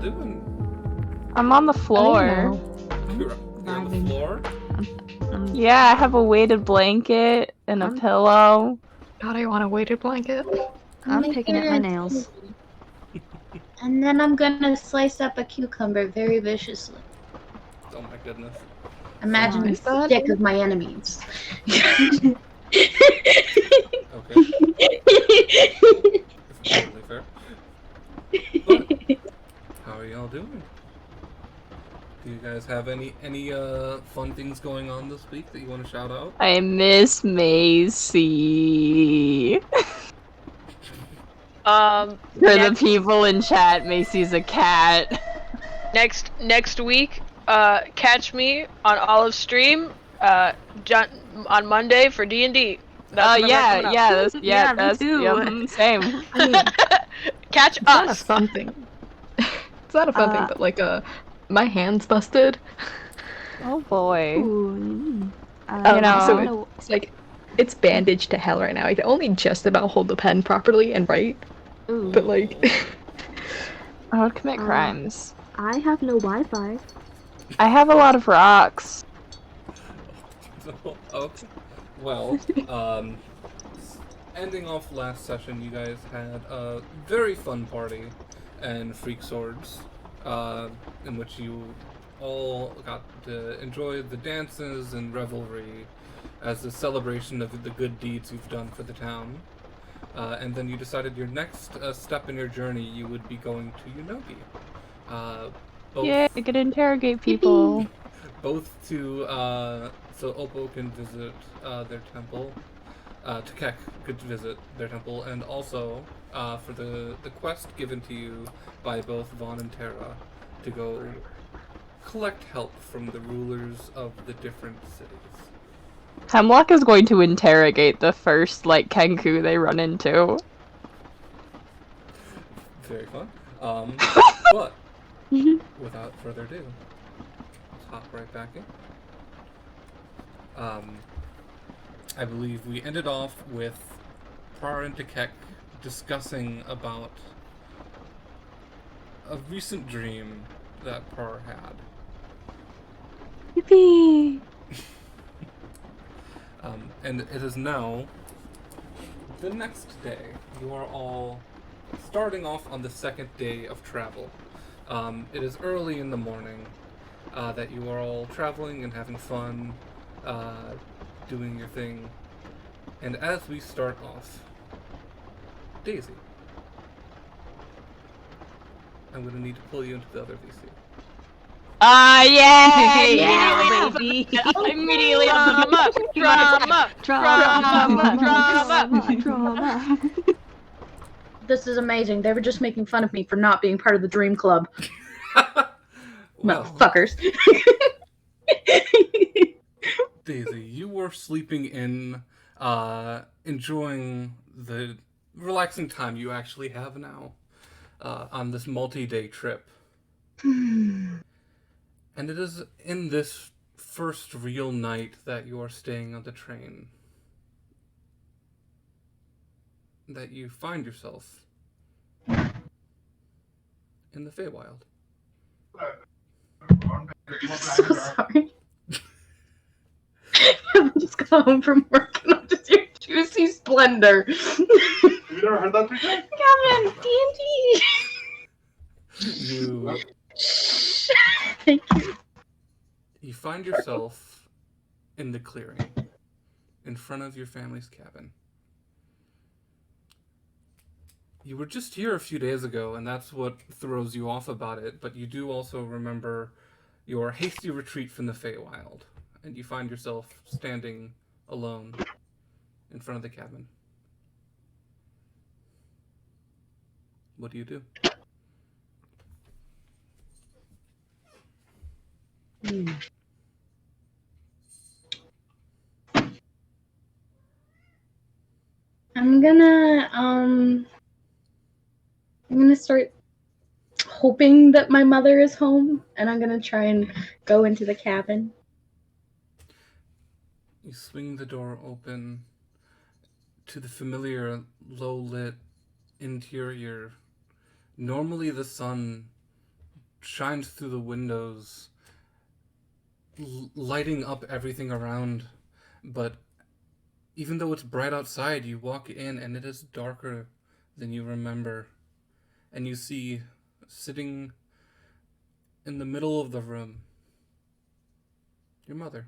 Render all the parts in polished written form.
doing? I'm on the floor. You're on the floor? Yeah, I have a weighted blanket and a pillow. God, I want a weighted blanket. I'm picking at my nails. And then I'm gonna slice up a cucumber very viciously. Oh my goodness. Imagine the stick of my enemies. Okay. That's totally fair. But, how are y'all doing? Do you guys have any fun things going on this week that you want to shout out? I miss Macy. For the people in chat, Macy's a cat. Next week, catch me on Olive Stream on Monday for D&D. That's same. I mean, catch it's us. Not a fun thing. It's not a fun thing, but like my hand's busted. Oh boy. So it's like it's bandaged to hell right now. I can only just about hold the pen properly and write. Ooh. But like I would commit crimes. I have no Wi-Fi. I have a lot of rocks. Okay. Well, ending off last session, you guys had a very fun party and Freak Swords, in which you all got to enjoy the dances and revelry as a celebration of the good deeds you've done for the town. And then you decided your next step in your journey, you would be going to Unogi. Yeah, I could interrogate people. Both to, so Oppo can visit their temple, Tekek could visit their temple, and also for the quest given to you by both Vaughn and Terra to go collect help from the rulers of the different cities. Hemlock is going to interrogate the first, Kenku they run into. Very fun. But, without further ado, let's hop right back in. I believe we ended off with Prar and Tekek discussing about a recent dream that Prar had. Yippee! And it is now the next day. You are all starting off on the second day of travel. It is early in the morning that you are all traveling and having fun, doing your thing. And as we start off, Daisy, I'm going to need to pull you into the other VC. Yay! Yeah, baby! Immediately Drama! This is amazing. They were just making fun of me for not being part of the Dream Club. Motherfuckers. Daisy, you were sleeping in, enjoying the relaxing time you actually have now on this multi-day trip. And it is in this first real night that you are staying on the train that you find yourself in the Feywild. I'm so sorry. I just got home from work and I'm just your juicy splendor. You never heard that before? Kevin, D&D. You Thank you. You find yourself in the clearing, in front of your family's cabin. You were just here a few days ago, and that's what throws you off about it, but you do also remember your hasty retreat from the Feywild, and you find yourself standing alone in front of the cabin. What do you do? I'm gonna start hoping that my mother is home, and I'm gonna try and go into the cabin. You swing the door open to the familiar low-lit interior. Normally the sun shines through the windows, lighting up everything around. But even though it's bright outside, you walk in and it is darker than you remember. And you see, sitting in the middle of the room, your mother,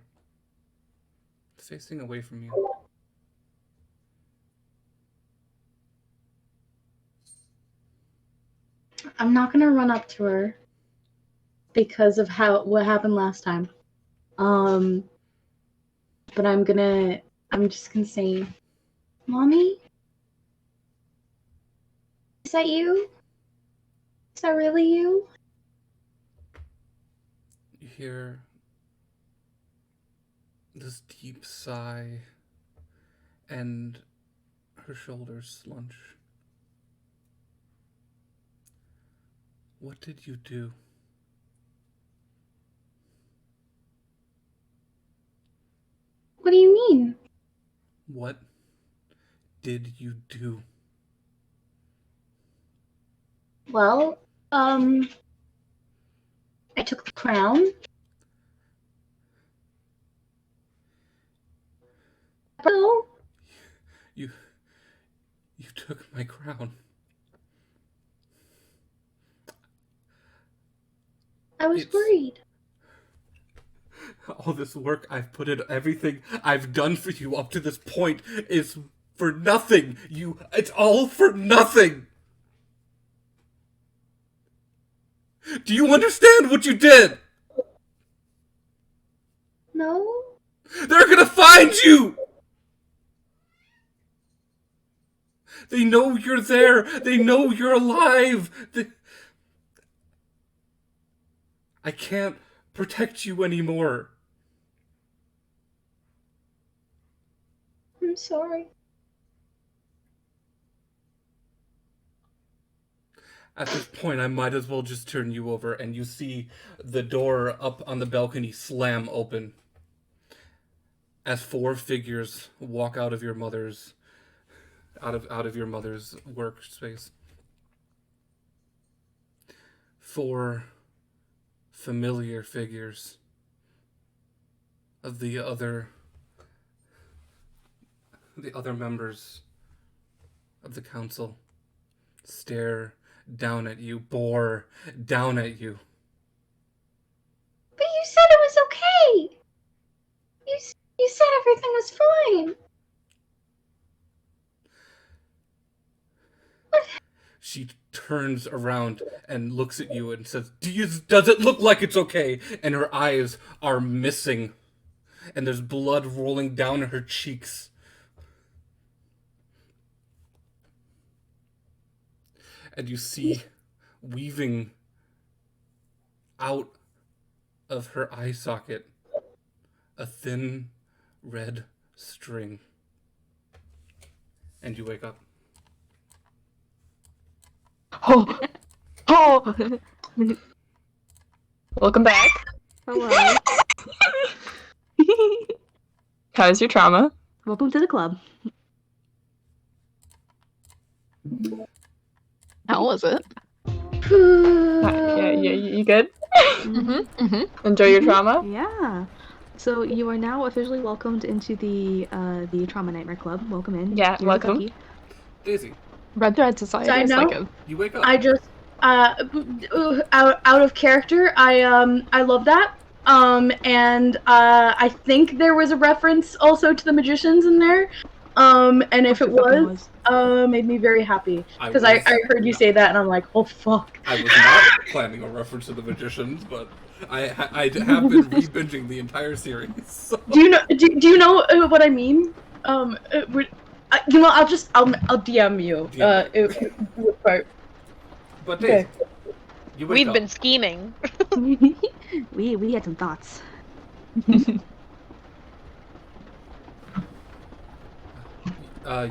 facing away from you. I'm not gonna run up to her because of what happened last time. But I'm just gonna say, Mommy? Is that you? Is that really you? You hear this deep sigh, and her shoulders slunch. What did you do? What do you mean? What did you do? Well, I took the crown. Hello? You took my crown. I was worried. All this work I've put in, everything I've done for you up to this point is for nothing. It's all for nothing. Do you understand what you did? No? They're gonna find you! They know you're there. They know you're alive. I can't protect you anymore. I'm sorry. At this point, I might as well just turn you over, and you see the door up on the balcony slam open as 4 figures walk out of your mother's workspace. 4 familiar figures of the other members of the council stare down at you, bore down at you. But you said it was okay. You said everything was fine. What? She turns around and looks at you and says, does it look like it's okay? And her eyes are missing, and there's blood rolling down her cheeks. And you see, weaving out of her eye socket, a thin red string. And you wake up. Oh, oh! Welcome back. Hello. How's your trauma? Welcome to the club. How was it? Yeah, you good? Enjoy your trauma? Yeah. So you are now officially welcomed into the Trauma Nightmare Club. Welcome in. Yeah, You're welcome. Becky. Daisy, Red Thread Society. Side is note? like you wake up. I just out of character. I love that. And I think there was a reference also to the magicians in there. And if it was, made me very happy because I heard you say that and I'm like, oh fuck. I was not planning a reference to the magicians, but I have been re-binging the entire series. So. Do you know what I mean? You know, I'll DM you. Part. But Daisy, you wake We've up. been scheming. we had some thoughts.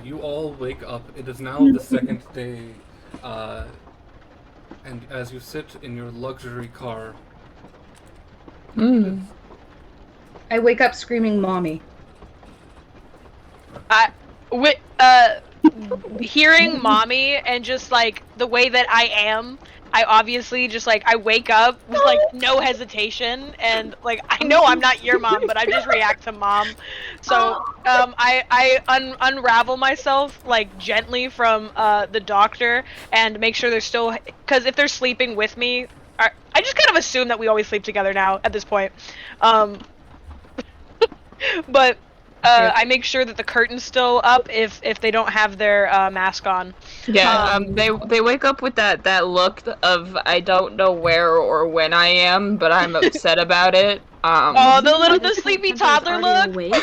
You all wake up. It is now the second day, and as you sit in your luxury car, I wake up screaming, "Mommy!" Hearing mommy and just like the way that I am, I obviously just like I wake up with like no hesitation, and like I know I'm not your mom, but I just react to mom. So I unravel myself like gently from the doctor and make sure they're still, because if they're sleeping with me, I just kind of assume that we always sleep together now at this point. But I make sure that the curtain's still up if they don't have their mask on. Yeah, they wake up with that look of I don't know where or when I am, but I'm upset about it. Oh, the This sleepy Temper's toddler already look. Awake.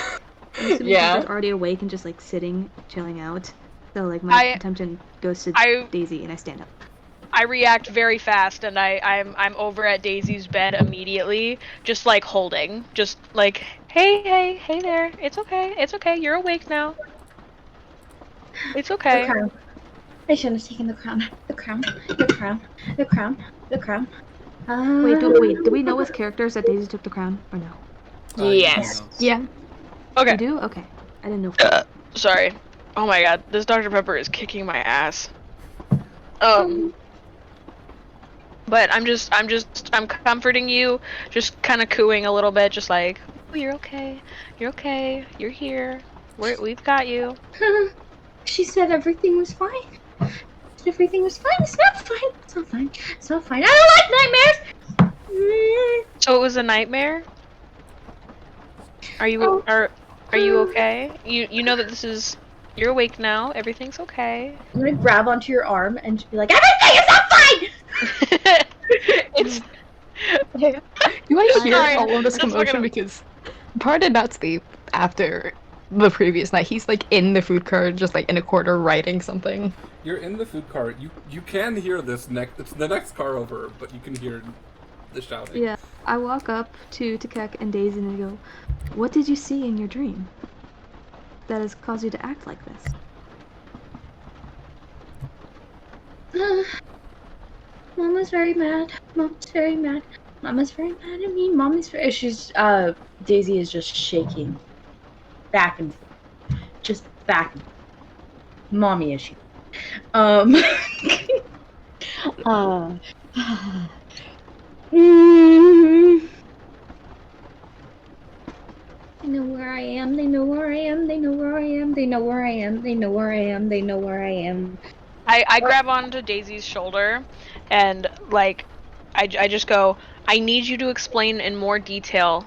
I'm assuming Yeah. Temper's already awake and just like sitting, chilling out. So like my attention goes to Daisy and I stand up. I react very fast, and I'm over at Daisy's bed immediately, just like holding, just like, hey there, it's okay, you're awake now. It's okay. The crown. I shouldn't have taken the crown. The crown. Wait, do we know as characters that Daisy took the crown or no? Yes. Yeah. Okay. You do? Okay. I didn't know. Sorry. Oh my god, this Dr. Pepper is kicking my ass. But I'm comforting you, just kind of cooing a little bit, just like, oh, you're okay, you're here, we've got you. She said everything was fine. Everything was fine. It's not fine. It's not fine. It's not fine. I don't like nightmares. So it was a nightmare? Are you okay? You know that this is, you're awake now. Everything's okay. I'm gonna grab onto your arm and just be like, everything is not fine. It's. You might hear Sorry, all of this that's fucking- commotion because Par did not sleep after the previous night. He's like in the food cart, just like in a corner writing something. You're in the food cart. You can hear this it's the next car over, but you can hear the shouting. Yeah. I walk up to Keck and Daisy and I go, "What did you see in your dream that has caused you to act like this?" Mom was very mad. Mama's very mad at me. She's Daisy is just shaking back and forth. Just back and forth. Mommy issue. They know where I am. They know where I am. They know where I am. They know where I am. They know where I am. They know where I am. I grab onto Daisy's shoulder, and like, I just go, I need you to explain in more detail.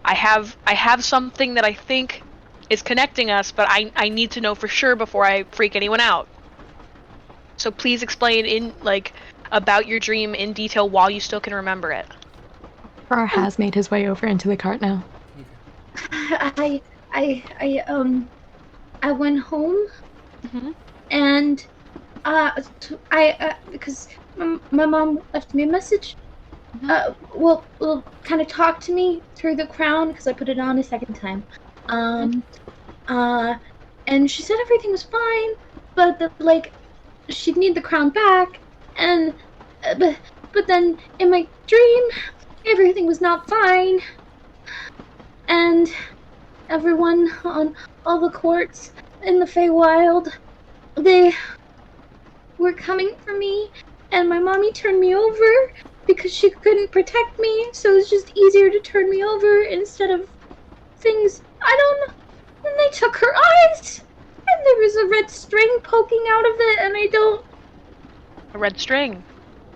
I have something that I think is connecting us, but I need to know for sure before I freak anyone out. So please explain in like about your dream in detail while you still can remember it. Par has made his way over into the cart now. I went home, and because my mom left me a message. Well, kind of talked to me through the crown because I put it on a second time. And she said everything was fine, but that, like, she'd need the crown back, and but then in my dream, everything was not fine, and everyone on all the courts in the Feywild, they were coming for me, and my mommy turned me over because she couldn't protect me, so it's just easier to turn me over instead of things. I don't know. And they took her eyes, and there was a red string poking out of it, and I don't. A red string.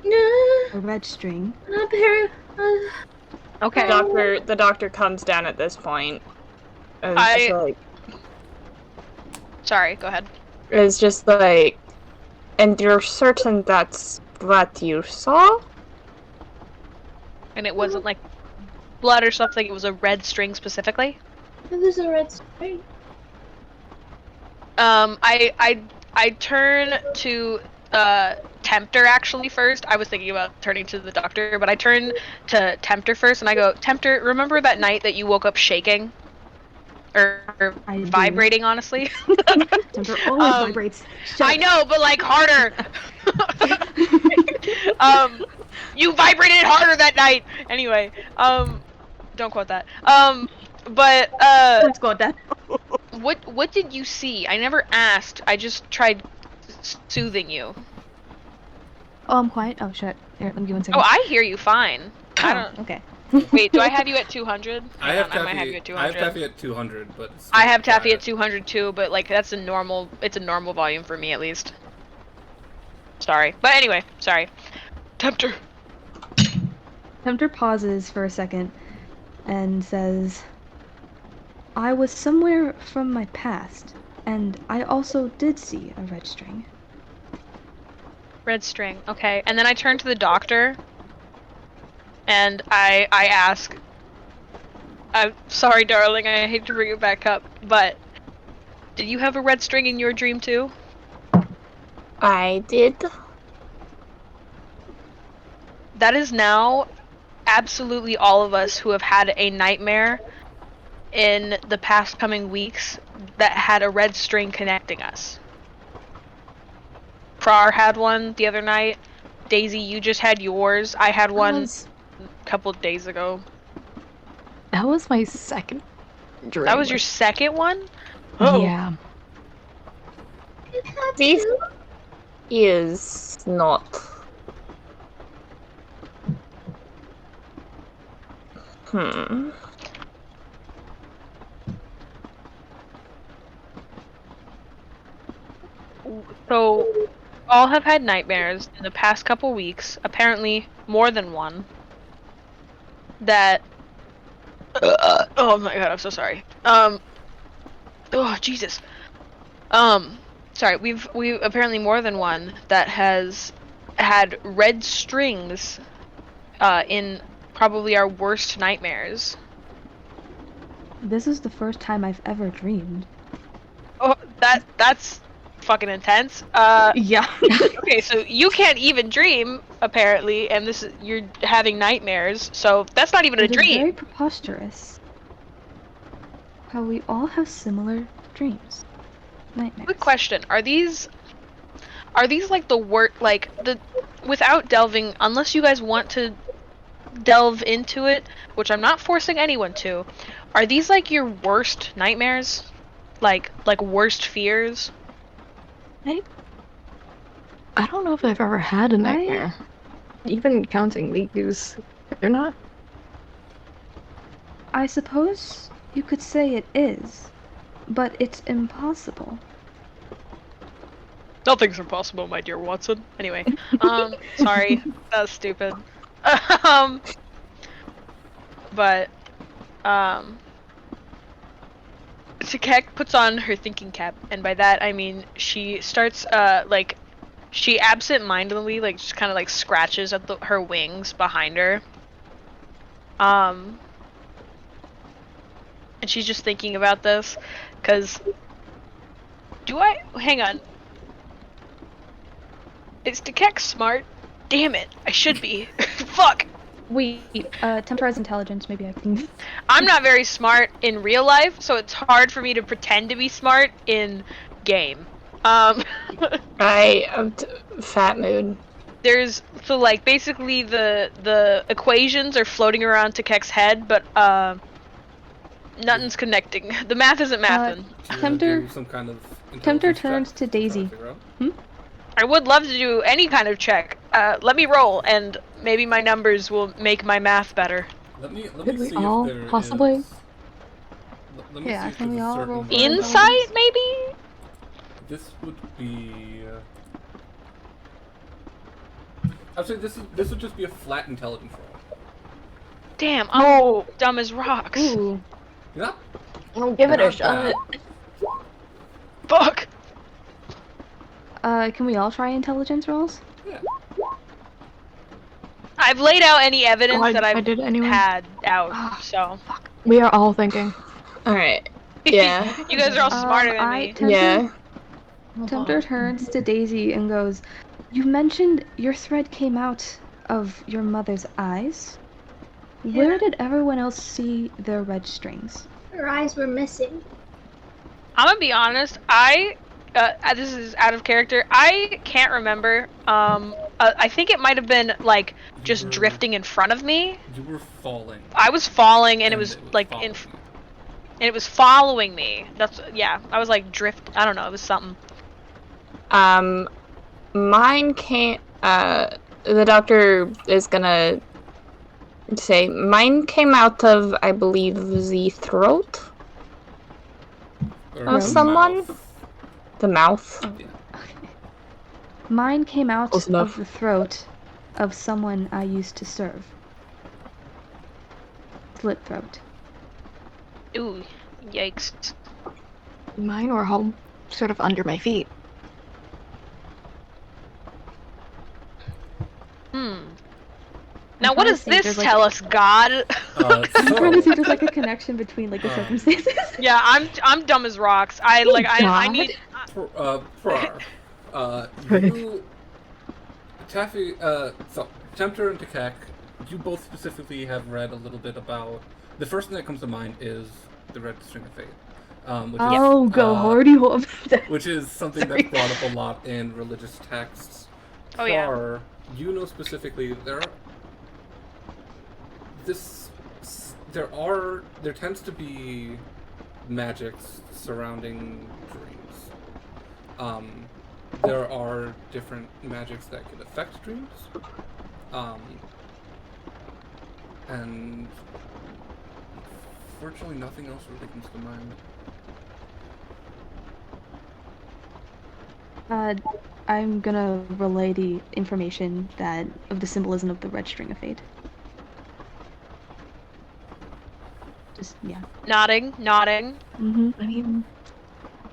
A red string. Okay. The doctor comes down at this point. And I- just like, Sorry, go ahead. it's just like, and you're certain that's what you saw? And it wasn't like blood or something, it was a red string specifically? It was a red string. I turn to Tempter actually first. I was thinking about turning to the doctor, but I turn to Tempter first and I go, Tempter, remember that night that you woke up shaking? Or I do. vibrating, honestly? Temper always vibrates. Shut I up. know, but like harder. You vibrated harder that night. Anyway, don't quote that. But Let's go with that. what did you see? I never asked. I just tried soothing you. Oh, I'm quiet? Oh, shit. Here, let me give 1 second. Oh, I hear you fine. I don't. Okay. Wait, do I have you at 200? I have I might have you Taffy. at I have 200. Taffy at 200, but it's I still have Taffy quiet. at 200 too, but like that's a normal. It's a normal volume for me at least. Sorry, but anyway, sorry. Tempter. Tempter pauses for a second and says, I was somewhere from my past, and I also did see a red string. Red string. Okay, and then I turn to the doctor, and I ask. I'm sorry, darling. I hate to bring it back up, but did you have a red string in your dream too? I did. That is now absolutely all of us who have had a nightmare in the past coming weeks that had a red string connecting us. Prar had one the other night. Daisy, you just had yours. I had one a couple of days ago. That was my second dream. That was your second one? Oh. Yeah. This is not. So, all have had nightmares in the past couple weeks, apparently more than one, that... oh my god, I'm so sorry. Oh, Jesus. Sorry, we've apparently more than one that has had red strings, in probably our worst nightmares. This is the first time I've ever dreamed. Oh, that's fucking intense. Yeah. Okay, so you can't even dream, apparently, and you're having nightmares, so that's not even a It is dream. very preposterous how we all have similar dreams. Nightmares. Quick question: Are these like the without delving, unless you guys want to delve into it, which I'm not forcing anyone to, are these like your worst nightmares? Like worst fears? I don't know if I've ever had a nightmare. Even counting these, they're not. I suppose you could say it is, but it's impossible. Nothing's impossible, my dear Watson. Anyway, sorry, that was stupid. But, Sakek puts on her thinking cap, and by that I mean she starts, she absent-mindedly, just kind of, scratches at her wings behind her. And she's just thinking about this, because... Hang on. Is Sakek smart? Damn it, I should be. Fuck! Wait, Tempter has intelligence, maybe I can... I'm not very smart in real life, so it's hard for me to pretend to be smart in game. I am fat mood. Basically the equations are floating around Takek's head, but nothing's connecting. The math isn't mathing. Tempter- Do some kind of Tempter intelligence turns check to Daisy. figure out. I would love to do any kind of check. Let me roll, and maybe my numbers will make my math better. Let me Could we see all if there possibly? is- Let me Yeah, see if can there's we a all certain roll for way. Insight, maybe? This would be. Actually, this would just be a flat intelligence roll. Damn, I'm dumb as rocks. Ooh. You're not. I'll give it a not shot. bad. Fuck! Can we all try intelligence rolls? Yeah. I've laid out any evidence Oh, that I I've did anyway. had out, so. We are all thinking. Alright. Yeah. You guys are all smarter than me. Yeah. Tempter turns to Daisy and goes, you mentioned your thread came out of your mother's eyes? Where did everyone else see their red strings? Her eyes were missing. I'm gonna be honest, this is out of character, I can't remember. I think it might have been, just drifting in front of me. You were falling. I was falling, and it was, following you. and it was following me. I was, drift, I don't know, it was something. Mine can't The doctor is gonna say, mine came out of, I believe, the throat Or of the someone? mouth. The mouth. Okay. Mine came out Close of enough. the throat of someone I used to serve. Slit throat. Ooh, yikes. Mine were all sort of under my feet. Now, what trying to does see if this there's, like- tell us, God? I'm trying to see So, if there's like a connection between like the circumstances. Yeah, I'm dumb as rocks. I God. need. Prar, you, Taffy, so Tempter and Takek, you both specifically have read a little bit about. The first thing that comes to mind is the Red String of Fate, which Oh, is go hardy hole. which is something that's brought up a lot in religious texts. Oh, yeah. Prar, you know specifically there tends to be magics surrounding dreams. There are different magics that could affect dreams. And fortunately nothing else really comes to mind. I'm gonna relay the information of the symbolism of the red string of fate. Just, yeah. Nodding. Mm-hmm. I mean,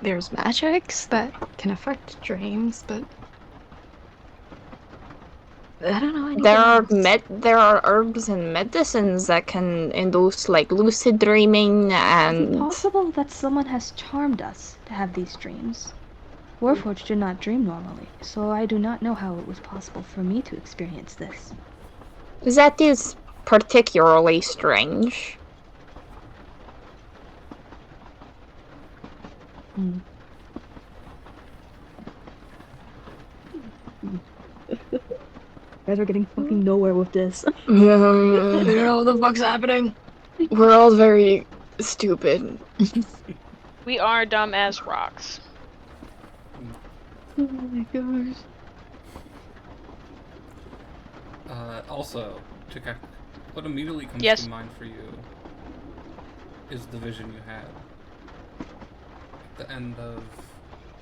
there's magics that can affect dreams, but I don't know anything else. There are herbs and medicines that can induce like lucid dreaming Is it and possible that someone has charmed us to have these dreams? Warforged do not dream normally, so I do not know how it was possible for me to experience this. that is particularly strange. Hmm. You guys are getting fucking nowhere with this. I don't know what the fuck's happening. We're all very stupid. We are dumb as rocks. Oh my gosh. Also, Takek, what immediately comes Yes. to mind for you is the vision you had at the end of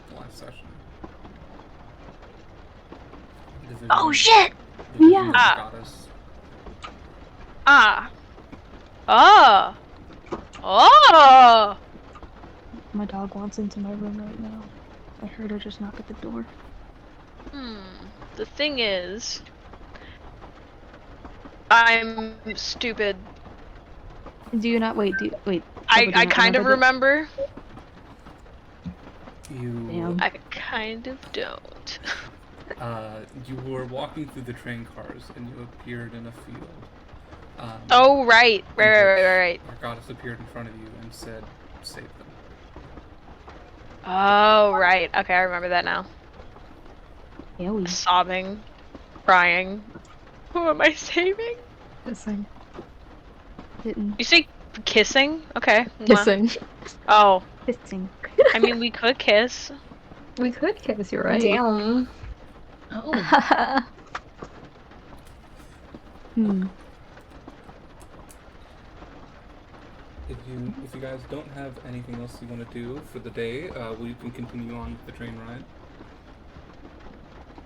the last session. The vision, Oh shit! the vision Yeah. of the Ah. goddess. Oh! My dog wants into my room right now. I heard her just knock at the door. The thing is, I'm stupid. Do you not wait? Wait. I kind of remember. You Damn. I kind of don't. you were walking through the train cars and you appeared in a field. Oh, right. in Right. which Our goddess appeared in front of you and said, "Save them." Oh, right. Okay, I remember that now. Yeah, we Sobbing, crying. Who am I saving? Kissing. didn't. You say kissing? Okay. Mwah. Kissing. Oh, Kissing. I mean, we could kiss. We could kiss, you're right. Damn. Oh. Hmm. If you guys don't have anything else you want to do for the day, we can continue on with the train ride.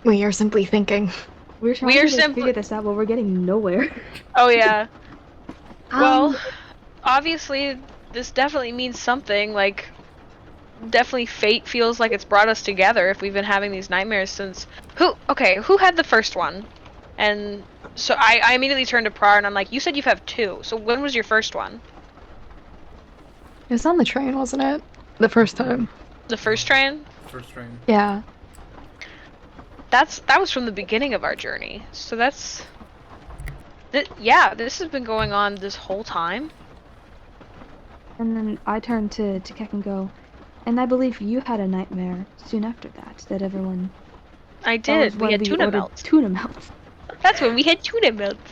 We are simply thinking. We're trying We are to simply- figure this out, but we're getting nowhere. Oh, yeah. Well, Um, obviously, this definitely means something. Like, definitely fate feels like it's brought us together if we've been having these nightmares since. Who had the first one? And so I immediately turned to Prar and I'm like, you said you have two. So when was your first one? It was on the train, wasn't it? The first time. The first train? First train. Yeah. That was from the beginning of our journey. So that's. This has been going on this whole time. And then I turn to Kek and go, and I believe you had a nightmare soon after that everyone. I that was did. We when had tuna ordered melts. Tuna melts. That's when we had tuna melts.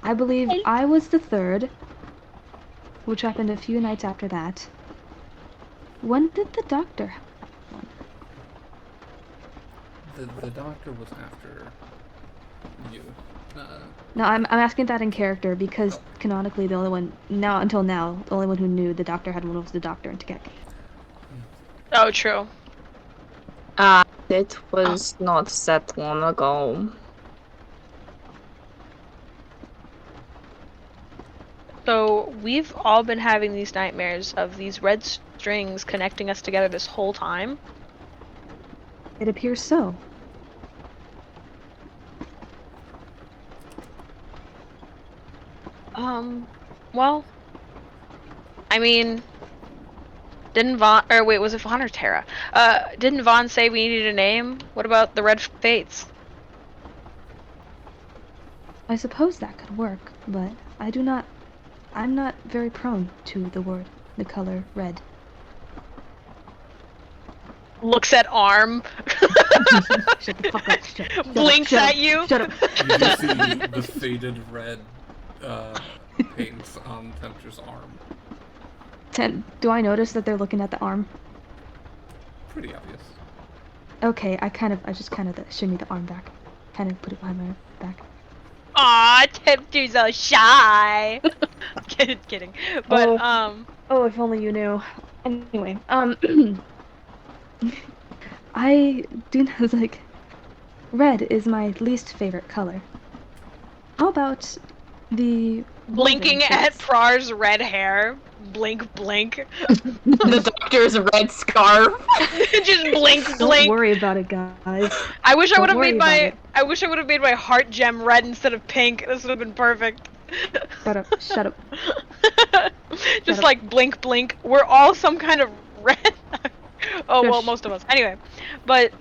I believe I was the third, which happened a few nights after that. When did the doctor have one? The doctor was after you. No, I'm asking that in character because canonically the only one until now the only one who knew the doctor had one was the doctor in Tekek. Oh, true. It was not that long ago. So we've all been having these nightmares of these red strings connecting us together this whole time. It appears so. Well, I mean, didn't Vaughn, or wait, was it Vaughn or Tara? Didn't Vaughn say we needed a name? What about the Red Fates? I suppose that could work, but I'm not very prone to the color red. Looks at arm. Shut the fuck up. Shut Blinks up, at you. Shut up. You just see the faded red paints on Tempter's arm. Do I notice that they're looking at the arm? Pretty obvious. Okay, I just kind of shimmy the arm back. Kind of put it behind my back. Aw, Tempter's so shy. Kidding. But, Oh, if only you knew. Anyway, I do know, like, red is my least favorite color. How about the blinking woven at face? Prar's red hair. Blink, blink. The doctor's red scarf. Just blink, Don't blink. worry about it, guys. I wish I would have Don't made worry about I wish I would have made my heart gem red instead of pink. This would have been perfect. Shut up. Just up. like blink, blink. We're all some kind of red. Oh well, Shush. most of us. Anyway, but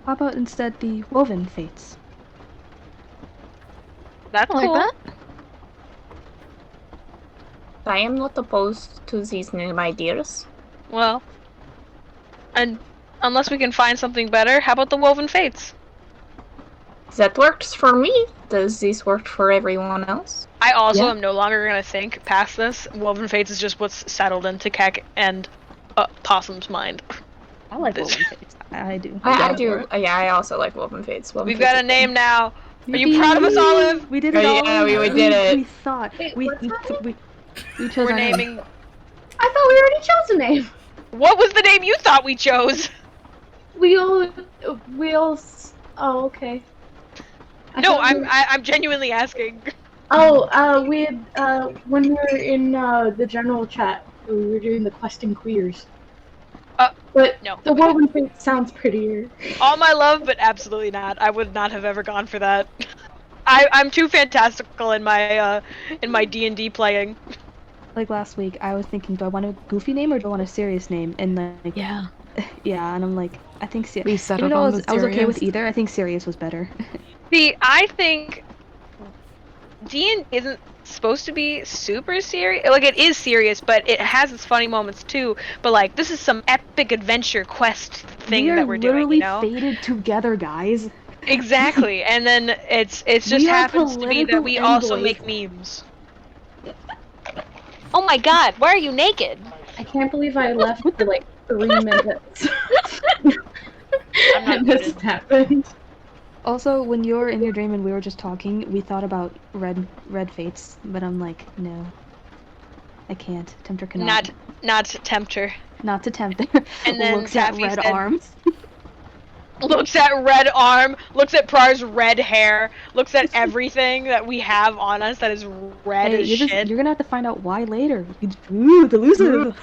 How about instead the woven fates? that's I cool. like that. I am not opposed to these name ideas. Well, and unless we can find something better, how about the woven fates? That works for me. Does this work for everyone else? I also Yeah. am no longer gonna think past this. Woven fates is just what's settled into Keck and Possum's mind. I like This- woven fates. I do. I do. Yeah, I also like Woven Fates. Woven We've Fates got a is name now. Are you proud of us, Olive? We did Oh, it, yeah, Olive. we did it. We thought. Wait, we what's that name? we chose We're our name. naming. I thought we already chose a name. What was the name you thought we chose? We all. Oh, okay. I No, thought we- I'm genuinely asking. We had, when we were in, the general chat, we were doing the questing queers. But No. the woven fate sounds prettier. All my love, but absolutely not. I would not have ever gone for that. I'm too fantastical in my D&D playing. Like last week, I was thinking, do I want a goofy name or do I want a serious name? And like, Yeah. yeah, and I'm like, I think serious. We settled I on was, the I was okay with serious. either. I think serious was better. See, I think D&D isn't supposed to be super serious. Like, it is serious, but it has its funny moments too. But like, this is some epic adventure quest thing we are that we're doing, literally you know? fated together, guys. Exactly. And then it's just We are happens to be that we political also envoys. make memes. Oh my god, why are you naked? I can't believe I left for like 3 minutes. I'm not And this good. happened. Also, when you were in your dream and we were just talking, we thought about red fates, but I'm like, no, I can't. Tempter cannot. Not Tempter. Not to tempt. And then looks at Taffy red said- arms. Looks at red arm, looks at Prar's red hair, looks at everything that we have on us that is red Hey, as you're shit. gonna have to find out why later. Ooh, delusive.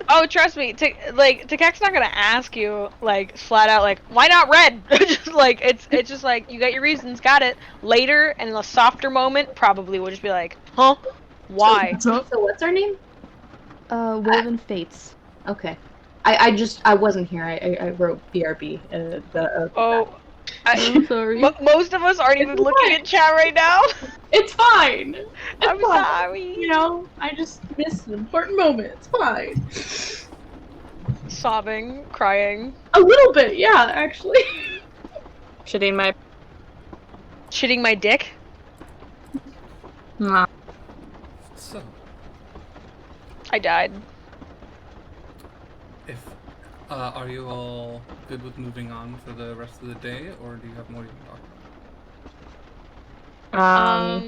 Oh, trust me, Takek's not gonna ask you like flat out like why not red? Just like it's just like you got your reasons, got it. Later and in a softer moment, probably will just be like, huh? Why? So what's our name? Woven fates. Okay. I wasn't here. I wrote BRB. I'm sorry. Most of us aren't even looking at chat right now. It's fine. It's I'm fine. sorry. You know, I just missed an important moment. It's fine. Sobbing, crying, A little bit, yeah, actually. Shitting my. shitting my dick. Nah. So, I died. if are you all good with moving on for the rest of the day, or do you have more you can talk about?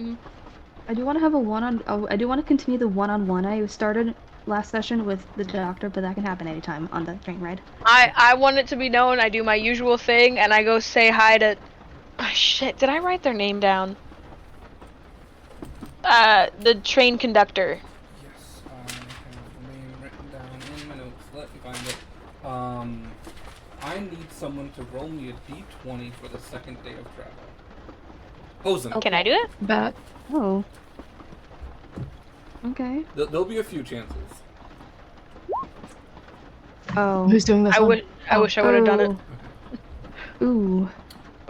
I do want to have a one-on. Oh, I do want to continue the one-on-one I started last session with the doctor, but that can happen anytime on the train ride. I want it to be known. I do my usual thing, and I go say hi to. Oh, shit! Did I write their name down? The train conductor. Yes, I have the name written down in my notes. Let me find it. I need someone to roll me a d20 for the second day of travel. Hosen. Can I do it? Bet. Oh. Okay. There'll be a few chances. Oh. Who's doing this? I wish I would have done it. Ooh.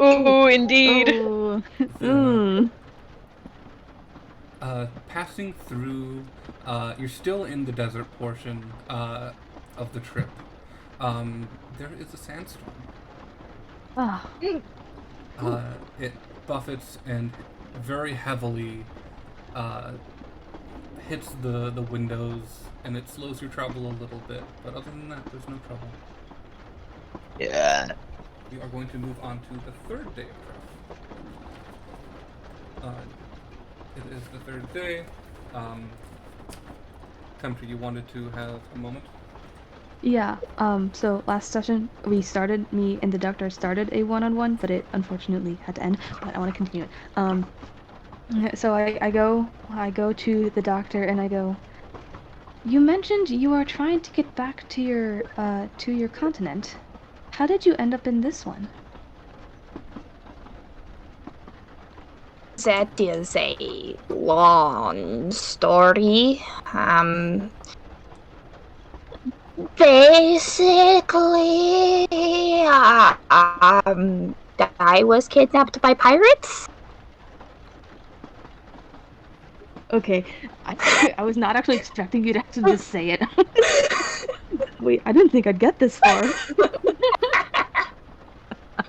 Ooh, indeed. Ooh. Mm. Passing through, you're still in the desert portion of the trip. There is a sandstorm. Ah. It buffets and very heavily hits the windows, and it slows your travel a little bit. But other than that, there's no trouble. Yeah. We are going to move on to the third day of travel. It is the third day. Tempter, you wanted to have a moment? Yeah. So last session me and the doctor started a one-on-one, but it unfortunately had to end. But I want to continue it. So I go to the doctor and I go. You mentioned you are trying to get back to your continent. How did you end up in this one? That is a long story. Basically, I was kidnapped by pirates. Okay, I was not actually expecting you to actually just say it. Wait, I didn't think I'd get this far.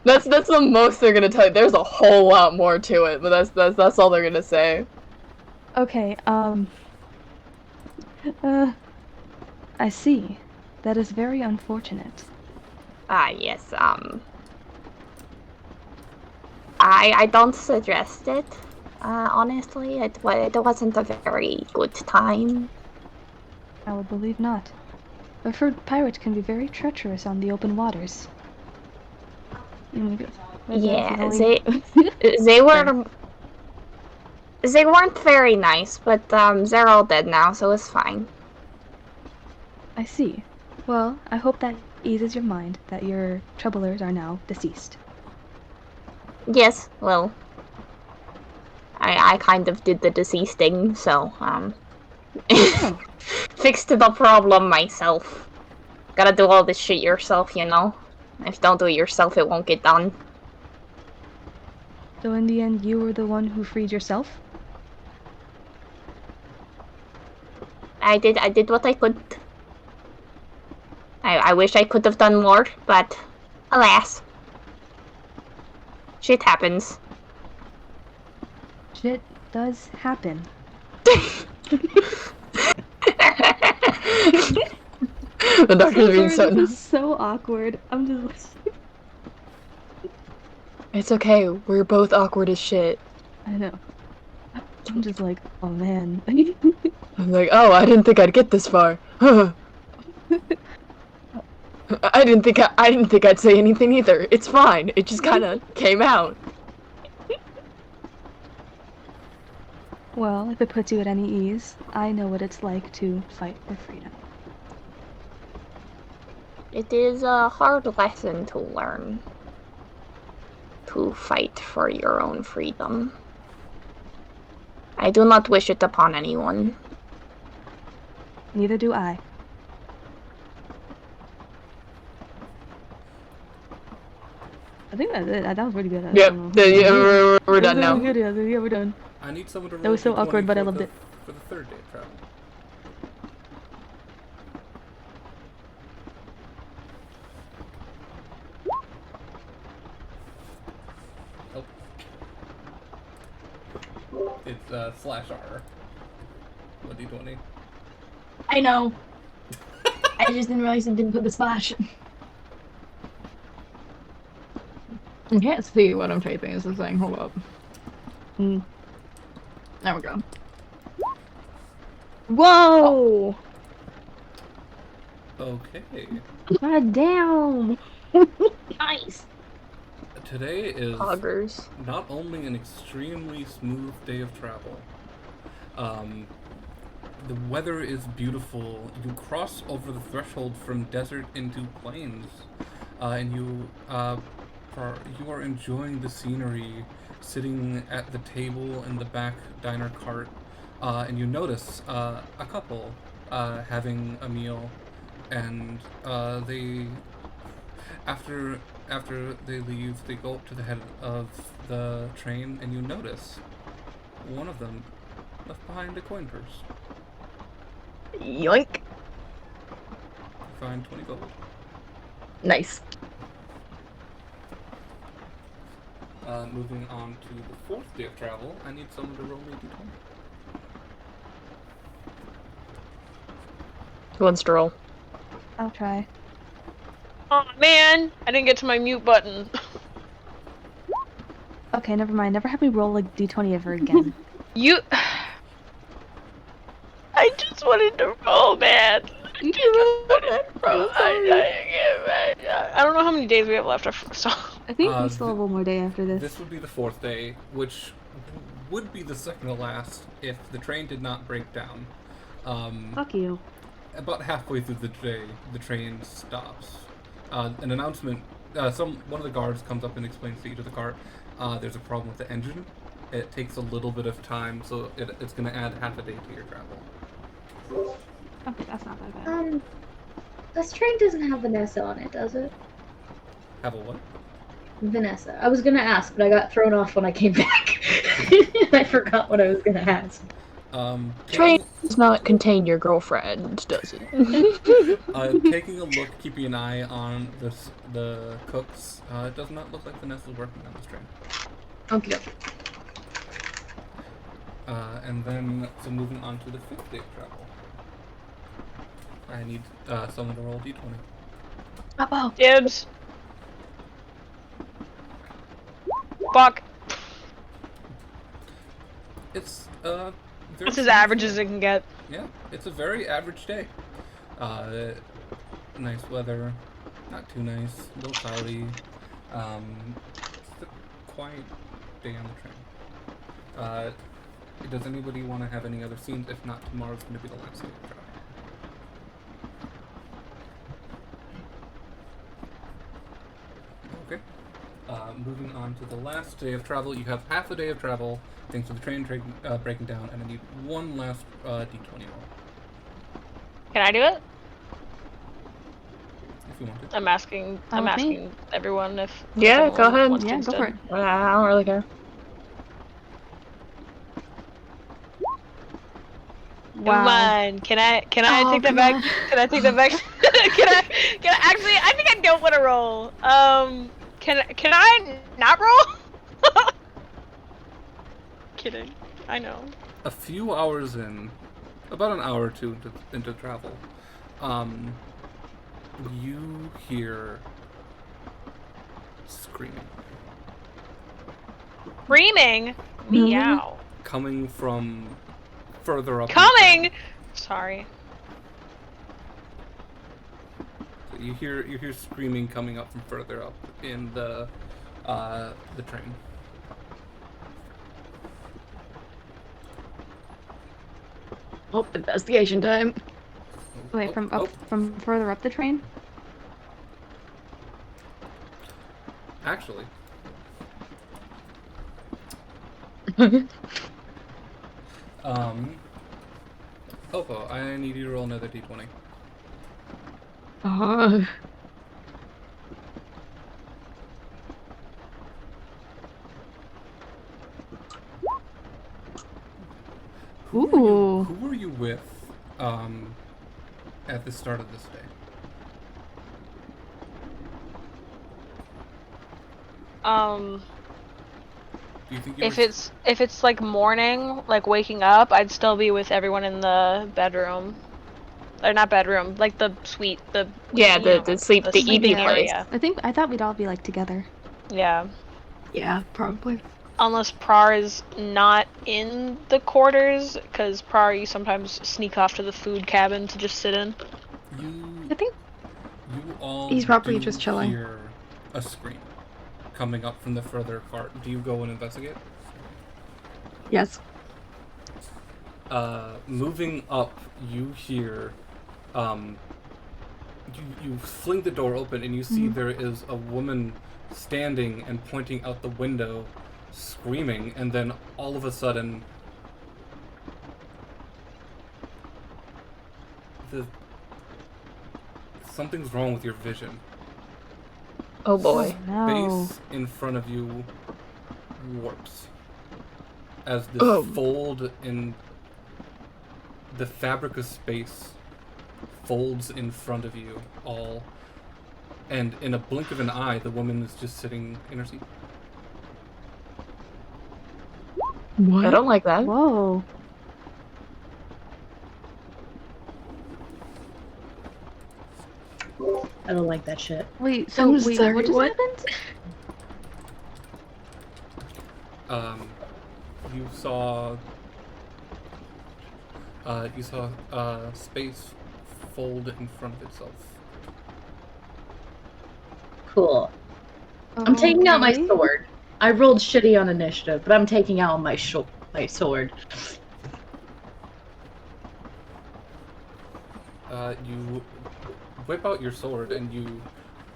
That's the most they're gonna tell you. There's a whole lot more to it, but that's all they're gonna say. Okay, I see. That is very unfortunate. Yes, I don't suggest it. Honestly, it wasn't a very good time. I would believe not. I've heard pirates can be very treacherous on the open waters. Yeah, they weren't very nice, but they're all dead now, so it's fine. I see. Well, I hope that eases your mind that your troublers are now deceased. Yes, well, I kind of did the deceasting, so fixed the problem myself. Gotta do all this shit yourself, you know? If you don't do it yourself, it won't get done. So in the end, you were the one who freed yourself? I did what I could. I wish I could have done more, but alas. Shit happens. Shit does happen. The doctor's being so This is so awkward. I'm just It's okay, we're both awkward as shit. I know. I'm just like, oh man. I'm like, oh, I didn't think I'd get this far. I didn't think I'd say anything either. It's fine. It just kind of came out. Well, if it puts you at any ease, I know what it's like to fight for freedom. It is a hard lesson to learn. To fight for your own freedom. I do not wish it upon anyone. Neither do I. I think that's it. That was pretty good. Yep, we're done now. Good, yeah, we're done. I need someone to roll That was so D20 awkward, but I for loved the- it. For the third day of travel. Oh. It's /R. A D20. I know. I just didn't realize it didn't put the splash. I can't see what I'm typing is the thing. Hold up. There we go. Whoa! Okay. God damn! Nice! Today is Poggers. not only an extremely smooth day of travel, the weather is beautiful. You cross over the threshold from desert into plains, and you are enjoying the scenery, sitting at the table in the back diner cart, and you notice a couple having a meal, and they after they leave, they go up to the head of the train, and you notice one of them left behind a coin purse. Yoink. You find 20 gold. Nice. Moving on to the fourth day of travel, I need someone to roll me a d20. Who wants to roll? I'll try. Oh man, I didn't get to my mute button. Okay, never mind. Never have me roll like d20 ever again. You. I just wanted to roll, man. I don't know how many days we have left. So. I think we still have one more day after this. This would be the fourth day, which would be the second to last if the train did not break down. Fuck you. About halfway through the day, the train stops. An announcement. One of the guards comes up and explains to each of the cart. There's a problem with the engine. It takes a little bit of time, so it's going to add half a day to your travel. Okay, that's not that bad. This train doesn't have Vanessa on it, does it? Have a what? Vanessa. I was gonna ask, but I got thrown off when I came back. I forgot what I was gonna ask. Train does not contain your girlfriend, does it? Taking a look, keeping an eye on the cooks, it does not look like Vanessa's working on this train. Okay. And then, so moving on to the fifth day of travel. I need someone to roll a d20. Oh, Dibs. Fuck. It's It's as average as it can get. Yeah, it's a very average day. Nice weather, not too nice, a little cloudy. It's a quiet day on the train. Does anybody want to have any other scenes? If not, tomorrow's going to be the last day of travel. Okay. Moving on to the last day of travel, you have half a day of travel thanks to the train breaking down, and I need one last d20 roll. Can I do it? If you want to. I'm asking everyone if. Yeah, if go ahead. wants to yeah, go instead. for it. I don't really care. Come on, can I take that back? Can I take that back? can I actually? I think I don't want to roll. Can I not roll? Kidding. I know. A few hours in, about an hour or two into travel, you hear screaming. Screaming. Meow. Coming from further up. Coming. Sorry. So you hear screaming coming up from further up in the train. Oh, investigation time. Wait, from further up the train? Actually. Popo, I need you to roll another d20. Ooh. Who were you with at the start of this day? Do you think you If were... it's like morning, like waking up, I'd still be with everyone in the bedroom. or not bedroom, like the suite, the Yeah, you know, the sleeping evening place. area. I thought we'd all be like together. Yeah. Yeah, probably. Unless Prar is not in the quarters, because Prar, you sometimes sneak off to the food cabin to just sit in. I think You all he's probably do just chilling. hear a scream coming up from the further part. Do you go and investigate? Yes. Moving up, you hear, you fling the door open and you see there is a woman standing and pointing out the window, screaming, and then all of a sudden, something's wrong with your vision. Oh boy. No. Space in front of you warps as this fold in the fabric of space folds in front of you all, and in a blink of an eye the woman is just sitting in her seat. What? I don't like that. Whoa. I don't like that shit. Wait, so I'm wait, sorry, what just what? happened? You saw space fold in front of itself. Cool. I'm taking out my Okay. sword. I rolled shitty on initiative, but I'm taking out my sword. You whip out your sword and you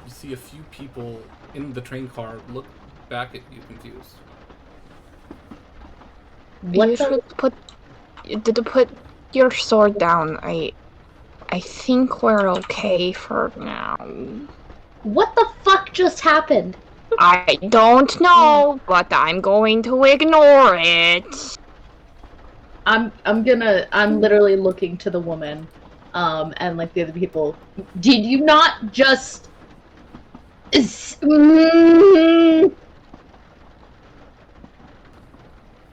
see a few people in the train car look back at you confused. What You the? should put your sword down. I think we're okay for now. What the fuck just happened? I don't know, but I'm going to ignore it. I'm literally looking to the woman, and like the other people. Did you not just?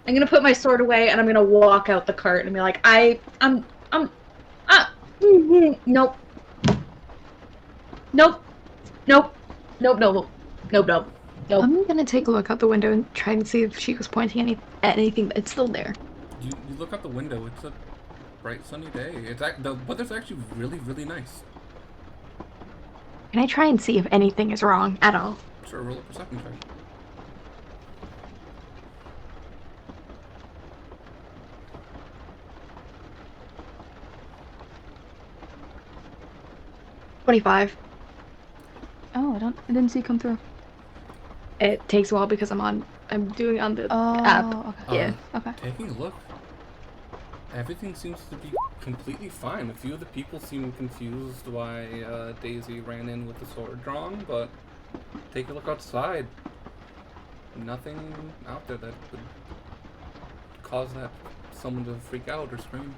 I'm gonna put my sword away and I'm gonna walk out the cart and be like, nope. I'm gonna take a look out the window and try and see if she was pointing at anything that's still there. You look out the window. It's a bright sunny day. The weather's actually really, really nice. Can I try and see if anything is wrong at all? Sure, roll a perception check. $25. Oh, I didn't see it come through. It takes a while because I'm doing on the Oh, app. okay. Yeah. Okay. Taking a look, everything seems to be completely fine. A few of the people seem confused why Daisy ran in with the sword drawn, but take a look outside. Nothing out there that would cause someone to freak out or scream.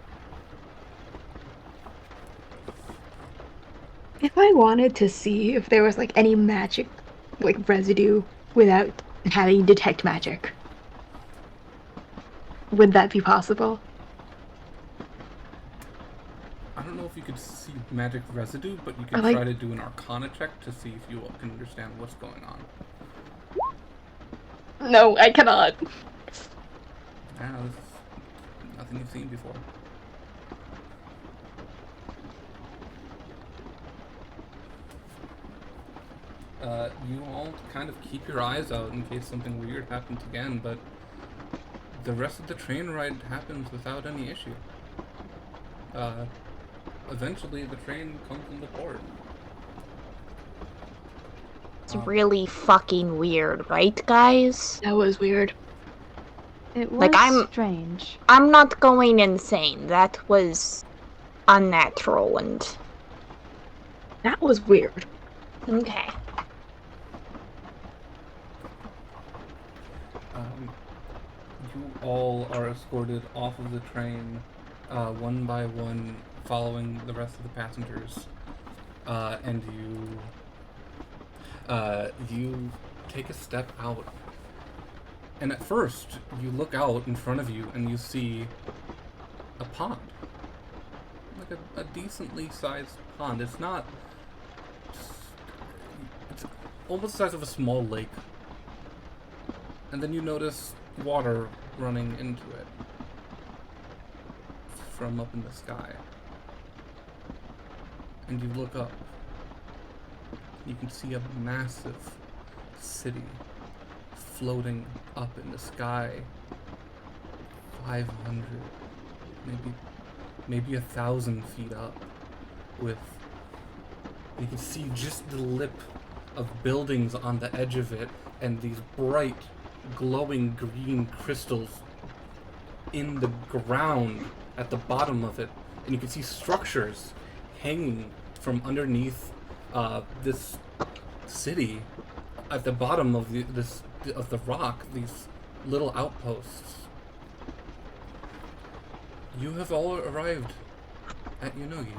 If I wanted to see if there was like any magic, like residue, without having detect magic, would that be possible? I don't know if you could see magic residue, but you can I like- try to do an Arcana check to see if you can understand what's going on. No, I cannot. This is nothing you've seen before. You all kind of keep your eyes out in case something weird happens again, but the rest of the train ride happens without any issue. Eventually the train comes into port. It's really fucking weird, right, guys? That was weird. It was Like, strange. I'm not going insane. That was unnatural and... That was weird. Okay. You all are escorted off of the train, one by one, following the rest of the passengers, and you take a step out. And at first, you look out in front of you and you see a pond. like a decently sized pond. It's not. It's almost the size of a small lake. And then you notice water running into it from up in the sky. And you look up. You can see a massive city floating up in the sky. 500, maybe 1,000 feet up, with, you can see just the lip of buildings on the edge of it, and these bright, glowing green crystals in the ground at the bottom of it, and you can see structures hanging from underneath this city at the bottom of the rock. These little outposts. You have all arrived at Yunogi.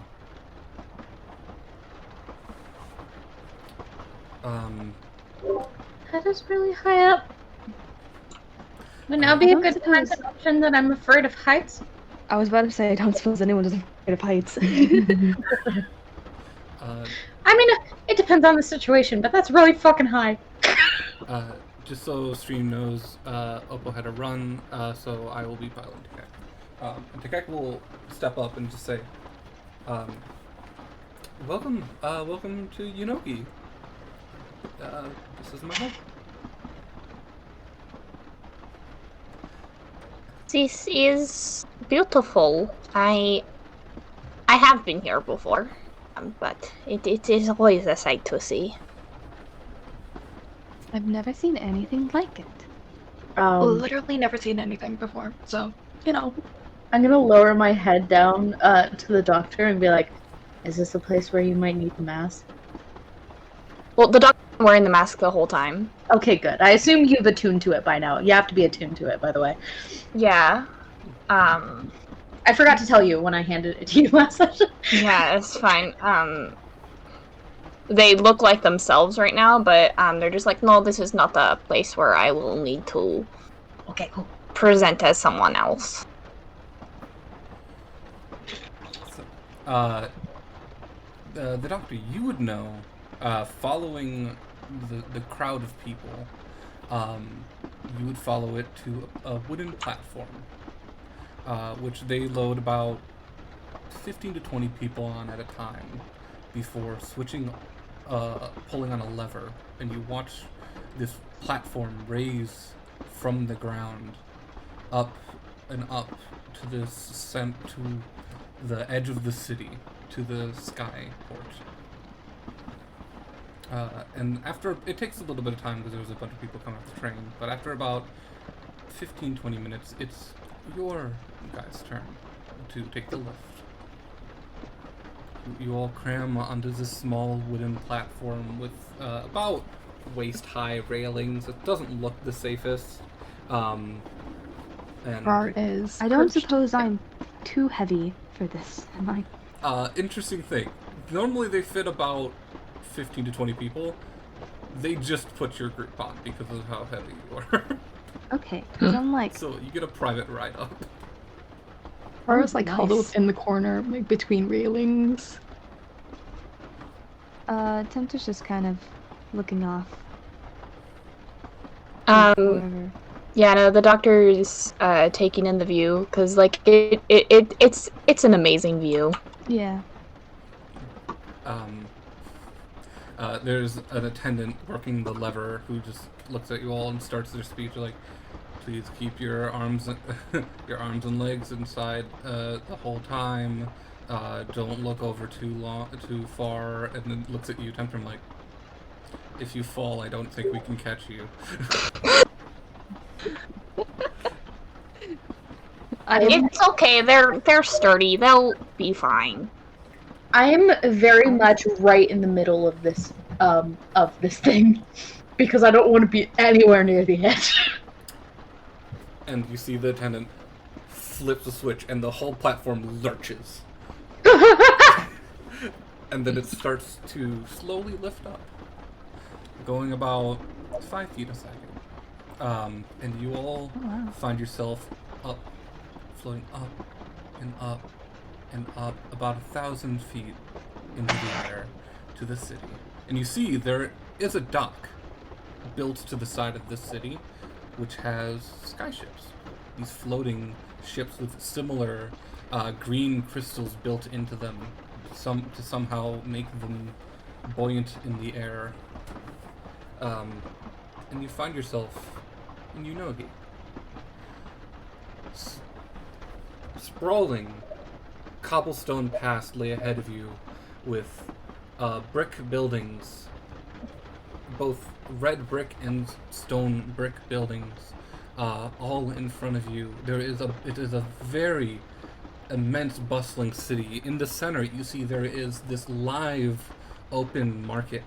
That is really high up. Would now be a good time to mention that I'm afraid of heights. I was about to say, I don't suppose anyone is afraid of heights. I mean, it depends on the situation, but that's really fucking high. Just so Stream knows, Oppo had a run, so I will be piloting Tekek. And Tekek will step up and just say, welcome to Yunogi. This is my home. This is beautiful. I have been here before, but it is always a sight to see. I've never seen anything like it. Literally never seen anything before, so, you know. I'm gonna lower my head down to the doctor and be like, is this a place where you might need the mask? Well, the doctor's wearing the mask the whole time. Okay, good. I assume you've attuned to it by now. You have to be attuned to it, by the way. Yeah. I forgot to tell you when I handed it to you last session. Yeah, it's fine. They look like themselves right now, but they're just like, no, this is not the place where I will need to Okay, cool. present as someone else. So, the doctor, you would know, following the crowd of people, you would follow it to a wooden platform, which they load about 15 to 20 people on at a time before switching, pulling on a lever, and you watch this platform raise from the ground up and up to to the edge of the city, to the sky port. And after, it takes a little bit of time because there's a bunch of people coming off the train, but after about 15-20 minutes, it's your guys' turn to take the lift. You all cram onto this small wooden platform with about waist-high railings. It doesn't look the safest. And Bar is. I don't suppose I'm too heavy for this, am I? interesting thing. Normally they fit about 15 to 20 people. They just put your group on because of how heavy you are. Okay, because I'm like... So you get a private ride up. Bar is like nice. huddled in the corner, like between railings. Tempter's just kind of looking off. Yeah, no, the doctor's taking in the view because, like, it's an amazing view. Yeah. There's an attendant working the lever who just looks at you all and starts their speech like, "Please keep your arms, your arms and legs inside the whole time. Don't look over too far." And then looks at you, Tempter, like, "If you fall, I don't think we can catch you." It's okay. They're sturdy. They'll be fine. I am very much right in the middle of this thing because I don't want to be anywhere near the edge. And you see the attendant flips a switch and the whole platform lurches. And then it starts to slowly lift up, going about 5 feet a second. And you all find yourself up, floating up and up and up about 1,000 feet into the air to the city. And you see there is a dock built to the side of this city, which has skyships. These floating ships with similar green crystals built into them, to somehow make them buoyant in the air. And you find yourself in Unogi. Sprawling cobblestone paths lay ahead of you with brick buildings, both red brick and stone brick buildings, all in front of you. It is a very immense, bustling city. In the center, you see there is this live, open market,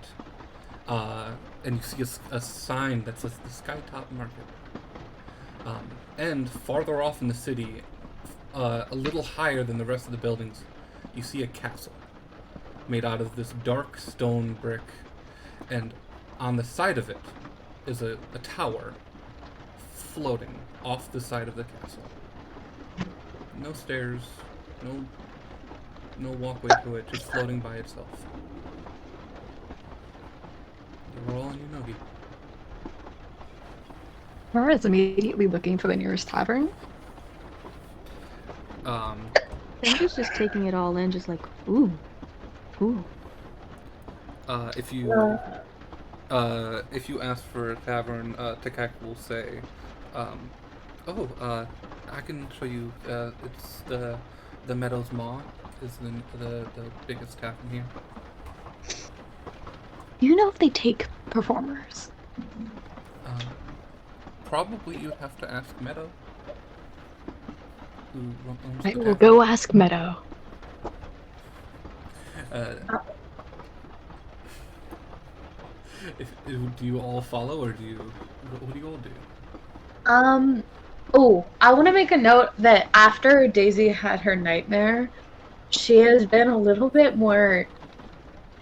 and you see a sign that says the Skytop Market. And farther off in the city, a little higher than the rest of the buildings, you see a castle made out of this dark stone brick, and on the side of it is a tower floating off the side of the castle. No stairs, no walkway to it, just floating by itself. We're all in Unogi. Mara is immediately looking for the nearest tavern. Sandra's just taking it all in, just like, ooh. If you ask for a tavern, Takak will say, I can show you. It's the Meadows Maw is the biggest tavern here. Do you know if they take performers? Probably you'd have to ask Meadow. Who owns I the will tavern. go ask Meadow. Do you all follow, or what do you all do? I want to make a note that after Daisy had her nightmare, she has been a little bit more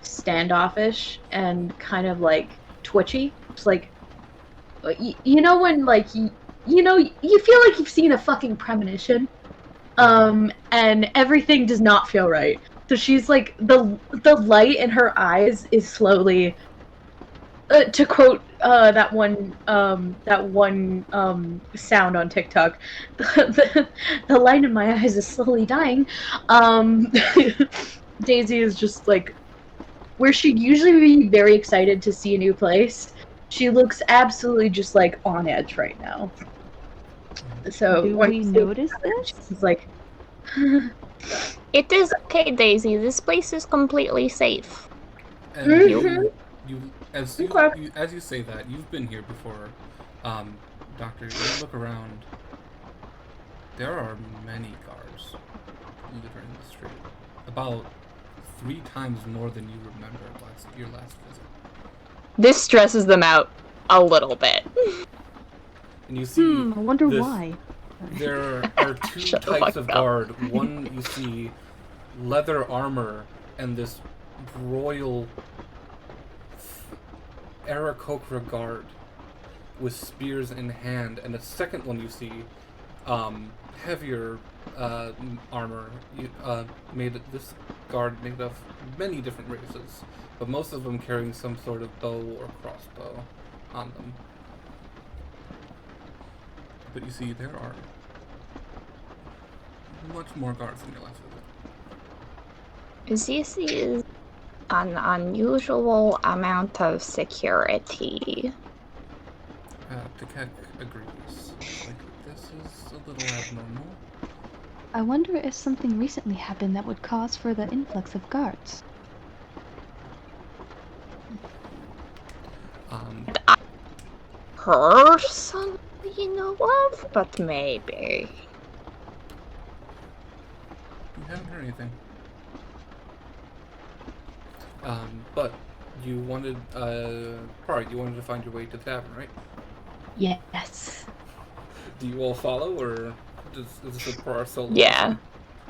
standoffish and kind of like twitchy. It's like, you know when like you feel like you've seen a fucking premonition, and everything does not feel right. So she's like the light in her eyes is slowly. To quote that one sound on TikTok, the light in my eyes is slowly dying. Daisy is just like, where she'd usually be very excited to see a new place, she looks absolutely just like on edge right now. So Do when we you see notice her, this? she's like, It is okay, Daisy. This place is completely safe. And Mhm. as you say that, you've been here before, Doctor. You look around. There are many guards littering the street. About 3 times more than you remember your last visit. This stresses them out a little bit. And you see, I wonder this- why. there are 2 Shut the types fuck of up. guard. One, you see leather armor and this royal Aarakocra guard with spears in hand, and the second one you see heavier armor. This guard made of many different races, but most of them carrying some sort of bow or crossbow on them. But you see, there are much more guards than your last visit. This is an unusual amount of security. Takek agrees. Like, this is a little abnormal. I wonder if something recently happened that would cause further influx of guards. Personally, know of, but maybe. You haven't heard anything. But you wanted, you wanted to find your way to the tavern, right? Yes. Do you all follow, or is this a Par solo? Yeah.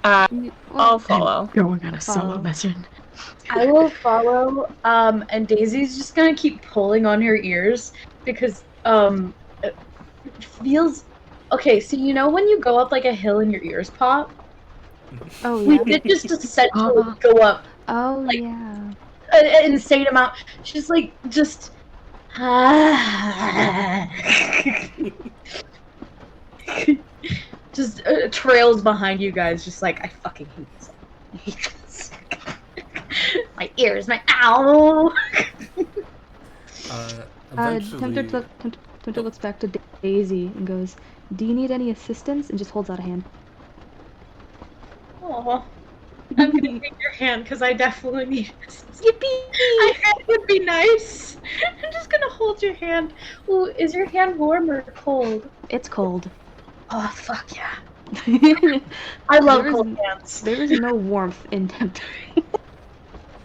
Well, I'll follow. Going on a solo Follow. mission. I will follow, and Daisy's just gonna keep pulling on her ears because, it feels... Okay, so you know when you go up like a hill and your ears pop? Oh We yeah. did just essentially go up Oh Like- yeah. an insane amount. She's like, just. Just trails behind you guys, just like, I fucking hate this. I hate this. My ears, my ow. Eventually, Tempter looks back to Daisy and goes, "Do you need any assistance?" and just holds out a hand. Oh, I'm gonna take your hand because I definitely need this. Yippee! A hand would be nice. I'm just gonna hold your hand. Ooh, is your hand warm or cold? It's cold. Oh, fuck yeah. I love There is- cold hands. There is no warmth in Tempter.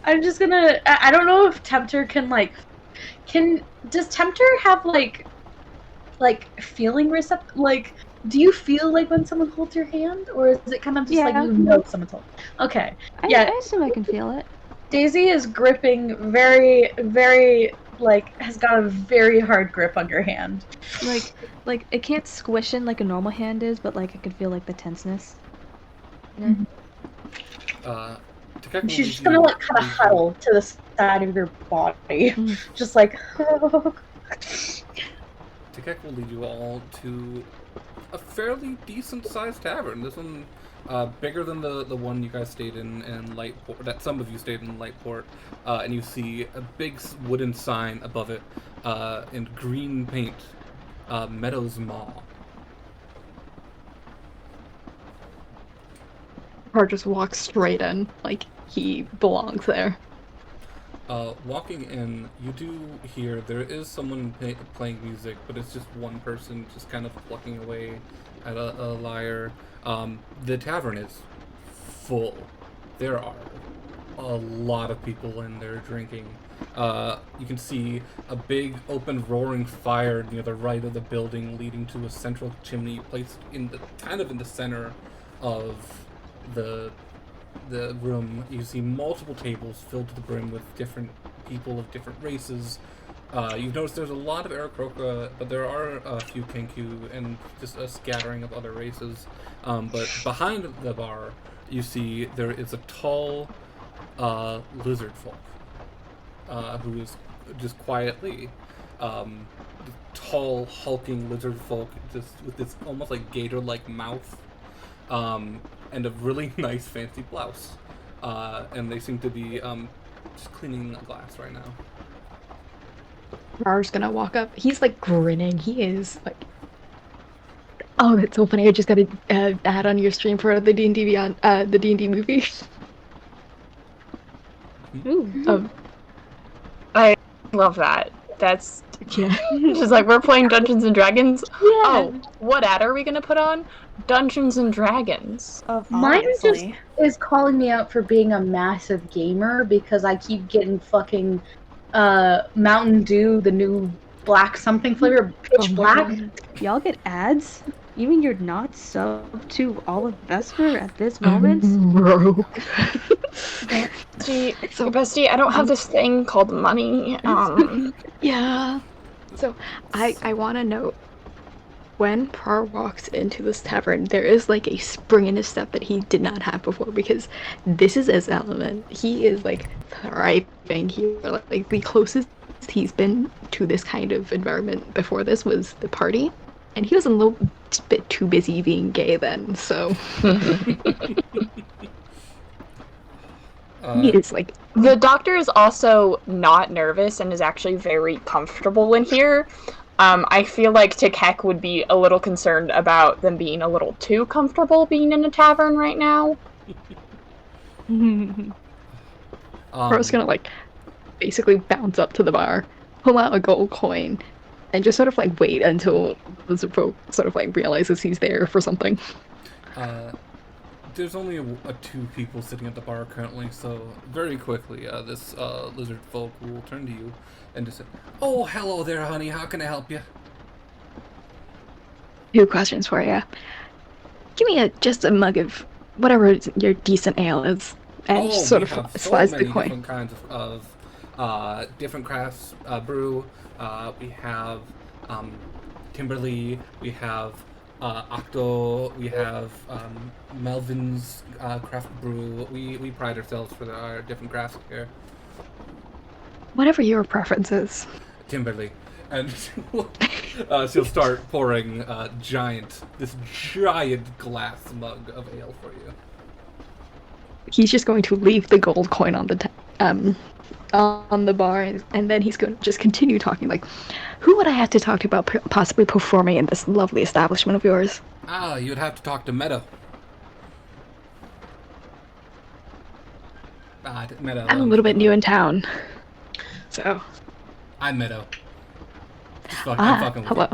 I'm just gonna. I don't know if Tempter can does Tempter have like feeling do you feel like when someone holds your hand, or is it kind of just like Yeah. you know someone's holding? Okay. Yeah. I assume I can feel it. Daisy is gripping very, very has got a very hard grip on your hand. Like it can't squish in like a normal hand is, but like I can feel like the tenseness. Takeko She's leads just gonna you- kind of leads you- huddle to the side of your body, Mm. just like. Takeko will lead you all to a fairly decent-sized tavern. This one, bigger than the one you guys stayed in Lightport. That some of you stayed in Lightport, and you see a big wooden sign above it, in green paint, Meadows Maw. Or just walks straight in, like he belongs there. Walking in, you do hear there is someone playing music, but it's just one person just kind of plucking away at a lyre. The tavern is full. There are a lot of people in there drinking. You can see a big open roaring fire near the right of the building, leading to a central chimney placed in the center of the room. You see multiple tables filled to the brim with different people of different races. You've noticed there's a lot of Aarakocra, but there are a few Kenku and just a scattering of other races. But behind the bar, you see there is a tall lizard folk who is just quietly tall, hulking lizard folk, just with this almost like gator-like mouth. And a really nice fancy blouse. And they seem to be just cleaning a glass right now. Rar's gonna walk up. He's like grinning. He is like, oh, that's so funny. I just got an ad on your stream for the D&D Beyond, the D&D movie. Ooh. I love that. That's Yeah. just like we're playing Dungeons and Dragons. Yeah. Oh, what ad are we gonna put on? Dungeons and Dragons. Mine just Obviously. is calling me out for being a massive gamer because I keep getting fucking Mountain Dew, the new black something flavor, pitch black. Y'all get ads? You mean you're not sub to all of Vesper at this moment? Bro. Bestie, I don't have this thing called money. Yeah. So I want to know, when Prar walks into this tavern, there is like a spring in his step that he did not have before, because this is his element. He is like thriving here. Like the closest he's been to this kind of environment before this was the party, and he was a little bit too busy being gay then. So he is like, The doctor is also not nervous and is actually very comfortable in here. I feel like Takek would be a little concerned about them being a little too comfortable being in a tavern right now. Prar's gonna like basically bounce up to the bar, pull out a gold coin, and just sort of like wait until the folk sort of like realizes he's there for something. There's only two people sitting at the bar currently, so very quickly, this lizard folk will turn to you and just say, "Oh, hello there, honey. How can I help you?" 2 questions for you. Give me just a mug of whatever your decent ale is, and just sort we of have so slides the many coin. different kinds of different crafts brew. We have Timberly. We have Octo. We have Melvin's craft brew. We pride ourselves for our different crafts here. Whatever your preference is. Kimberly, and she'll start pouring this giant glass mug of ale for you. He's just going to leave the gold coin on the on the bar, and then he's going to just continue talking. Like, who would I have to talk to about possibly performing in this lovely establishment of yours? You'd have to talk to Meadow. Meadow. I'm a little bit new in town, so. I'm Meadow. I'm fucking with hello.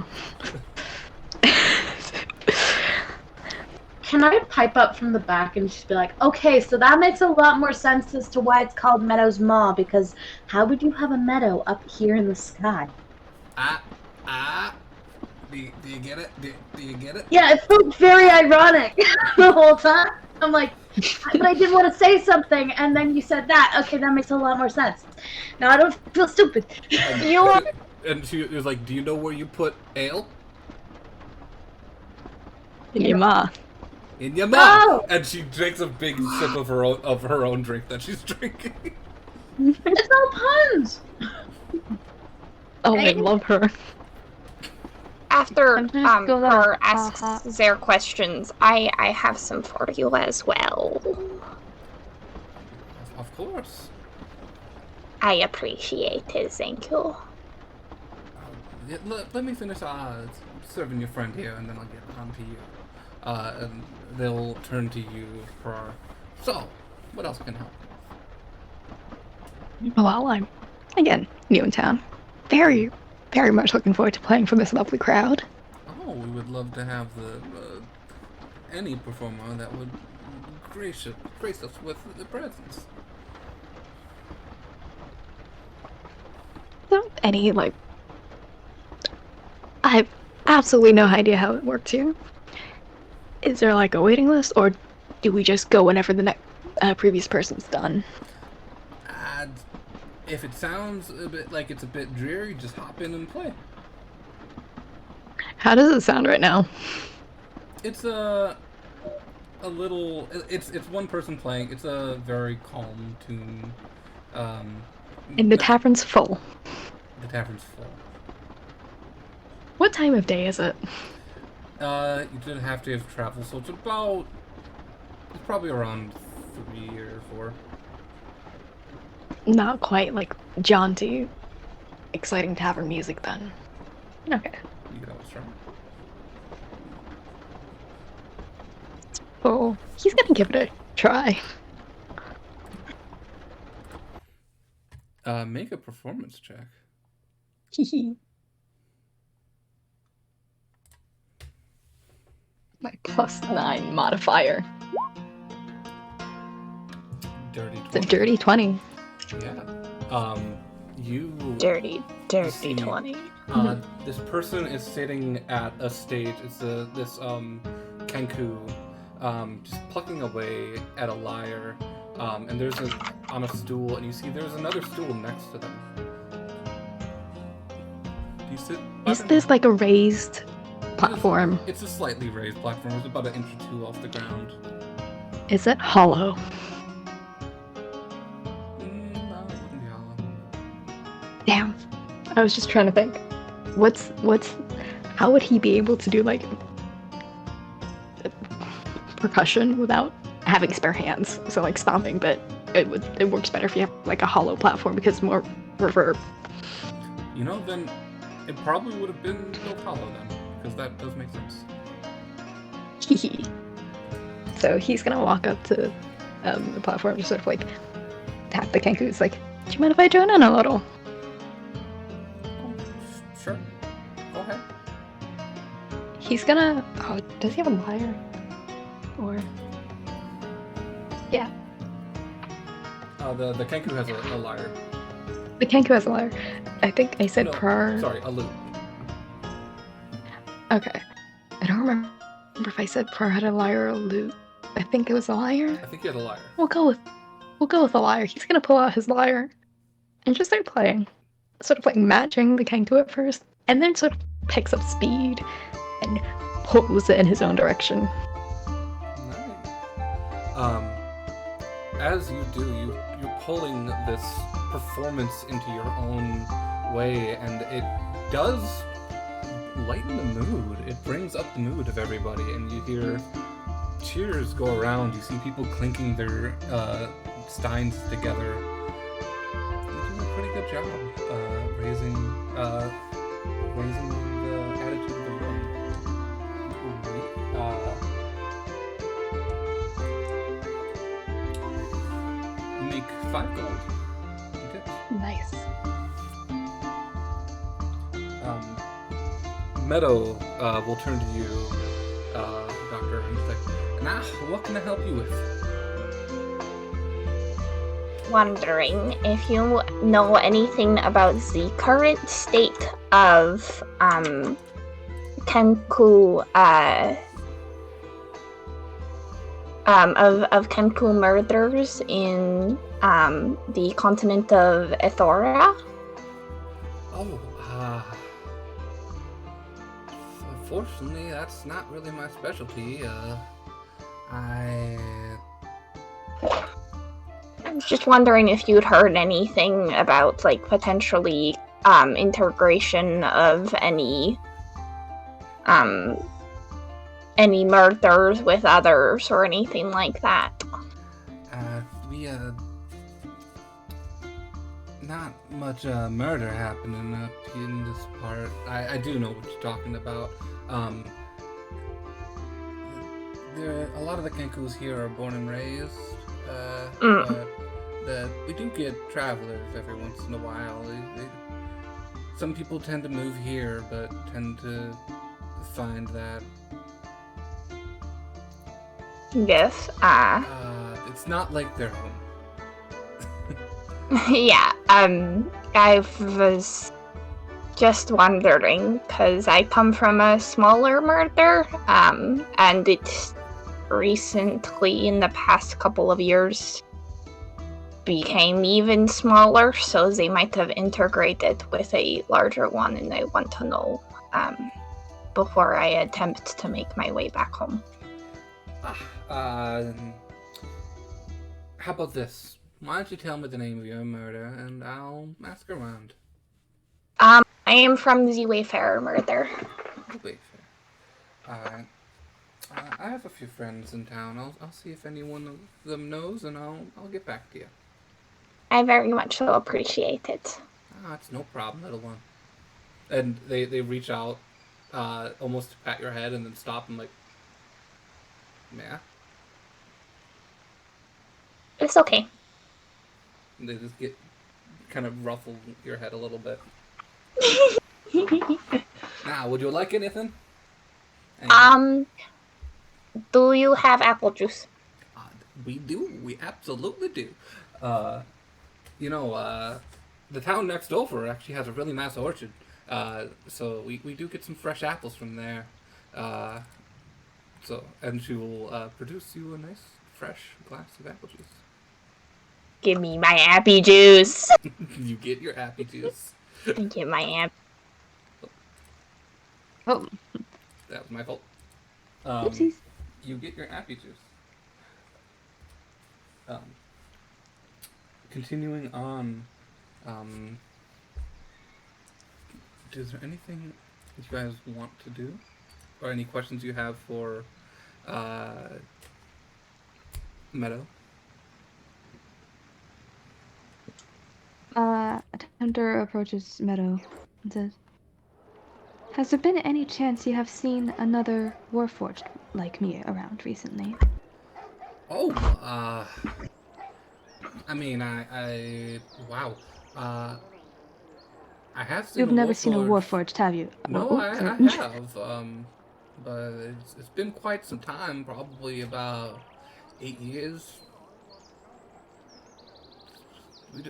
Can I pipe up from the back and just be like, okay, so that makes a lot more sense as to why it's called Meadow's Maw, because how would you have a meadow up here in the sky? Do you get it? Do you get it? Yeah, it felt very ironic the whole time. I'm like, but I didn't want to say something, and then you said that. Okay, that makes a lot more sense. Now I don't feel stupid. And she was like, do you know where you put ale? In your maw. In your mouth. No! And she drinks a big sip of her own drink that she's drinking. It's all puns. Oh, I love her. After her asks their questions, I have some for you as well. Of course. I appreciate it, thank you. Let me finish serving your friend here, and then I'll get on to you. And they'll turn to you for. So, what else can help? Well, I'm, again, new in town. Very, very much looking forward to playing for this lovely crowd. Oh, we would love to have any performer that would grace us with the presence. So, any, like... I have absolutely no idea how it works here. Is there, like, a waiting list, or do we just go whenever the previous person's done? If it sounds a bit like it's a bit dreary, just hop in and play. How does it sound right now? It's a little. It's one person playing. It's a very calm tune. And the tavern's full. The tavern's full. What time of day is it? You did have to have travel, so it's probably around 3 or 4. Not quite like jaunty, exciting tavern music then. Okay. You can always try. Oh, he's gonna give it a try. Make a performance check. Hehe. My +9 modifier. Dirty 20. It's a dirty 20. Yeah. You... Dirty 20. This person is sitting at a stage. It's this Kenku, just plucking away at a lyre. And there's on a stool, and you see there's another stool next to them. Do you sit? Is this like a raised platform? It's a slightly raised platform. It's about 1 inch or 2 off the ground. Is it hollow? Damn. I was just trying to think. How would he be able to do like percussion without having spare hands? So like stomping, but it works better if you have like a hollow platform because it's more reverb. You know, then it probably would have been built hollow then, because that does make sense. So he's gonna walk up to the platform and sort of like tap the Kenku. It's like, do you mind if I join in a little? Sure. Go ahead. He's gonna... Oh, does he have a lyre? Or... Yeah. The Kenku has a lyre. The Kenku has a lyre. I think I said Sorry, a lute. Okay. I don't remember if I said Prar had a lyre or a lute. I think it was a lyre. I think he had a lyre. We'll go with a lyre. He's gonna pull out his lyre and just start playing. Sort of like matching the Kenku at first, and then sort of picks up speed and pulls it in his own direction. Nice. As you do, you're pulling this performance into your own way, and it does lighten the mood. It brings up the mood of everybody, and you hear cheers go around. You see people clinking their steins together. You're doing a pretty good job raising the attitude of the room. You make 5 gold. Okay. Nice. Meadow will turn to you, Doctor, and he's like, "Nah, what can I help you with?" Wondering if you know anything about the current state of Kenku of Kenku murders in the continent of Ethora. Oh, unfortunately, that's not really my specialty. I was just wondering if you'd heard anything about, like, potentially integration of any murders with others or anything like that. We not much murder happening up in this part. I do know what you're talking about. A lot of the Kenkus here are born and raised, but we do get travelers every once in a while. Some people tend to move here, but tend to find that Yes. it's not like their home. Yeah. I was just wondering because I come from a smaller murder, and it's recently, in the past couple of years, became even smaller, so they might have integrated with a larger one, and I want to know before I attempt to make my way back home. How about this? Why don't you tell me the name of your murder, and I'll ask around. I am from the Wayfarer murder. Wayfarer. I have a few friends in town. I'll see if anyone of them knows, and I'll get back to you. I very much so appreciate it. It's no problem, little one. And they reach out, almost to pat your head, and then stop and like, yeah. It's okay. And they just get kind of ruffle your head a little bit. Now, would you like anything? Do you have apple juice? We do. We absolutely do. The town next over actually has a really nice orchard. So we do get some fresh apples from there. And she will produce you a nice, fresh glass of apple juice. Give me my appy juice. You get your appy juice. Get my app. Oh. That was my fault. Oopsies. You get your appy juice. Continuing on, is there anything you guys want to do? Or any questions you have for Meadow? Hunter approaches Meadow and says, "Has there been any chance you have seen another Warforged like me around recently?" Oh, wow. I have seen You've never seen a Warforged, have you? No, I have, but it's been quite some time, probably about 8 years.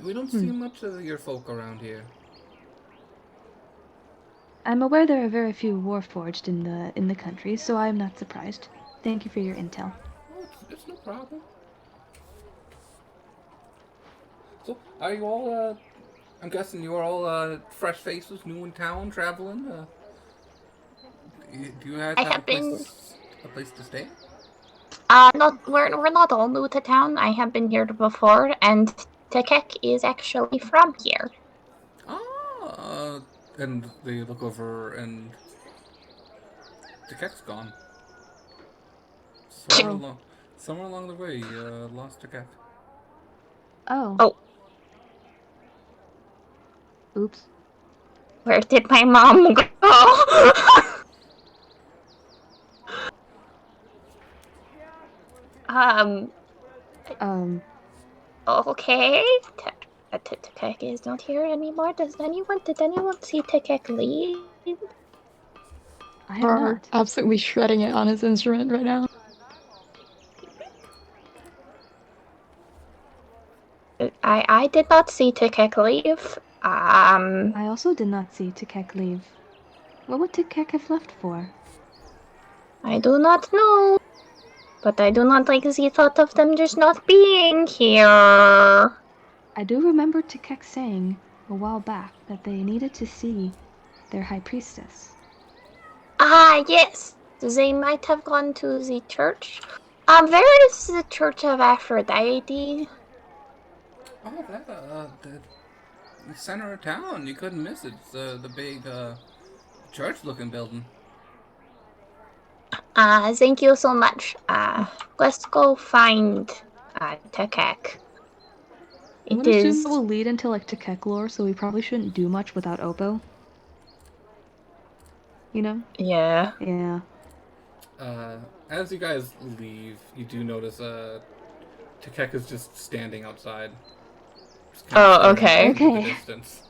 We don't see much of your folk around here. I'm aware there are very few Warforged in the country, so I'm not surprised. Thank you for your intel. Oh, it's no problem. So, are you all, I'm guessing you're all fresh faces, new in town, traveling? Do you guys I have have been. a place to stay? Not we're not all new to town. I have been here before, and Tekek is actually from here. Ah, and they look over, and the cat's gone. Somewhere along the way, lost a cat. Oh. Oh. Oops. Where did my mom go? Okay. Tekek is not here anymore. Did anyone see Tekek leave? I have not. Absolutely shredding it on his instrument right now. I did not see Tekek leave. I also did not see Tekek leave. What would Tekek have left for? I do not know. But I do not like the thought of them just not being here. I do remember Tekek saying a while back that they needed to see their high priestess. Ah, yes. They might have gone to the church. Where is the Church of Aphrodite? Oh, that the center of town. You couldn't miss it. It's the big church-looking building. Thank you so much. Let's go find Tekek. I'm gonna assume that will lead into like Tekek lore, so we probably shouldn't do much without Oppo. You know? Yeah. Yeah. As you guys leave, you do notice Tekek is just standing outside. Just kind of staring into the distance.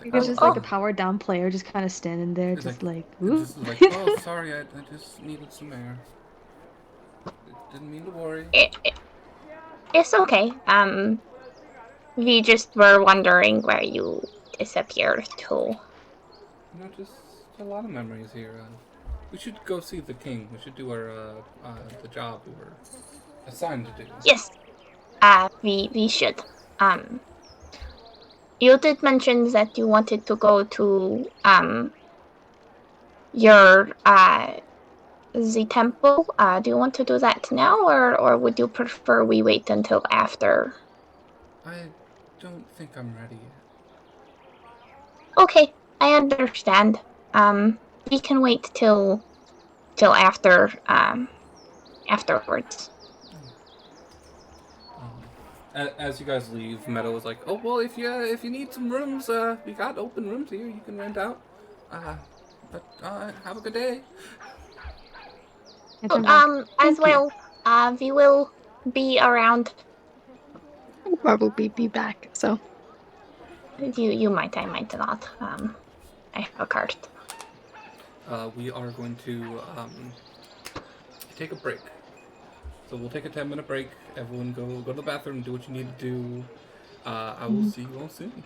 It's just like a powered down player just kind of standing there, just like, oh, sorry, I just needed some air. Didn't mean to worry. It's okay. We just were wondering where you disappeared to. Just a lot of memories here. We should go see the king. We should do our the job we were assigned to do. Yes. We should. You did mention that you wanted to go to your the temple. Do you want to do that now, or would you prefer we wait until after? I don't think I'm ready yet. Okay, I understand. We can wait till after afterwards. As you guys leave, Meadow was like, "Oh well, if you need some rooms, we got open rooms here. You can rent out. But have a good day." As well, we will be around. I'll probably be back. So you might, I might not. I have a cart. We are going to take a break. So we'll take a 10-minute break. Everyone go to the bathroom, do what you need to do. I will see you all soon.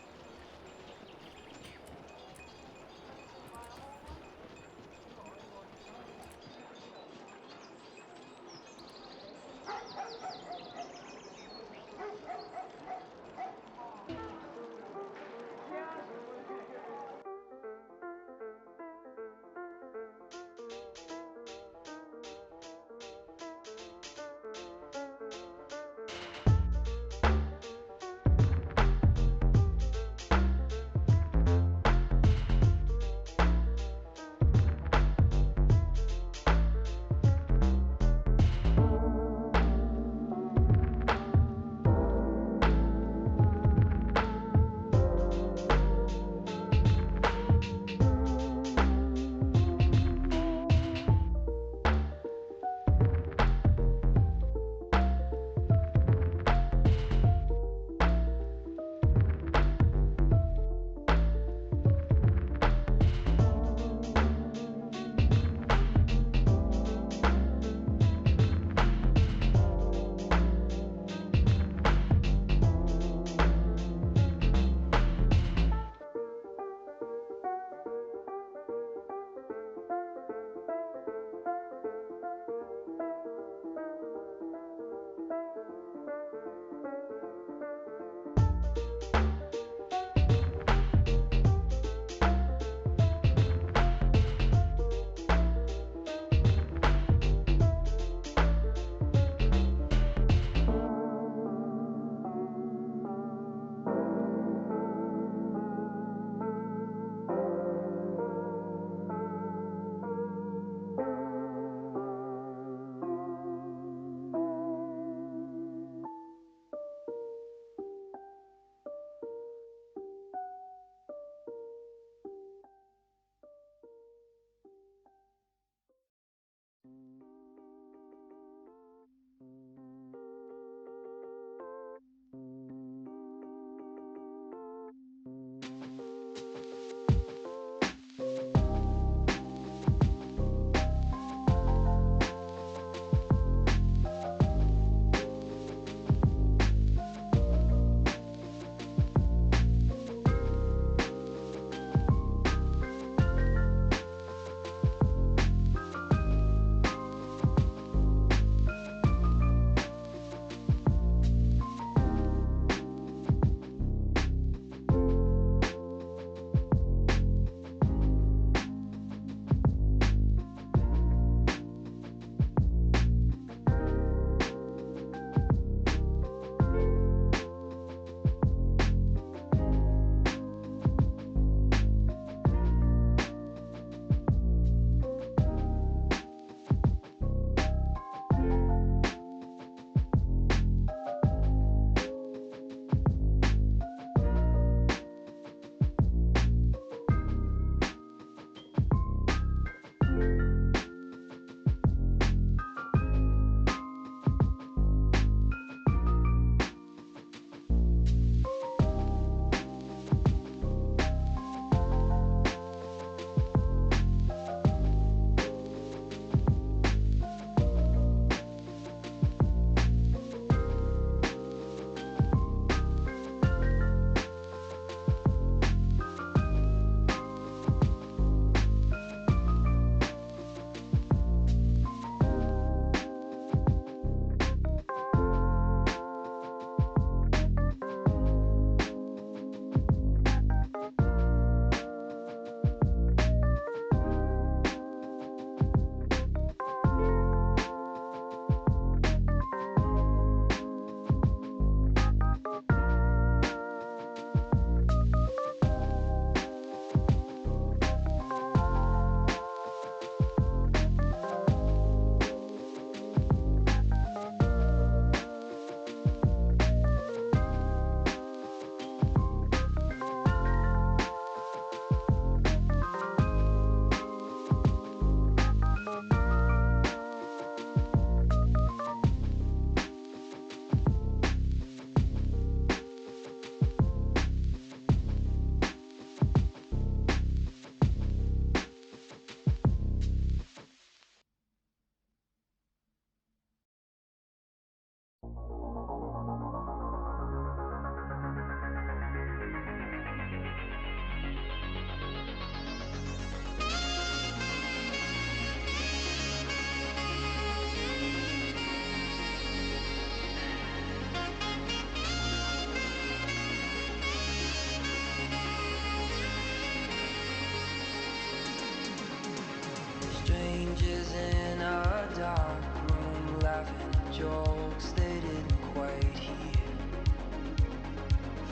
Strangers in a dark room laughing at jokes they didn't quite hear.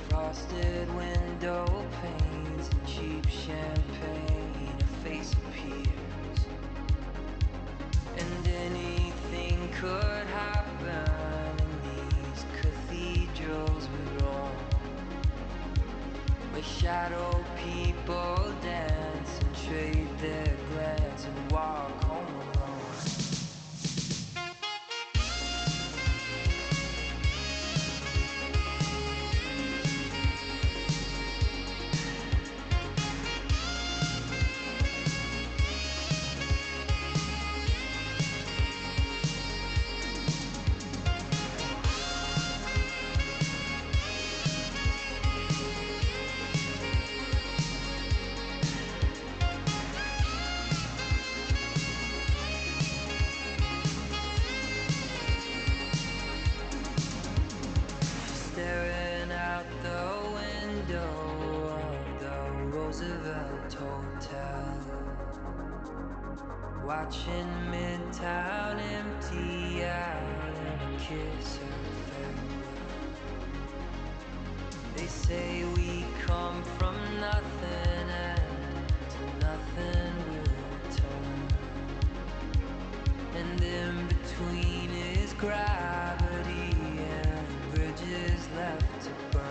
Frosted window panes and cheap champagne, a face appears. And anything could happen in these cathedrals we roam, where shadow people dance and trade their glance and walk home alone. Staring out the window of the Roosevelt Hotel, watching Midtown empty out and a kiss of farewell. They say we come from nothing and to nothing we'll return, and in between is gravity and bridges left to burn.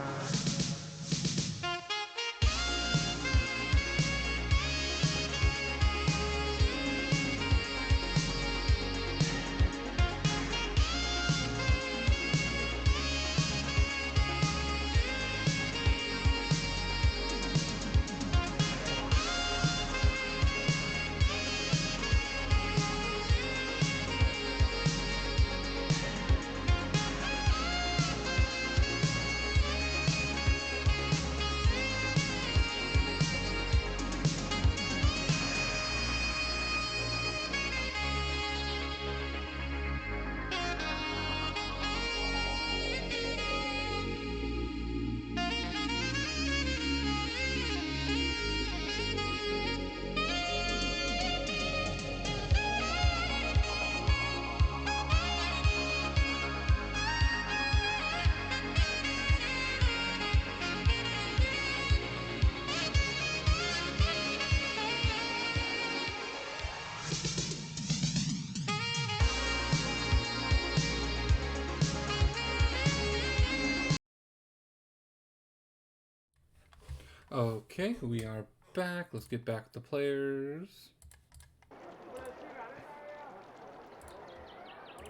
Okay, we are back. Let's get back to players.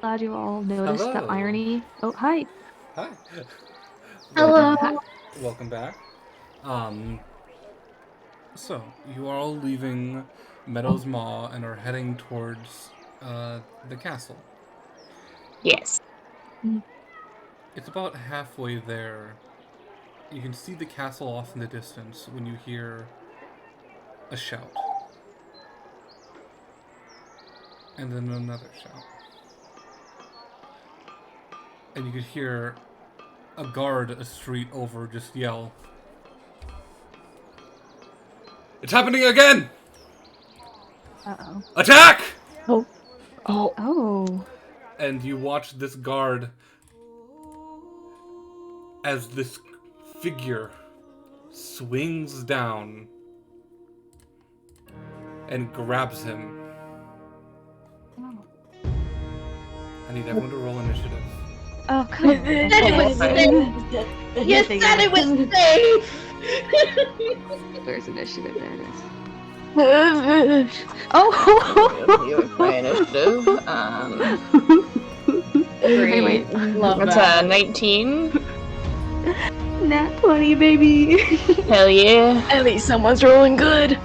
Glad you all noticed the Hello. irony. Oh, hi. Hi. Hello. Welcome back. So you are all leaving Meadows Maw and are heading towards the castle. Yes. It's about halfway there. You can see the castle off in the distance when you hear a shout. And then another shout. And you could hear a guard a street over just yell, "It's happening again! Uh-oh. Attack!" Oh. And you watch this guard as this figure swings down and grabs him. I need everyone to roll initiative. Oh, come on. You said it was safe! There's initiative. There it is. You my initiative. Anyway, Love That's that. a 19. Nat 20, baby. Hell yeah. At least someone's rolling good.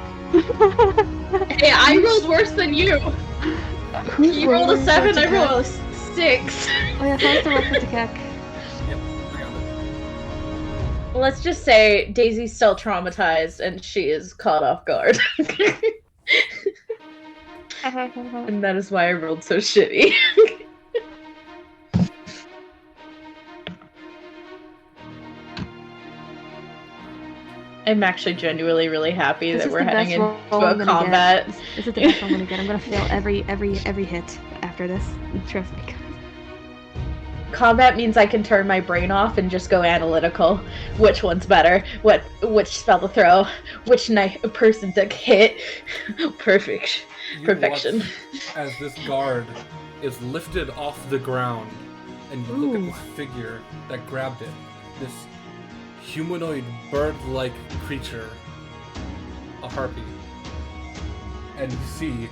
Hey, I rolled worse than you. You rolled a 7, I rolled a 6. Oh yeah, thanks to reference to Keck. Yep, I got it. Let's just say Daisy's still traumatized and she is caught off guard. And that is why I rolled so shitty. I'm actually genuinely really happy This that is we're the heading best into roll I'm a gonna combat. get. This is the best roll I'm gonna get. I'm gonna fail every hit after this. Trust me. Combat means I can turn my brain off and just go analytical. Which one's better? Which spell to throw? Which person to hit? Perfect. You Perfection. watch as this guard is lifted off the ground, and you look at this figure that grabbed it. This humanoid bird-like creature, a harpy, and you see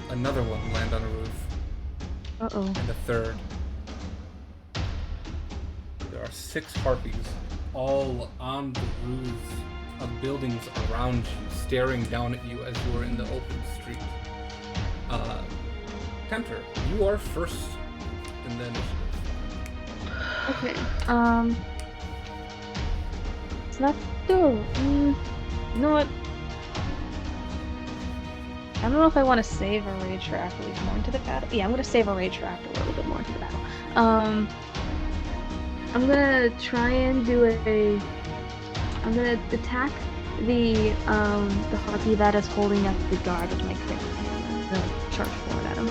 another one land on a roof. Uh-oh. And a third. There are 6 harpies, all on the roofs of buildings around you, staring down at you as you are in the open street. Tempter, you are first in the initiative. Okay. It's not the. You know what? I don't know if I want to save a rage for after we come more into the battle. Yeah, I'm gonna save a rage for after we're a little bit more into the battle. I'm gonna try and do I'm gonna attack the harpy that is holding up the guard with my crit. I'm gonna charge forward at him.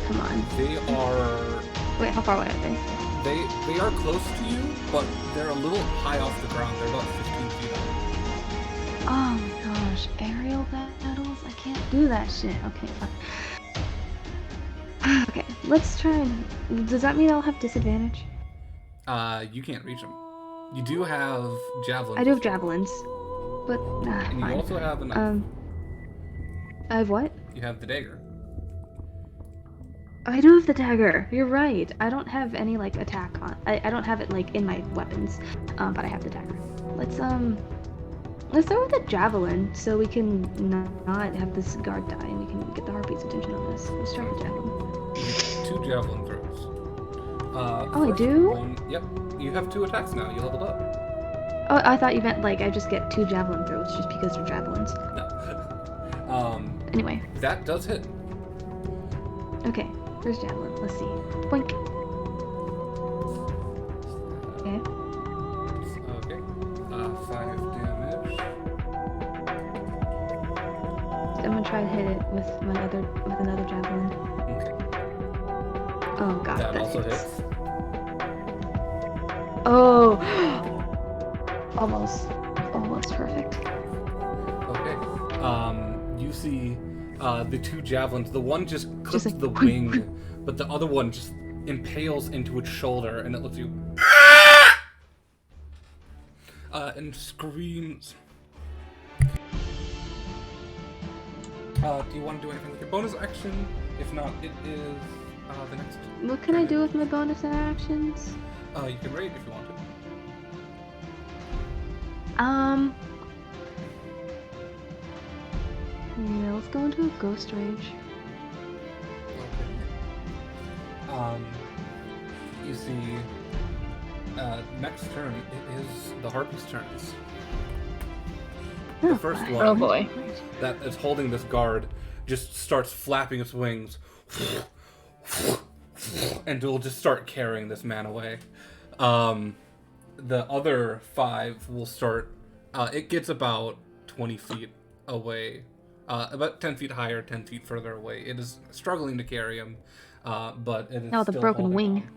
Come on. They are. Wait, how far away are they? They are close to you, but they're a little high off the ground. They're about 15 feet up. Oh my gosh, aerial battles? I can't do that shit. Okay, fuck. Okay, let's try and... Does that mean I'll have disadvantage? You can't reach them. You do have javelins. I do have javelins, but And you fine. also have a knife. I have what? You have the dagger. I do have the dagger. You're right. I don't have any like attack on. I don't have it like in my weapons, but I have the dagger. Let's start with the javelin so we can not have this guard die and we can get the harpy's attention on this. Let's start with javelin. 2 javelin throws. Oh, I First do? one, yep. You have 2 attacks now. You leveled up. Oh, I thought you meant like I just get 2 javelin throws just because they're javelins. No. Anyway. That does hit. Okay. First javelin. Let's see. Boink. Okay. Okay. 5 damage. I'm gonna try to hit it with another javelin. Okay. Oh god, That that also hits. hits. Oh, almost perfect. Okay. You see the 2 javelins. The one just clips like, the wing, but the other one just impales into its shoulder, and it looks you and screams. Do you want to do anything with your bonus action? If not, it is the next. What can I do with my bonus actions? You can raid if you want to. Yeah, let's go into a ghost rage. Okay. You see, next turn, it is the harpy's turns. The first one, Oh boy. that is holding this guard, just starts flapping its wings, and will just start carrying this man away. The other 5 will start, it gets about 20 feet away, about 10 feet higher, 10 feet further away. It is struggling to carry him, but it is Oh, the still broken holding wing.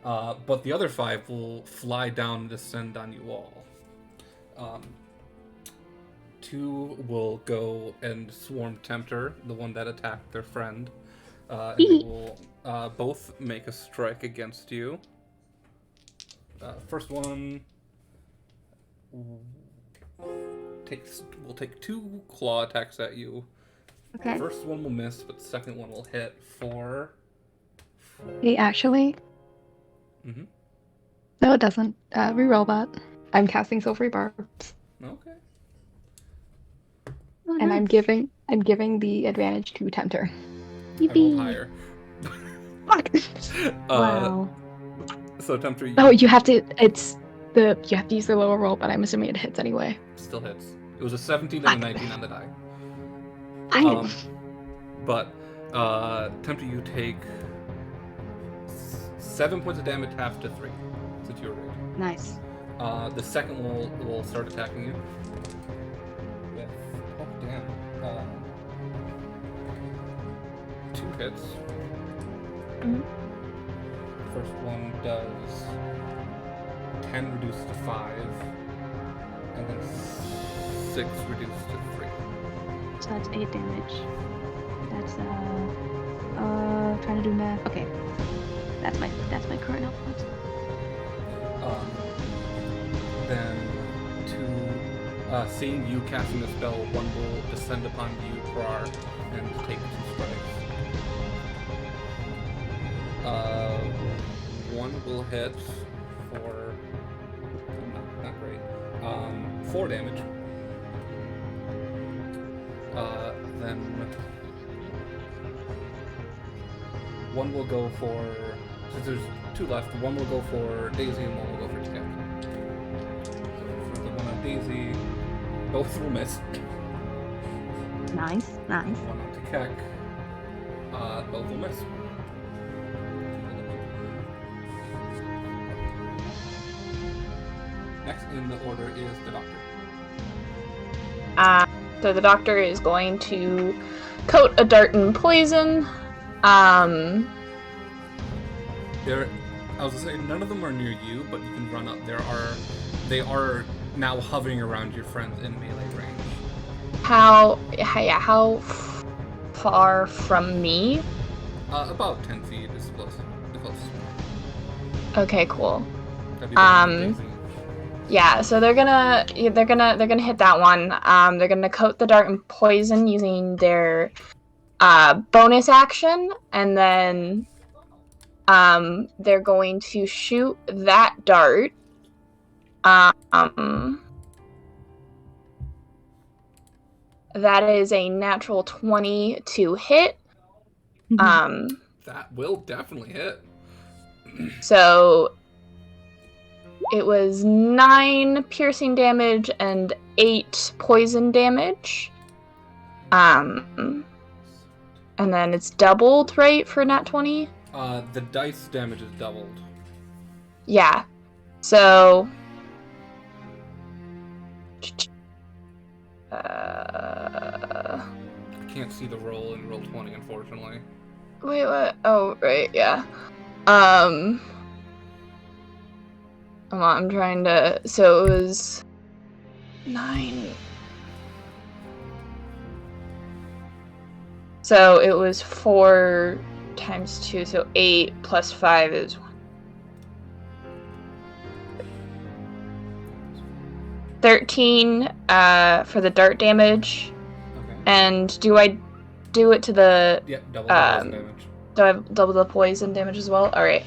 on. But the other 5 will fly down and descend on you all. 2 will go and swarm Tempter, the one that attacked their friend. And they will both make a strike against you. First one will take 2 claw attacks at you. Okay. First one will miss, but the second one will hit for... Hey, actually, Mm-hmm. no, it doesn't. Reroll that. I'm casting Silvery Barbs, Okay. and I'm giving the advantage to Tempter. I rolled higher. Fuck. Wow. So Tempter, you Oh, you have to. You have to use the lower roll, but I'm assuming it hits anyway. still hits. It was a 17 and a 19 on the die. I. But Tempter, you take 7 points of damage, half to 3. Since you're raid. Nice. The second will start attacking you. With, oh damn, 2 hits. Mhm. First one does 10 reduced to 5, and then 6 reduced to 3. So that's 8 damage. That's trying to do math. Okay. That's my current health points. Then to seeing you casting the spell, one will descend upon you, Prar, and take 2 strikes. One will hit for not great. 4 damage. Then one will go for, since there's 2 left, one will go for Daisy and one will go for Tek. So for the one on Daisy, both will miss. Nice. One on Tek, both will miss. Next in the order is the doctor. So the doctor is going to coat a dart in poison. There, I was gonna say none of them are near you, but you can run up. They are now hovering around your friends in melee range. How far from me? About 10 feet is the closest one. Okay, cool. That'd be Daisy. Yeah, so they're gonna hit that one. They're gonna coat the dart in poison using their bonus action, and then they're going to shoot that dart. That is a natural 20 to hit. That will definitely hit. So it was 9 piercing damage and 8 poison damage. And then it's doubled, right, for nat 20? The dice damage is doubled. Yeah. So I can't see the roll in roll 20, unfortunately. wait, what? Oh, right, yeah. I'm trying to. So it was 9. So it was 4 times 2, so 8 plus 5 is 13 for the dart damage. Okay. And do I do it to the Yeah, double the poison damage. do I have double the poison damage as well? Alright.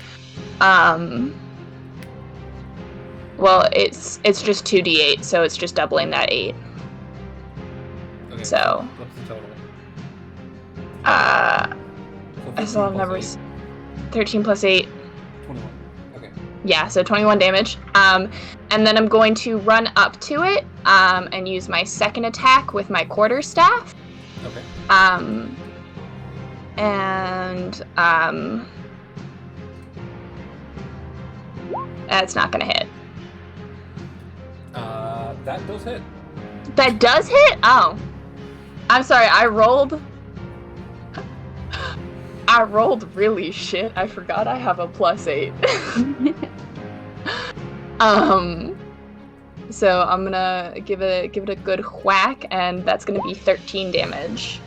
Well, it's just 2d8, so it's just doubling that 8. Okay. So What's the total? I So still have 15 plus numbers. 8, 13 plus 8. 21. Okay. Yeah, so 21 damage. And then I'm going to run up to it and use my second attack with my quarterstaff. Okay. That's not gonna hit. That does hit. That does hit? Oh. I'm sorry, I rolled really shit. I forgot I have a +8. So I'm gonna give it a good whack, and that's gonna be 13 damage.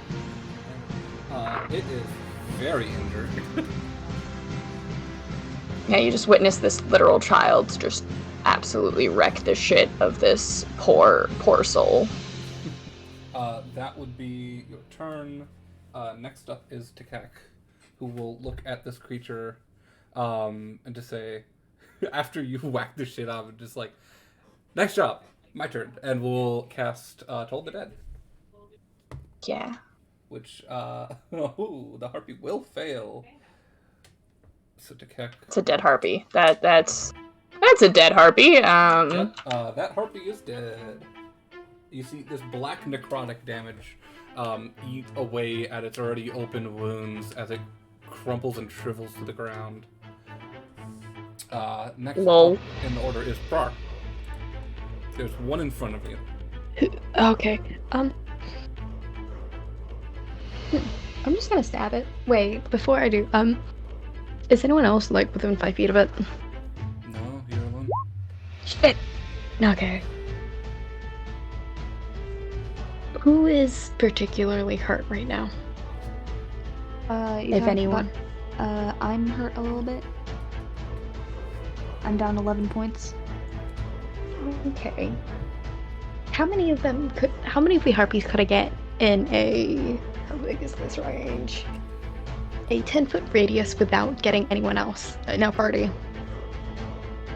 It is very injured. Yeah, you just witnessed this literal child just absolutely wreck the shit of this poor soul. That would be your turn. Next up is Tekek, who will look at this creature and just say, after you whack the shit out of it, just like, nice job, my turn. And we'll cast Toll the Dead. Yeah. Which, the harpy will fail. So Tekek. It's a dead harpy. That's a dead harpy. Yep, that harpy is dead. You see this black necrotic damage eat away at its already open wounds as it crumples and shrivels to the ground. Next Lol. up in the order is Prar. There's one in front of you. Okay. I'm just gonna stab it. Wait, before I do, is anyone else like within 5 feet of it? No, you're alone. Shit. Okay. Who is particularly hurt right now? You're If talking anyone. about- I'm hurt a little bit. I'm down 11 points. Okay. How many of the harpies could I get in a, how big is this range? A 10-foot radius without getting anyone else in our party?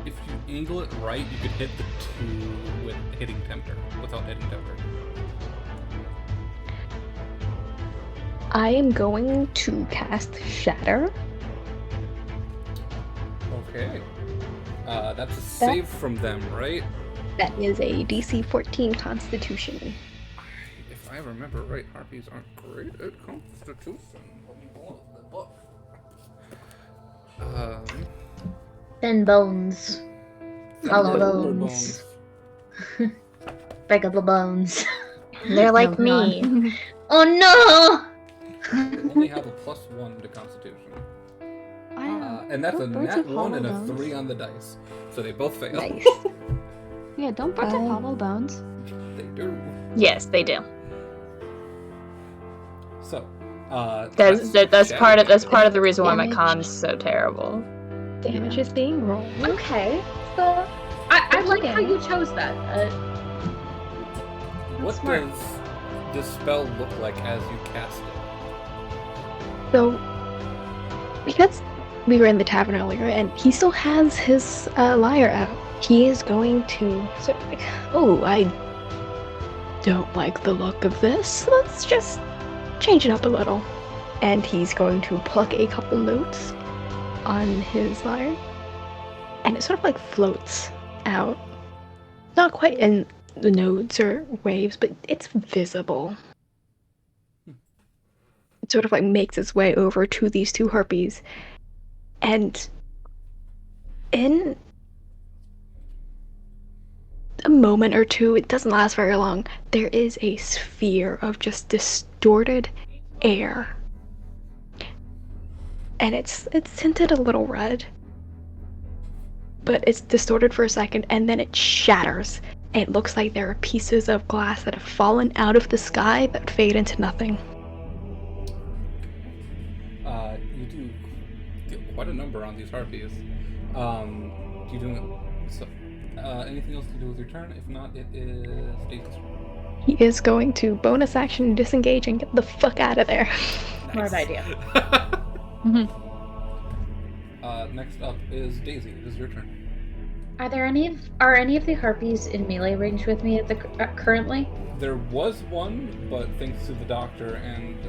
If you angle it right, you could hit the 2 with hitting Tempter, without hitting Tempter. I am going to cast Shatter. Okay. That's a save from them, right? That is a DC 14 Constitution. If I remember right, harpies aren't great at Constitution. Let me pull up the book. Thin bones. Hollow bones. Breakable bones. They're like No, me. Oh no! They only have a +1 to Constitution. And that's a Birds nat have 1 and a hollow bones. 3 on the dice. So they both fail. Nice. Yeah, don't birds have hollow bones? They do. Yes, they do. So, That's part of the reason why my Damage. con's so terrible. Damage is being rolled. Okay, so I like how you chose that. What smart. does this spell look like as you cast it? So, because we were in the tavern earlier, and he still has his lyre out, he is going to sort of like, oh, I don't like the look of this. Let's just change it up a little. And he's going to pluck a couple notes on his lyre, and it sort of like floats out. Not quite in the nodes or waves, but it's visible. It sort of like makes its way over to these 2 harpies, and in a moment or two, it doesn't last very long, there is a sphere of just distorted air, and it's tinted a little red, but it's distorted for a second, and then it shatters. It looks like there are pieces of glass that have fallen out of the sky that fade into nothing. You do get quite a number on these harpies. Do you do so? Anything else to do with your turn? If not, it is Daisy's turn. He is going to bonus action disengage and get the fuck out of there. Smart idea. Next up is Daisy. It is your turn. Are any of the harpies in melee range with me at the currently? There was one, but thanks to the doctor and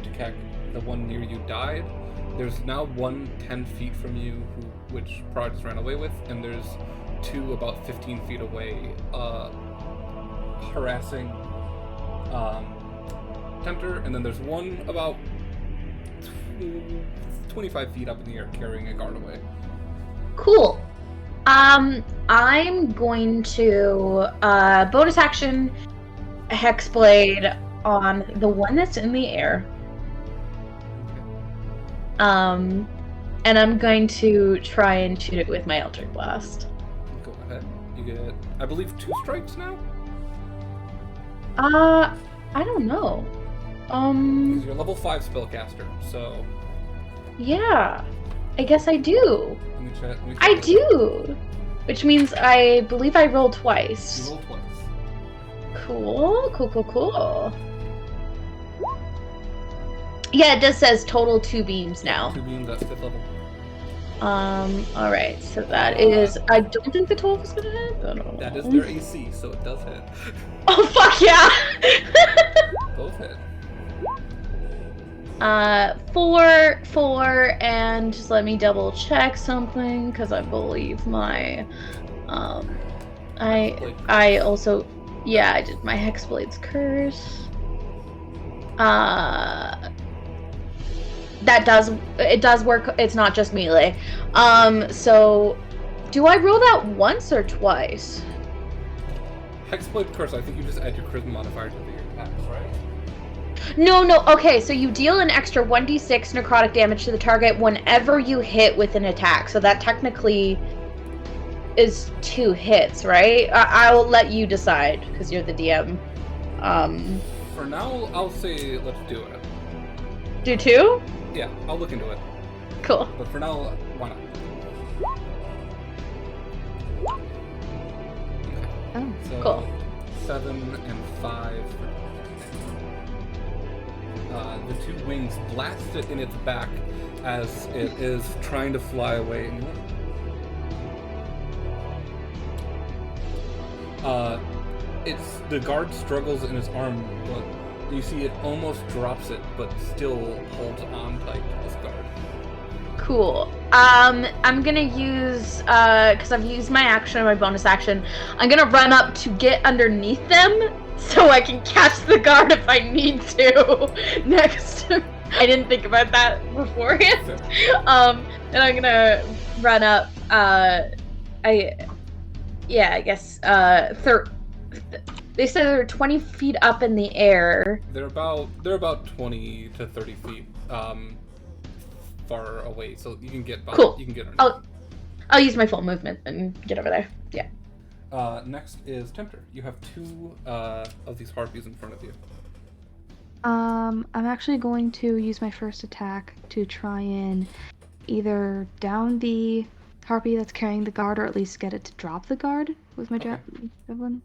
to Kek, the one near you died. There's now one 10 feet from you, which Prod just ran away with, and there's 2 about 15 feet away, harassing Tempter, and then there's one about 25 feet up in the air carrying a guard away. Cool. I'm going to bonus action Hexblade on the one that's in the air. And I'm going to try and shoot it with my Eldritch Blast. Go ahead. You get, I believe, 2 strikes now? I don't know. Because you're level 5 spellcaster, so... Yeah. I guess I do. Let me check. I do! Which means I believe I rolled twice. You roll twice. Cool. Yeah, it just says total 2 beams now. 2 beams at 5th level. Alright, so that is... I don't think the 12 is gonna hit. I don't know. That is their AC, so it does hit. Oh, fuck yeah! Both hit. 4, and just let me double check something, because I believe my, I also, yeah, I did my Hexblade's Curse. It does work, it's not just melee. So, do I roll that once or twice? Hexblade Curse, I think you just add your charisma modifier to your attacks, right? No. Okay, so you deal an extra 1d6 necrotic damage to the target whenever you hit with an attack. So that technically is 2 hits, right? I'll let you decide because you're the DM. For now, I'll say let's do it. Do 2? Yeah, I'll look into it. Cool. But for now, why not? Oh, So, cool. 7 and 5. The 2 wings blast it in its back as it is trying to fly away. It's the guard struggles in his arm, but you see it almost drops it, but still holds on tight to this guard. Cool. I'm gonna use, because I've used my action and my bonus action, I'm gonna run up to get underneath them so I can catch the guard if I need to next. I didn't think about that beforehand. And I'm gonna run up, I guess, they said they're 20 feet up in the air. They're about 20 to 30 feet far away, so you can get by. Cool. You can get underneath. I'll use my full movement and get over there. Yeah. Next is Tempter. You have 2 of these harpies in front of you. I'm actually going to use my first attack to try and either down the harpy that's carrying the guard, or at least get it to drop the guard with my javelin.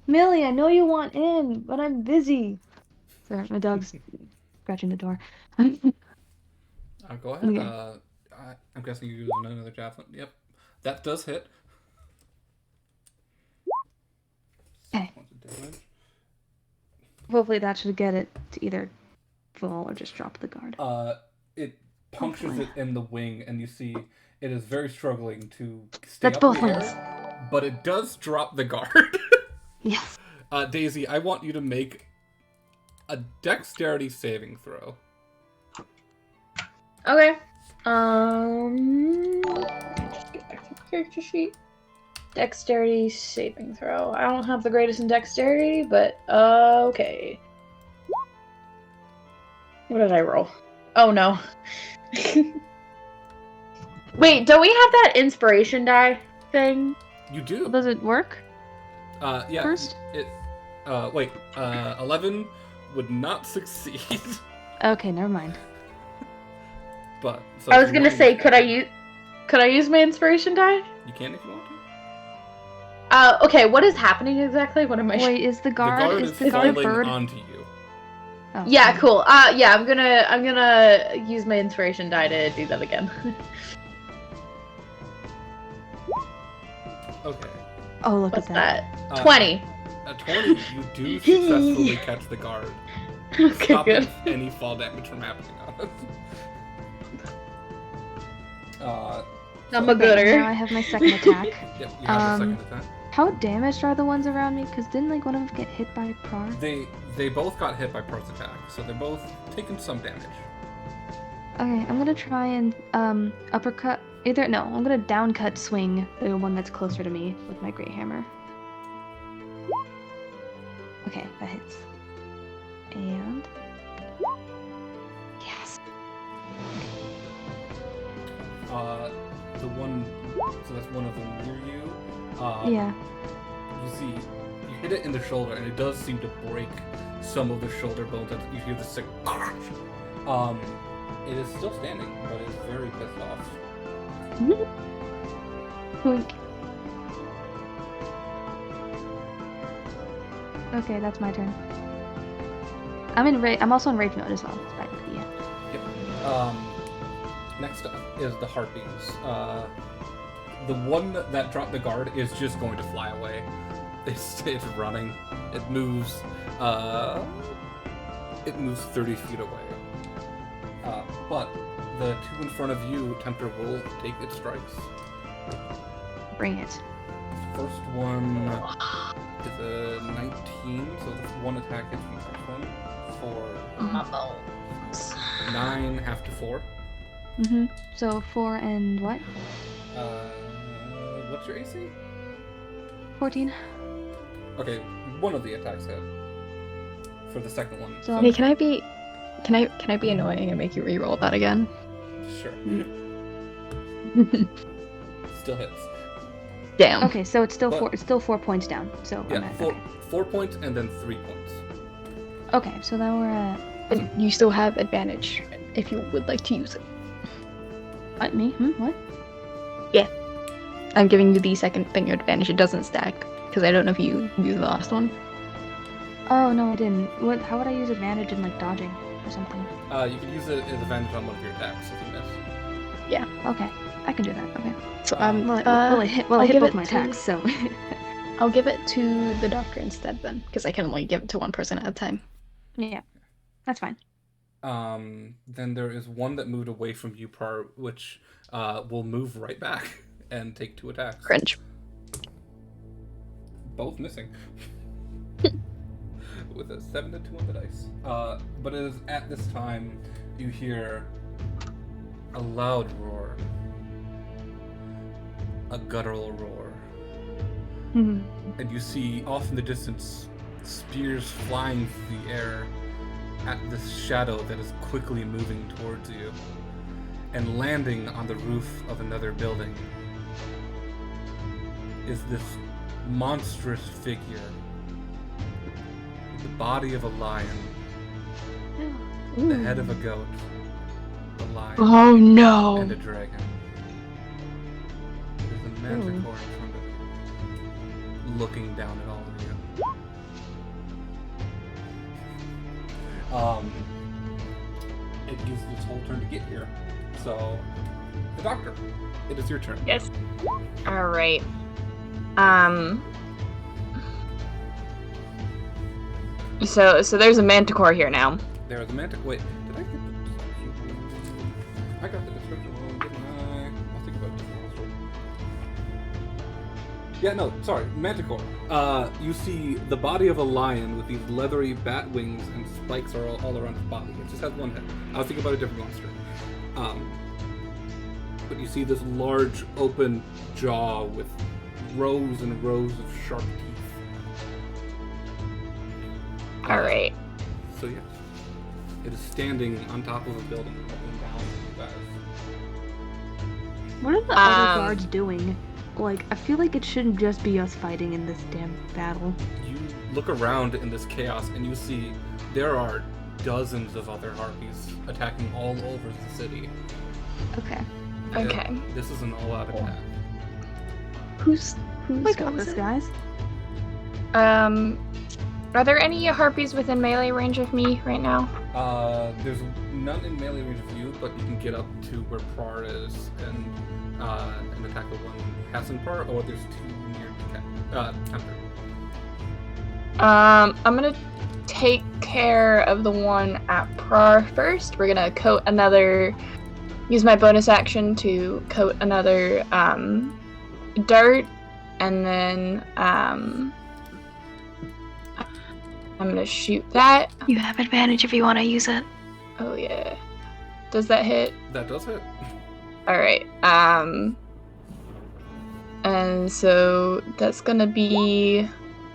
Millie, I know you want in, but I'm busy. Sorry, my dog's scratching the door. Go ahead. Okay. I'm guessing you use another javelin. Yep, that does hit. Okay. Hopefully that should get it to either fall or just drop the guard. It punctures it in the wing, and you see it is very struggling to stay That's up both in the wings. air, but it does drop the guard. Yes. Daisy, I want you to make a dexterity saving throw. Okay. Just get back to the character sheet. Dexterity saving throw. I don't have the greatest in dexterity, but okay. What did I roll? Oh no. Wait, don't we have that inspiration die thing? You do. Does it work? Yeah. First? It. Wait. 11 would not succeed. Okay, never mind. But so I if was you gonna want say, to- could I use my inspiration die? You can if you want to. Okay, what is happening exactly? What am I? Wait, is the guard the guard is is the guard a falling bird? onto you. Oh, Yeah, okay. cool. Yeah, I'm gonna use my inspiration die to do that again. Okay. Oh, look What's at that. that? 20. At 20, you do successfully catch the guard, Okay, stopping good. any fall damage from happening on it. I'm a Okay, gooder. now I have my second attack. Yep, you have the second attack. How damaged are the ones around me? Because didn't like one of them get hit by Prar? They both got hit by Parth's attack, so they're both taking some damage. Okay, I'm gonna try and uppercut. I'm gonna downcut swing the one that's closer to me with my great hammer. Okay, that hits. And yes. The one, so that's one of them near you. Yeah. You see, you hit it in the shoulder, and it does seem to break some of the shoulder bones. And you hear the sick. It is still standing, but it's very pissed off. Boink. Okay, that's my turn. I'm also in rage mode as well. Yeah. Yep. Next up is the harpies. The one that dropped the guard is just going to fly away. It's running. It moves. It moves 30 feet away. But the 2 in front of you, Tempter, will take its strikes. Bring it. First one is a 19, so the one attack hits the first one for 9, half to 4. Mm-hmm. So 4 and what? What's your AC? 14. Okay, one of the attacks hit. For the second one. So- Hey, can I be annoying and make you re-roll that again? Sure. Still hits. Damn. Okay, so it's still But- 4. It's still 4 points down. So I'm Yeah, at, 4 points and then 3 points. okay, so then we're at And you still have advantage if you would like to use it. me. What? I'm giving you the second thing advantage. It doesn't stack because I don't know if you used the last one. Oh no, I didn't. What? How would I use advantage in like dodging or something? You can use it as advantage on one of your attacks if you miss. Okay, I can do that. Okay. So Well, I hit I'll give both it my to- attacks, so. I'll give it to the doctor instead then, because I can only give it to one person at a time. Yeah, that's fine. Then there is one that moved away from you, which will move right back and take 2 attacks. Cringe. Both missing. With a 7 to 2 on the dice. But it is at this time you hear a loud roar. A guttural roar. And you see off in the distance spears flying through the air at this shadow that is quickly moving towards you and landing on the roof of another building is this monstrous figure with the body of a lion, the head of a goat, a lion, Oh no! and a dragon. There's a manticore in front of you, looking down at all of you. It gives this whole turn to get here. So, the doctor, it is your turn. Yes. All right. So there's a manticore here now. There is a manticore. Wait, did I get the description? I got the description wrong, didn't I? I'll think about it. Yeah, no, sorry, manticore. You see the body of a lion with these leathery bat wings and spikes are all around its body. It just has one head. I was thinking about a different monster. But you see this large open jaw with rows and rows of sharp teeth. All right. So yes, it is standing on top of a building, looking down at you guys. What are the other guards doing? Like, I feel like it shouldn't just be us fighting in this damn battle. You look around in this chaos and you see there are dozens of other harpies attacking all over the city. Okay. And Okay. This is an all-out attack. Who's We got what was this, it? guys. Are there any harpies within melee range of me right now? There's none in melee range of you, but you can get up to where Prar is and attack the one passing Prar, or there's 2 near Temper. I'm gonna take care of the one at Prar first. We're gonna use my bonus action to coat another dart, and then I'm gonna shoot that. You have advantage if you want to use it. Oh yeah. Does that hit? That does hit. Alright, and so that's gonna be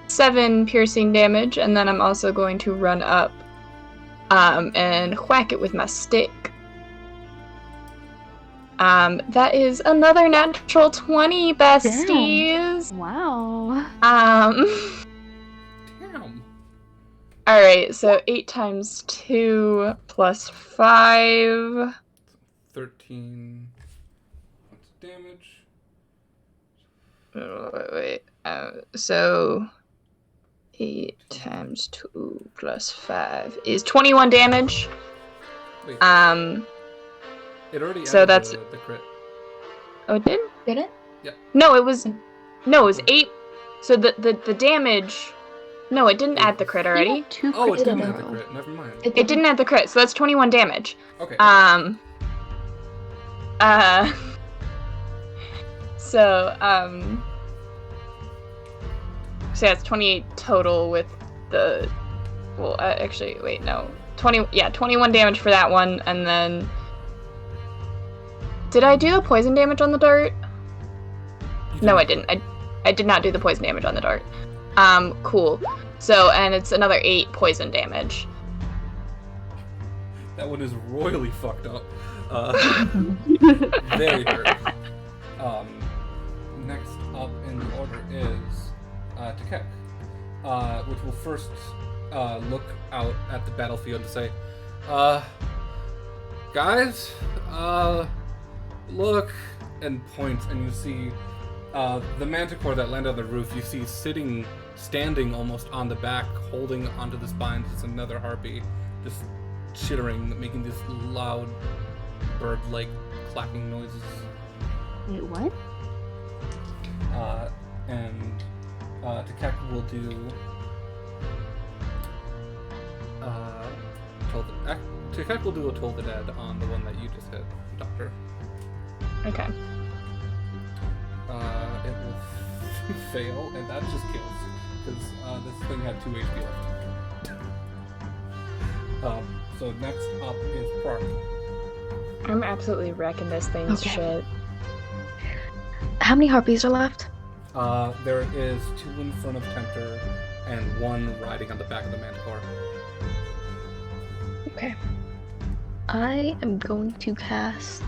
7 piercing damage, and then I'm also going to run up, and whack it with my stick. That is another natural 20, besties! Wow. Damn. Alright, so 8 times 2 plus 5. 13 points of damage. Wait. So 8 times 2 plus 5 is 21 damage. Wait, It it already so added that's- the crit. Oh, it did? Did it? No, it was 8. So the damage. No, it didn't add the crit already. Two Oh, it crits in didn't a add the row. crit. Never mind. It didn't add the crit, so that's 21 damage. Okay. So yeah, it's 28 total with the. Well, actually, wait, no. 21 damage for that one, and then. Did I do the poison damage on the dart? You No, I didn't. didn't. I did not do the poison damage on the dart. Cool. So, and it's another 8 poison damage. That one is royally fucked up. Very hurt. Next up in the order is Tekek, which will first look out at the battlefield to say, guys, look, and points, and you see the manticore that landed on the roof. You see standing almost on the back, holding onto the spines. It's another harpy, just chittering, making these loud bird-like clacking noises. Wait, what? And Tekek will do Tekek will do a Toll the Dead on the one that you just hit, Doctor. Okay. It will fail, and that just kills, because this thing had 2 HP left. So next up is Prar. I'm absolutely wrecking this thing's shit. How many harpies are left? There is 2 in front of Tempter, and 1 riding on the back of the Manticore. Okay. I am going to cast...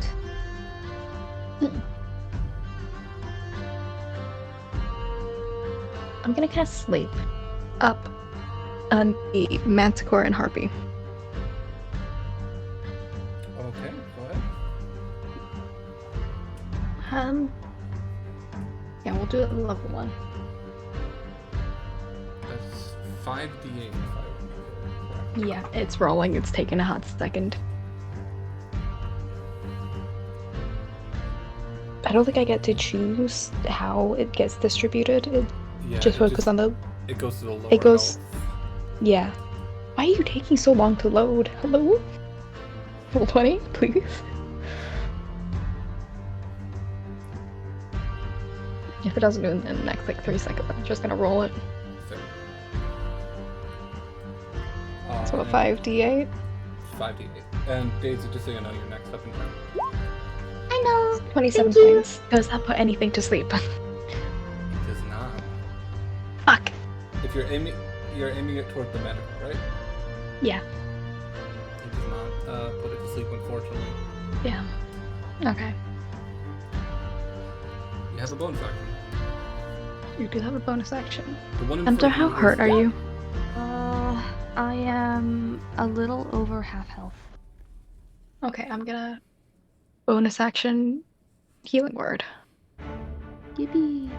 I'm gonna cast Sleep up on the Manticore and Harpy. Okay, go ahead. Yeah, we'll do it in level 1. That's 5d8 if I remember correctly. Yeah, it's rolling. It's taking a hot second. I don't think I get to choose how it gets distributed. It just focus on the... It goes to the lower It goes... health. Yeah. Why are you taking so long to load? Hello? Level 20, please? If it doesn't do it in the next, 3 seconds, I'm just gonna roll it. So a 5d8? 5d8. And Daisy, just so you know, you're next up in turn. I know! 27 Thank you. points. Does that put anything to sleep? It does not. Fuck! If you're aiming it toward the Manticore, right? Yeah. It does not put it to sleep, unfortunately. Yeah. Okay. You have a bonus action. You do have a bonus action. The one in Hunter, front how of you hurt is- are you? I am a little over half health. Okay, I'm gonna bonus action healing word. Yippee!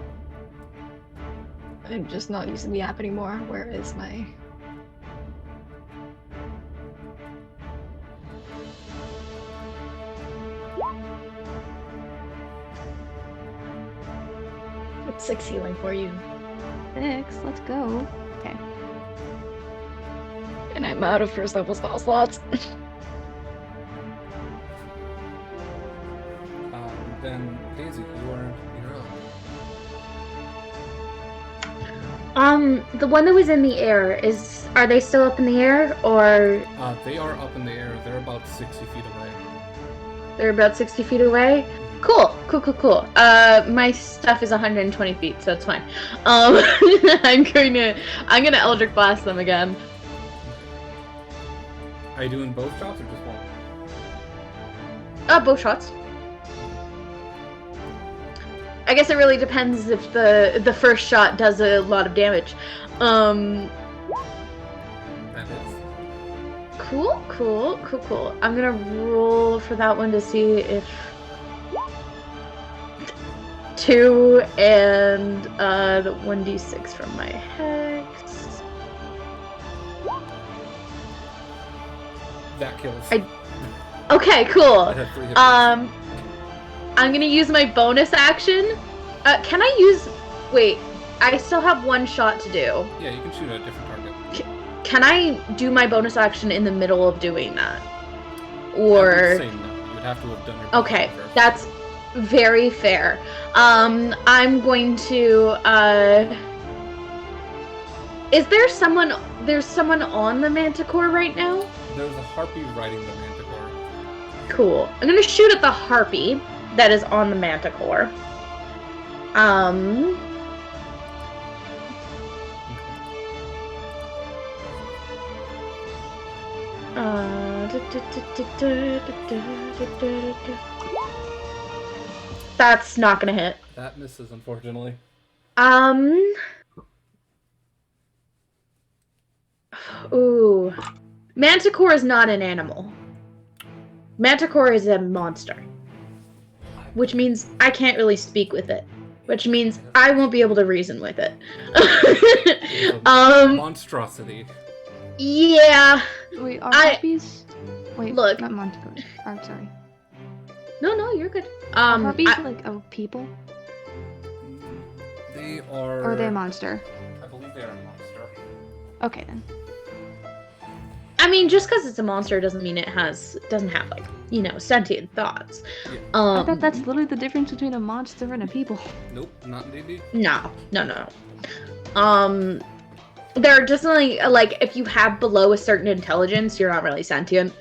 I'm just not using the app anymore. Where is my... It's 6 healing for you. 6, let's go. Okay. And I'm out of first level spell slots. Then Daisy, you're up. The one that was in the air, are they still up in the air, or They are up in the air. They're about 60 feet away. they're about 60 feet away? Cool. My stuff is 120 feet, so it's fine. I'm gonna Eldritch Blast them again. Are you doing both shots or just one? Both shots. I guess it really depends if the first shot does a lot of damage. That is. Cool. I'm gonna roll for that one to see if 2 and the 1d6 from my hex. That kills. Okay, cool. It had 3 hit points. I'm gonna use my bonus action. Can I use... Wait, I still have 1 shot to do. Yeah, you can shoot at a different target. Can I do my bonus action in the middle of doing that? I Or... would say no. You would have to have done your bonus Okay, first. that's very fair. I'm going to... Is there someone... There's someone on the Manticore right now? There's a harpy riding the Manticore. Cool. I'm gonna shoot at the harpy that is on the Manticore. That's not gonna hit. That misses, unfortunately. Ooh. Manticore is not an animal. Manticore is a monster. Which means I can't really speak with it. Which means I won't be able to reason with it. Monstrosity. Yeah. Wait, are harpies? Wait, look. not manticores. I'm sorry. No, you're good. Are harpies like people? They are. Or are they a monster? I believe they are a monster. Okay then. I mean, just because it's a monster doesn't mean it doesn't have like, sentient thoughts. Yeah. I thought that's literally the difference between a monster and a people. Nope, not indeed. No. They're just like if you have below a certain intelligence, you're not really sentient.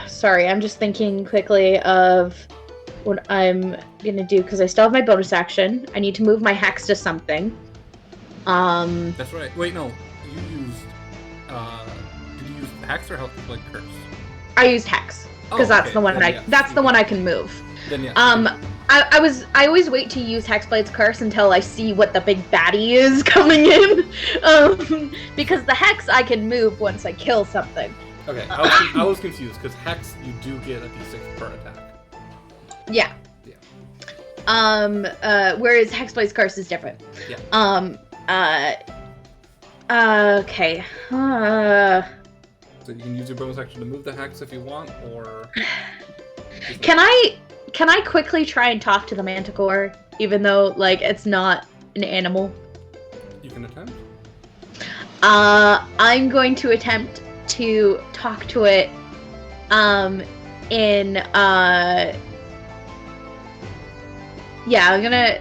Sorry, I'm just thinking quickly of what I'm gonna do because I still have my bonus action. I need to move my hex to something. That's right. Wait, no. You used. Did you use hex or help like curse? I used hex because that's the one that's the one I can move. Then yeah. I always wait to use Hexblade's Curse until I see what the big baddie is coming in, because the hex I can move once I kill something. Okay, I was confused because hex you do get a d6 per attack. Yeah. Whereas Hexblade's Curse is different. Yeah. Okay. So you can use your bonus action to move the hex if you want, or. Can I quickly try and talk to the Manticore, even though it's not an animal? You can attempt. I'm going to attempt to talk to it. I'm gonna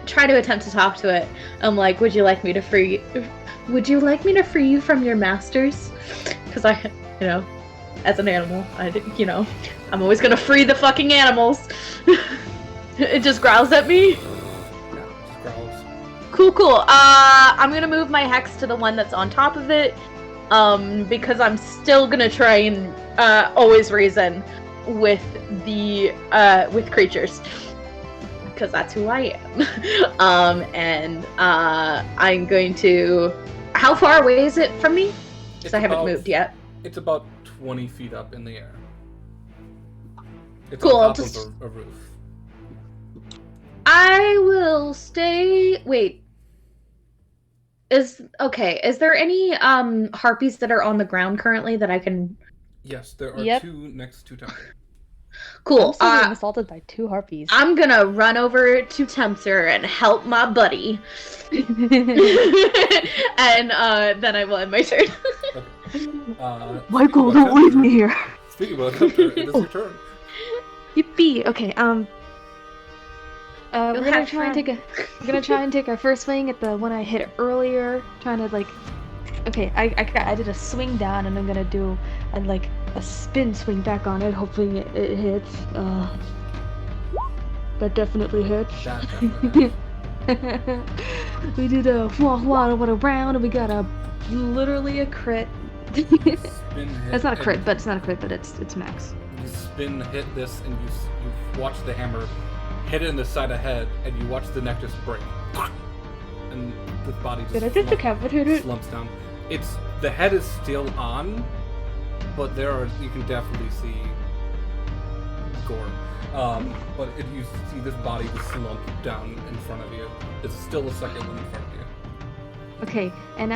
try to attempt to talk to it. I'm like, would you like me to free you from your masters? Because as an animal, I'm always gonna free the fucking animals. It just growls at me. Yeah, just growls. Cool. I'm gonna move my hex to the one that's on top of it. Because I'm still gonna try and always reason with with creatures. Because that's who I am. And I'm going to. How far away is it from me? Because I haven't moved yet. It's about 20 feet up in the air. It's cool. on top of a roof. I will stay. Wait. Is there any harpies that are on the ground currently that I can? Yes, there are two next to Temper. Cool. I'm still being assaulted by 2 harpies. I'm gonna run over to Tempter and help my buddy. And then I will end my turn. Okay. Michael, don't leave me here. Speaking about Tempter, it is your turn. Yippee! Okay, we're gonna try and take our first swing at the one I hit earlier. Trying to okay, I did a swing down and I'm gonna do a spin swing back on it. Hopefully it hits. That definitely hits. That definitely We did a what a round and we got literally a crit. Spin hit. It's not a crit, but it's max. You spin hit this and you watch the hammer hit it in the side of head, and you watch the neck just break, and the body just. Did I just decapitate it? Slumps down. The head is still on, but you can definitely see gore. But you see this body just slump down in front of you. It's still a second one in front of you. Okay, and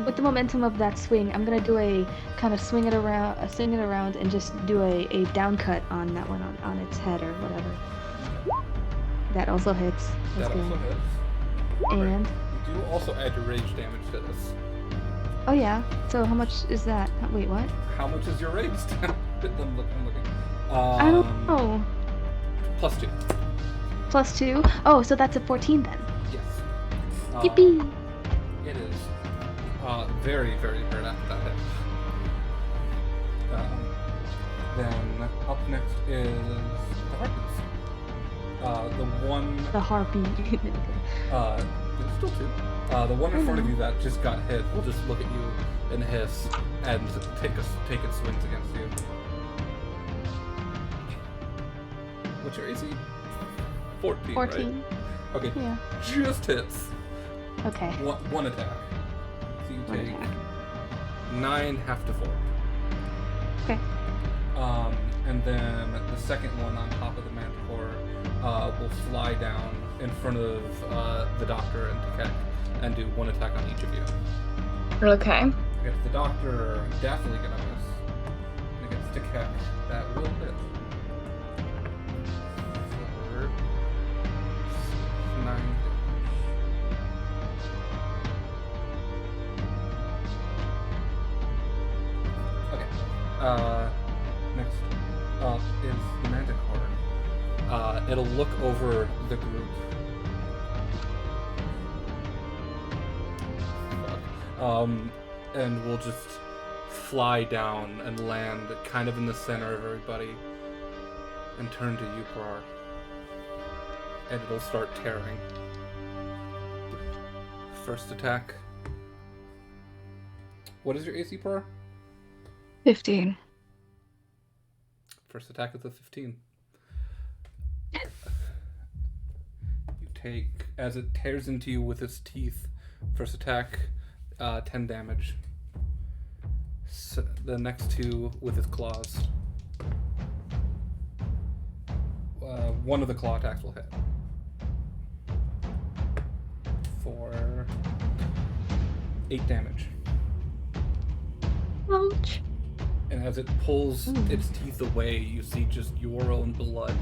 with the momentum of that swing, I'm gonna do a kind of swing it around, and just do a down cut on that one on its head or whatever. That also hits. That also hits. And you do also add your rage damage to this. Oh yeah. So how much is that? Wait, what? How much is your rage damage? I'm looking. I don't know. +2. +2? Oh, so that's a 14 then. Yes. Yippee! It is very, very hurt after that hit. Then up next is the harpies. The harpy. There's still 2. The one in front of you that just got hit will just look at you and hiss and take its swings against you. What's your AC? 14. 14. Right? Okay. Yeah. Just hits. Okay. One attack. So you One take attack. 9 half to 4. Okay. And then the second one on top of the Manticore will fly down in front of the Doctor and Tekek and do 1 attack on each of you. Okay. Against the Doctor, definitely gonna miss. And against Tekek, that will hit. For 9 damage. Okay. Next up is the Manticore. It'll look over the group. Fuck. And we'll just fly down and land kind of in the center of everybody and turn to you, Prar. And it'll start tearing. First attack. What is your AC, Prar? 15. First attack is a 15. You take, as it tears into you with its teeth, first attack, 10 damage. So the next 2 with its claws. One of the claw attacks will hit. For 8 damage. Ouch. And as it pulls its teeth away, you see just your own blood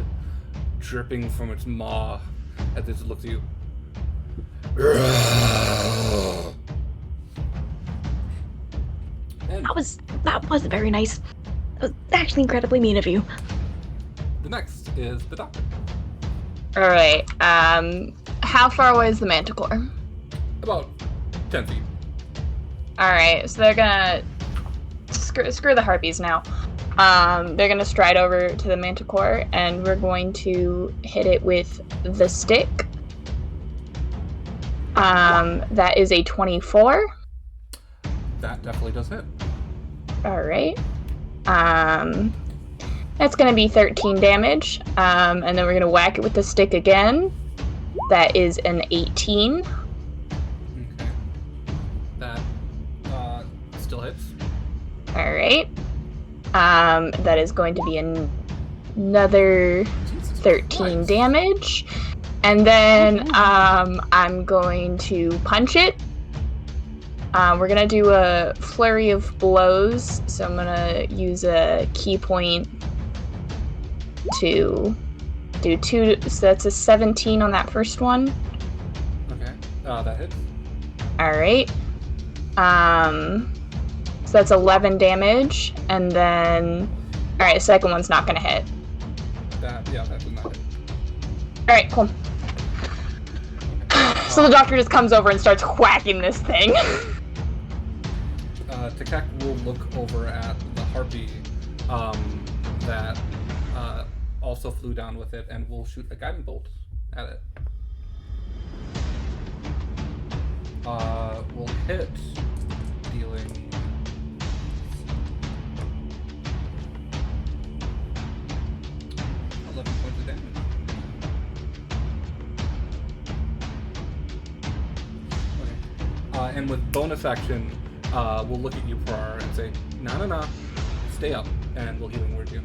dripping from its maw as it looks at you. And That wasn't very nice. That was actually incredibly mean of you. the next is the Doctor. Alright, how far away is the Manticore? About 10 feet. Alright, so they're gonna screw the harpies now. They're gonna stride over to the Manticore, and we're going to hit it with the stick. That is a 24. That definitely does hit. Alright. That's gonna be 13 damage. And then we're gonna whack it with the stick again. That is an 18. Okay. That still hits. Alright. That is going to be another 13 damage. And then I'm going to punch it. We're going to do a flurry of blows. So I'm going to use a key point to do 2. So that's a 17 on that first one. Okay. That hits. Alright. So that's 11 damage. And then... Alright, the second one's not going to hit. That does not hit. Alright, cool. So the Doctor just comes over and starts whacking this thing. Tekek will look over at the harpy that also flew down with it, and will shoot a guiding bolt at it. Will hit, dealing 11 points of damage. Okay. And with bonus action, we'll look at you, Prar, and say, nah, stay up, and we'll healing word you.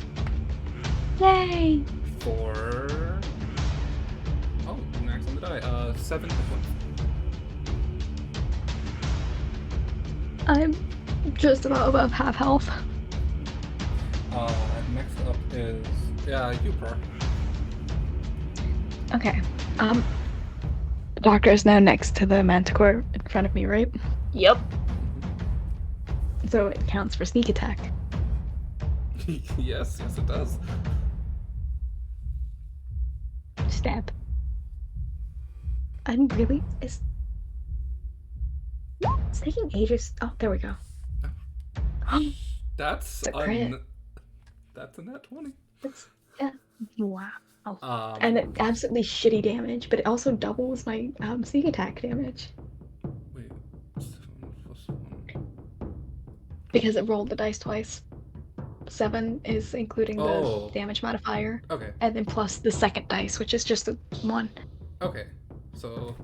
Yay! For... Oh, max on the die. 7 hit points. I'm just about above half health. Next up is... you, Prar. Okay. The Doctor is now next to the Manticore in front of me, right? Yep. So it counts for sneak attack. Yes, it does. Stab. I'm really... It's taking ages. Oh, there we go. That's a crit. That's a nat 20. Yeah. Wow. Um, And it absolutely shitty damage, but it also doubles my sneak attack damage. Wait, 7 plus 1. Because it rolled the dice twice. 7 is including Oh. the damage modifier. Okay. And then plus the second dice, which is just the 1. Okay. So,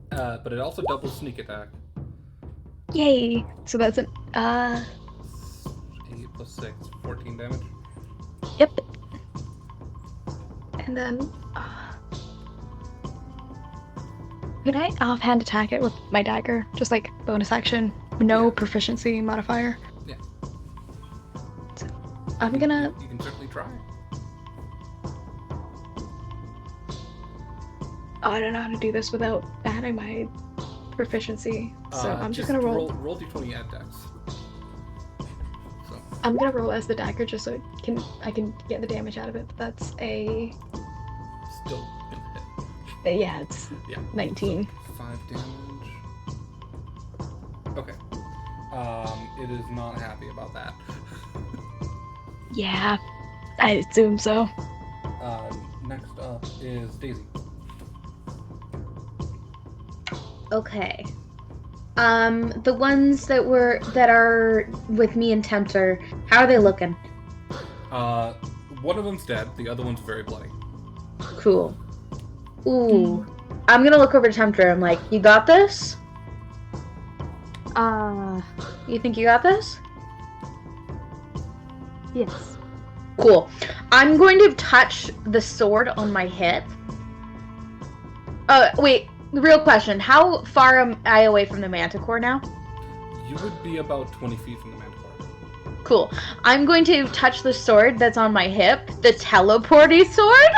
but it also doubles sneak attack. Yay! So that's an 8 plus 6, 14 damage. Yep. And then can I offhand attack it with my dagger? Just like bonus action, no proficiency modifier. Yeah. So I'm gonna. You can certainly try. Oh, I don't know how to do this without adding my proficiency, so I'm just gonna roll. Roll d20 at dex. So. I'm gonna roll as the dagger just so I can get the damage out of it. But that's a. Still Yeah, it's 19. 5 damage. Okay. It is not happy about that. Yeah, I assume so. Next up is Daisy. Okay. The ones that are with me and Tempter, how are they looking? One of them's dead. The other one's very bloody. Cool. Ooh. I'm gonna look over to Tempter. I'm like, you got this? You think you got this? Yes. Cool. I'm going to touch the sword on my hip. Wait. Real question. How far am I away from the manticore now? You would be about 20 feet from the manticore. Cool. I'm going to touch the sword that's on my hip, the teleporty sword.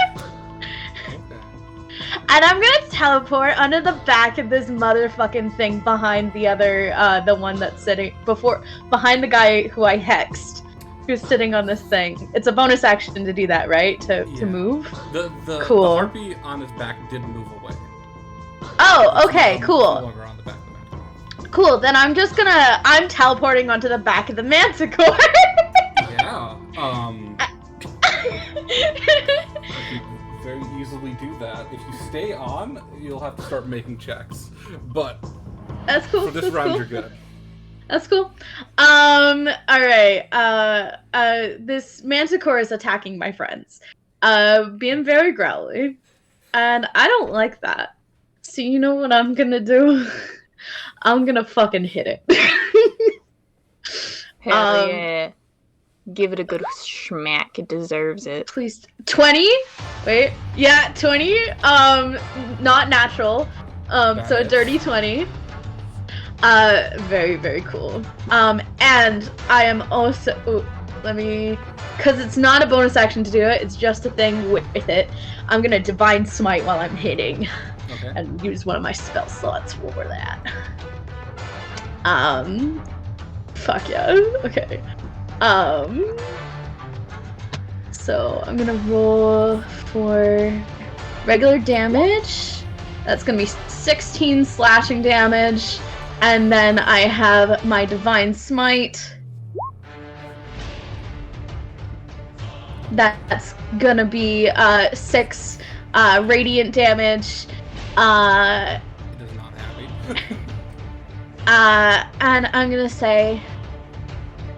And I'm gonna teleport under the back of this motherfucking thing behind the other, the one that's sitting behind the guy who I hexed, who's sitting on this thing. It's a bonus action to do that, right? To move. The cool. The harpy on his back did move away. Oh, okay, cool. No longer on the back of the manticore. Cool. Then I'm teleporting onto the back of the manticore. Yeah. You very easily do that. If you stay on, you'll have to start making checks. But that's cool. For this round, you're good. That's cool. Alright. This manticore is attacking my friends. Being very growly. And I don't like that. So you know what I'm gonna do? I'm gonna fucking hit it. Hell yeah. Give it a good smack. It deserves it. Please. 20? Wait. Yeah, 20. Not natural. So a dirty 20. Very, very cool. And I am also... Ooh, let me... Because it's not a bonus action to do it, it's just a thing with it. I'm gonna Divine Smite while I'm hitting. Okay. And use one of my spell slots for that. Fuck yeah. Okay. So I'm gonna roll for regular damage. That's gonna be 16 slashing damage. And then I have my Divine Smite. That's gonna be 6 radiant damage. It is not happy. And I'm gonna say,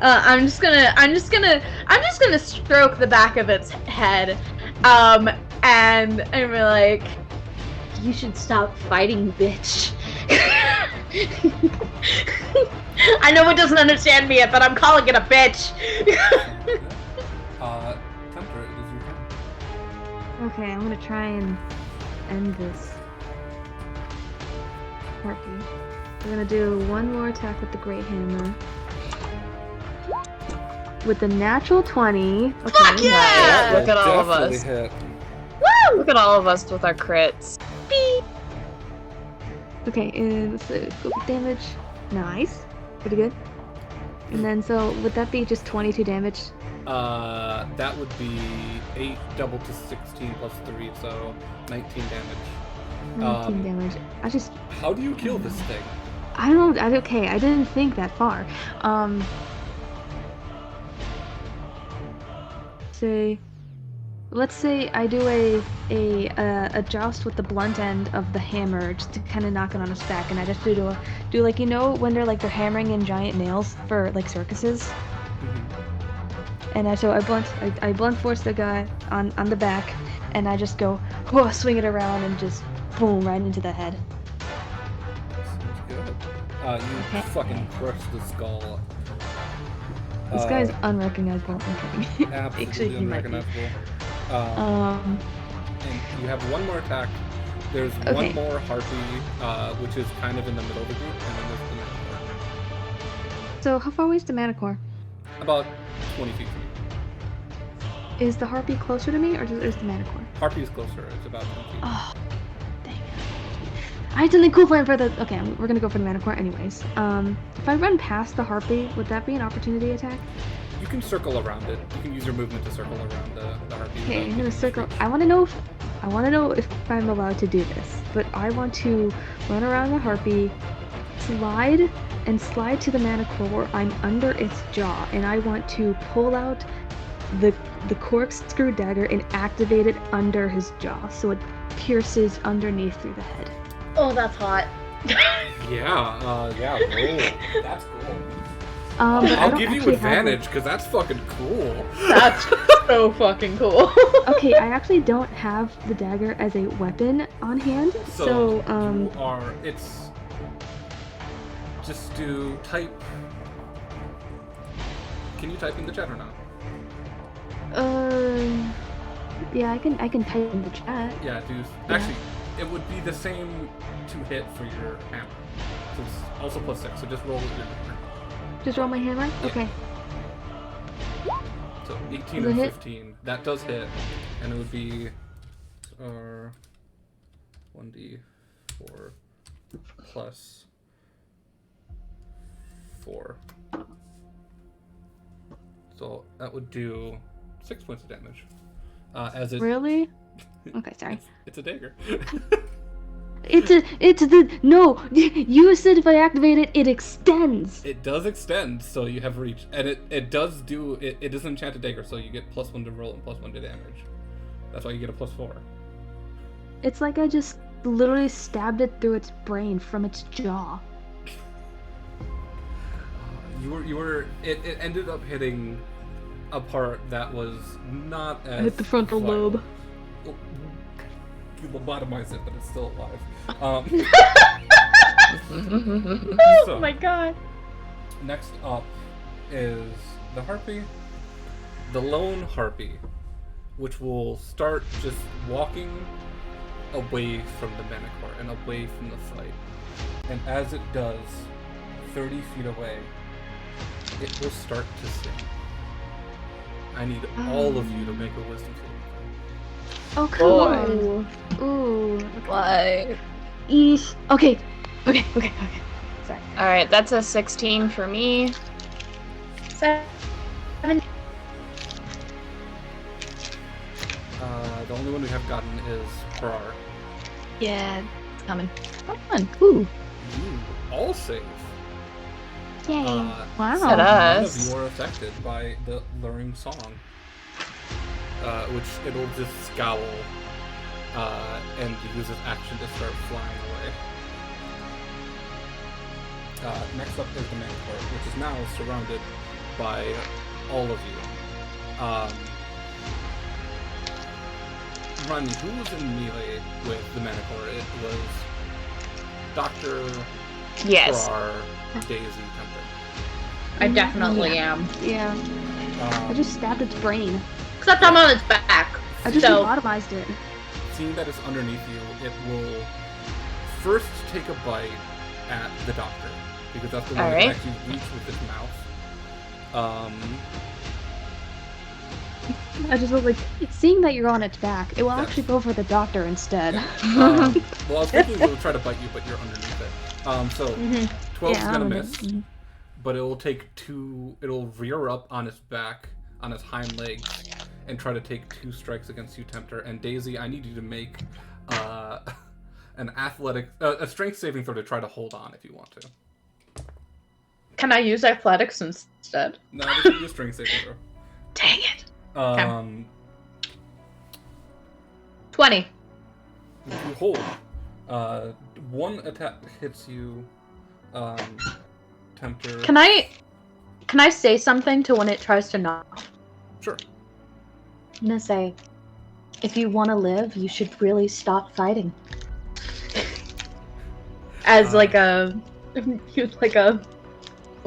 I'm just gonna stroke the back of its head, and I'm like, you should stop fighting, bitch. I know it doesn't understand me yet, but I'm calling it a bitch. Tempter, it is your turn. Okay, I'm gonna try and end this harpy. We're gonna do one more attack with the Great Hammer. With the natural 20. Okay. Fuck yeah! Look at all of Definitely us. hit. Woo! Look at all of us with our crits. Okay, let's go with damage. Nice. Pretty good. And then, so, would that be just 22 damage? That would be 8 doubled to 16 plus 3, so 19 damage. 19 damage. How do you kill this thing? I don't know. Okay, I didn't think that far. Say, let's say I do a joust with the blunt end of the hammer just to kind of knock it on his back, and I just do like, you know, when they're hammering in giant nails for like circuses. And I blunt force the guy on the back, and I just go swing it around and just boom right into the head. Sounds good. You fucking crush the skull. This guy's unrecognizable. I'm kidding. Absolutely Actually, he might be. unrecognizable. Um, And you have one more attack. There's Okay. one more harpy, which is kind of in the middle of the group, and then there's the manicore. so how far away is the Manicore? About 20 feet from you. Is the Harpy closer to me, or is the Manicore? Harpy is closer. It's about 10 feet. Oh, dang it. I had something cool planned for the. Okay, we're gonna go for the Manicore anyways. If I run past the Harpy, would that be an opportunity attack? You can circle around it. You can use your movement to circle around the harpy. Okay, without I'm gonna getting circle. reached. I want to know if I'm allowed to do this, but I want to run around the Harpy, slide to the Manicore where I'm under its jaw, and I want to pull out the corkscrew dagger and activate it under his jaw, so it pierces underneath through the head. Oh, that's hot. Yeah, roll. That's cool. But I I'll don't give you actually have, advantage because that's fucking cool. That's so fucking cool. Okay, I actually don't have the dagger as a weapon on hand, so you are. It's just do type. Can you type in the chat or not? yeah, I can type in the chat. Yeah, do. Actually, it would be the same to hit for your hammer. So it's also +6. So just roll with your hammer. Just roll my hammer. Yeah. Okay. So 18 Does and it hit? 15. That does hit, and it would be 1d4 plus 4. So that would do 6 points of damage. As it Really? Okay, sorry. it's a dagger. No, you said if I activate it, it extends. It does extend, so you have reach, and it does do it. It is an enchanted dagger, so you get +1 to roll and +1 to damage. That's why you get a +4. It's like I just literally stabbed it through its brain from its jaw. It ended up hitting a part that was not as. I hit the frontal vital. lobe. You lobotomize it, but it's still alive. Oh So, my god. next up is the harpy, the lone harpy, which will start just walking away from the Manicore and away from the fight. And as it does, 30 feet away, it will start to sing. I need all of you to make a wisdom saving throw. Oh, come on. Ooh. What? Eesh. Okay. Sorry. Alright, that's a 16 for me. 7. The only one we have gotten is Parar. Yeah, it's coming. Come on. Ooh. You all save. Yay. At None us. of you are affected by the luring song, which it'll just scowl and use its action to start flying away. Next up is the Manicore, which is now surrounded by all of you. Run, who was in melee with the Manicore? It was Dr. Yes. Parar, Daisy, Temper. I definitely am. Yeah. I just stabbed its brain. Except I'm on its back. I just So- lobotomized it. Seeing that it's underneath you, it will first take a bite at the doctor, because that's the one that can Alright. actually reach with its mouth. I just was like, seeing that you're on its back, it will Yeah. actually go for the doctor instead. Well, I was thinking it would try to bite you, but you're underneath it. So 12 is Yeah, gonna I'm miss, gonna- but it will take 2. It'll rear up on its back, on its hind legs, and try to take 2 strikes against you, Tempter. And Daisy, I need you to make an a strength saving throw to try to hold on if you want to. Can I use athletics instead? No, this is a strength saving throw. Dang it. 20. You hold. One attack hits you, Tempter. Can I say something to when it tries to knock? Sure. I'm gonna say, if you want to live, you should really stop fighting. As like a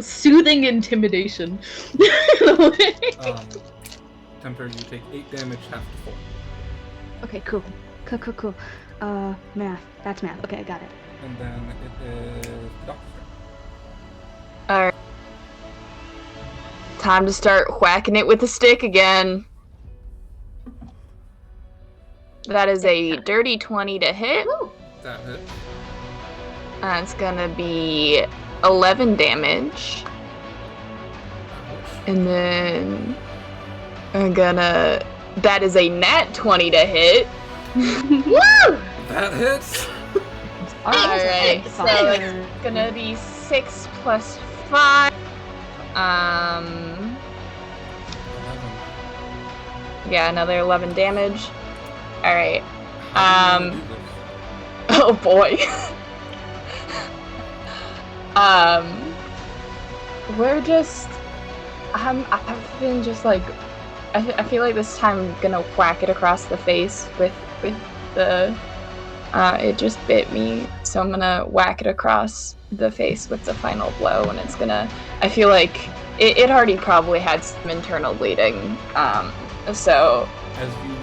soothing intimidation. Tempter, you take 8 damage, half to full. Okay, cool. Cool. Math. That's math. Okay, I got it. And then it is the doctor's turn. Alright. Time to start whacking it with the stick again. That is a dirty 20 to hit. That hits. It's gonna be 11 damage. And then that is a nat 20 to hit. Woo! That hits. Alright, so it's gonna be 6 plus 5. 11. Yeah, another 11 damage. Alright. How do you do this? Oh boy. We're just I've been just like I feel like this time I'm gonna whack it across the face with the it just bit me, so I'm gonna whack it across the face with the final blow, and it's gonna I feel like it already probably had some internal bleeding. So As you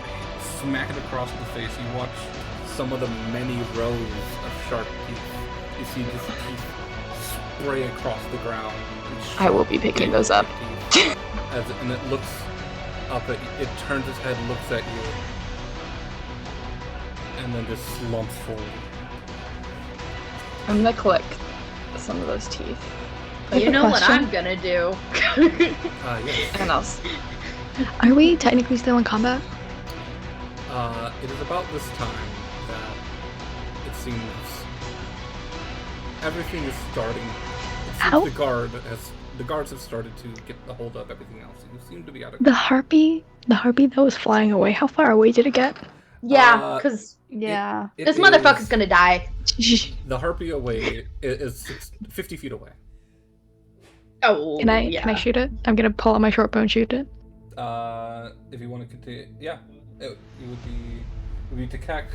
smack it across the face, you watch some of the many rows of sharp teeth. You see just teeth spray across the ground. I will be picking those up. And it looks up at you. It turns its head, looks at you, and then just slumps forward. I'm gonna collect some of those teeth. You know what I'm gonna do. Yes. And else. Are we technically still in combat? It is about this time that it seems everything is starting. It seems Ow. the guards have started to get the hold of everything else. You seem to be out of The harpy that was flying away, how far away did it get? Yeah, because Yeah. this motherfucker's gonna die. The harpy away is 50 feet away. Oh, Can I shoot it? I'm gonna pull out my short bow and shoot it. If you want to continue, yeah, it would be Tekek,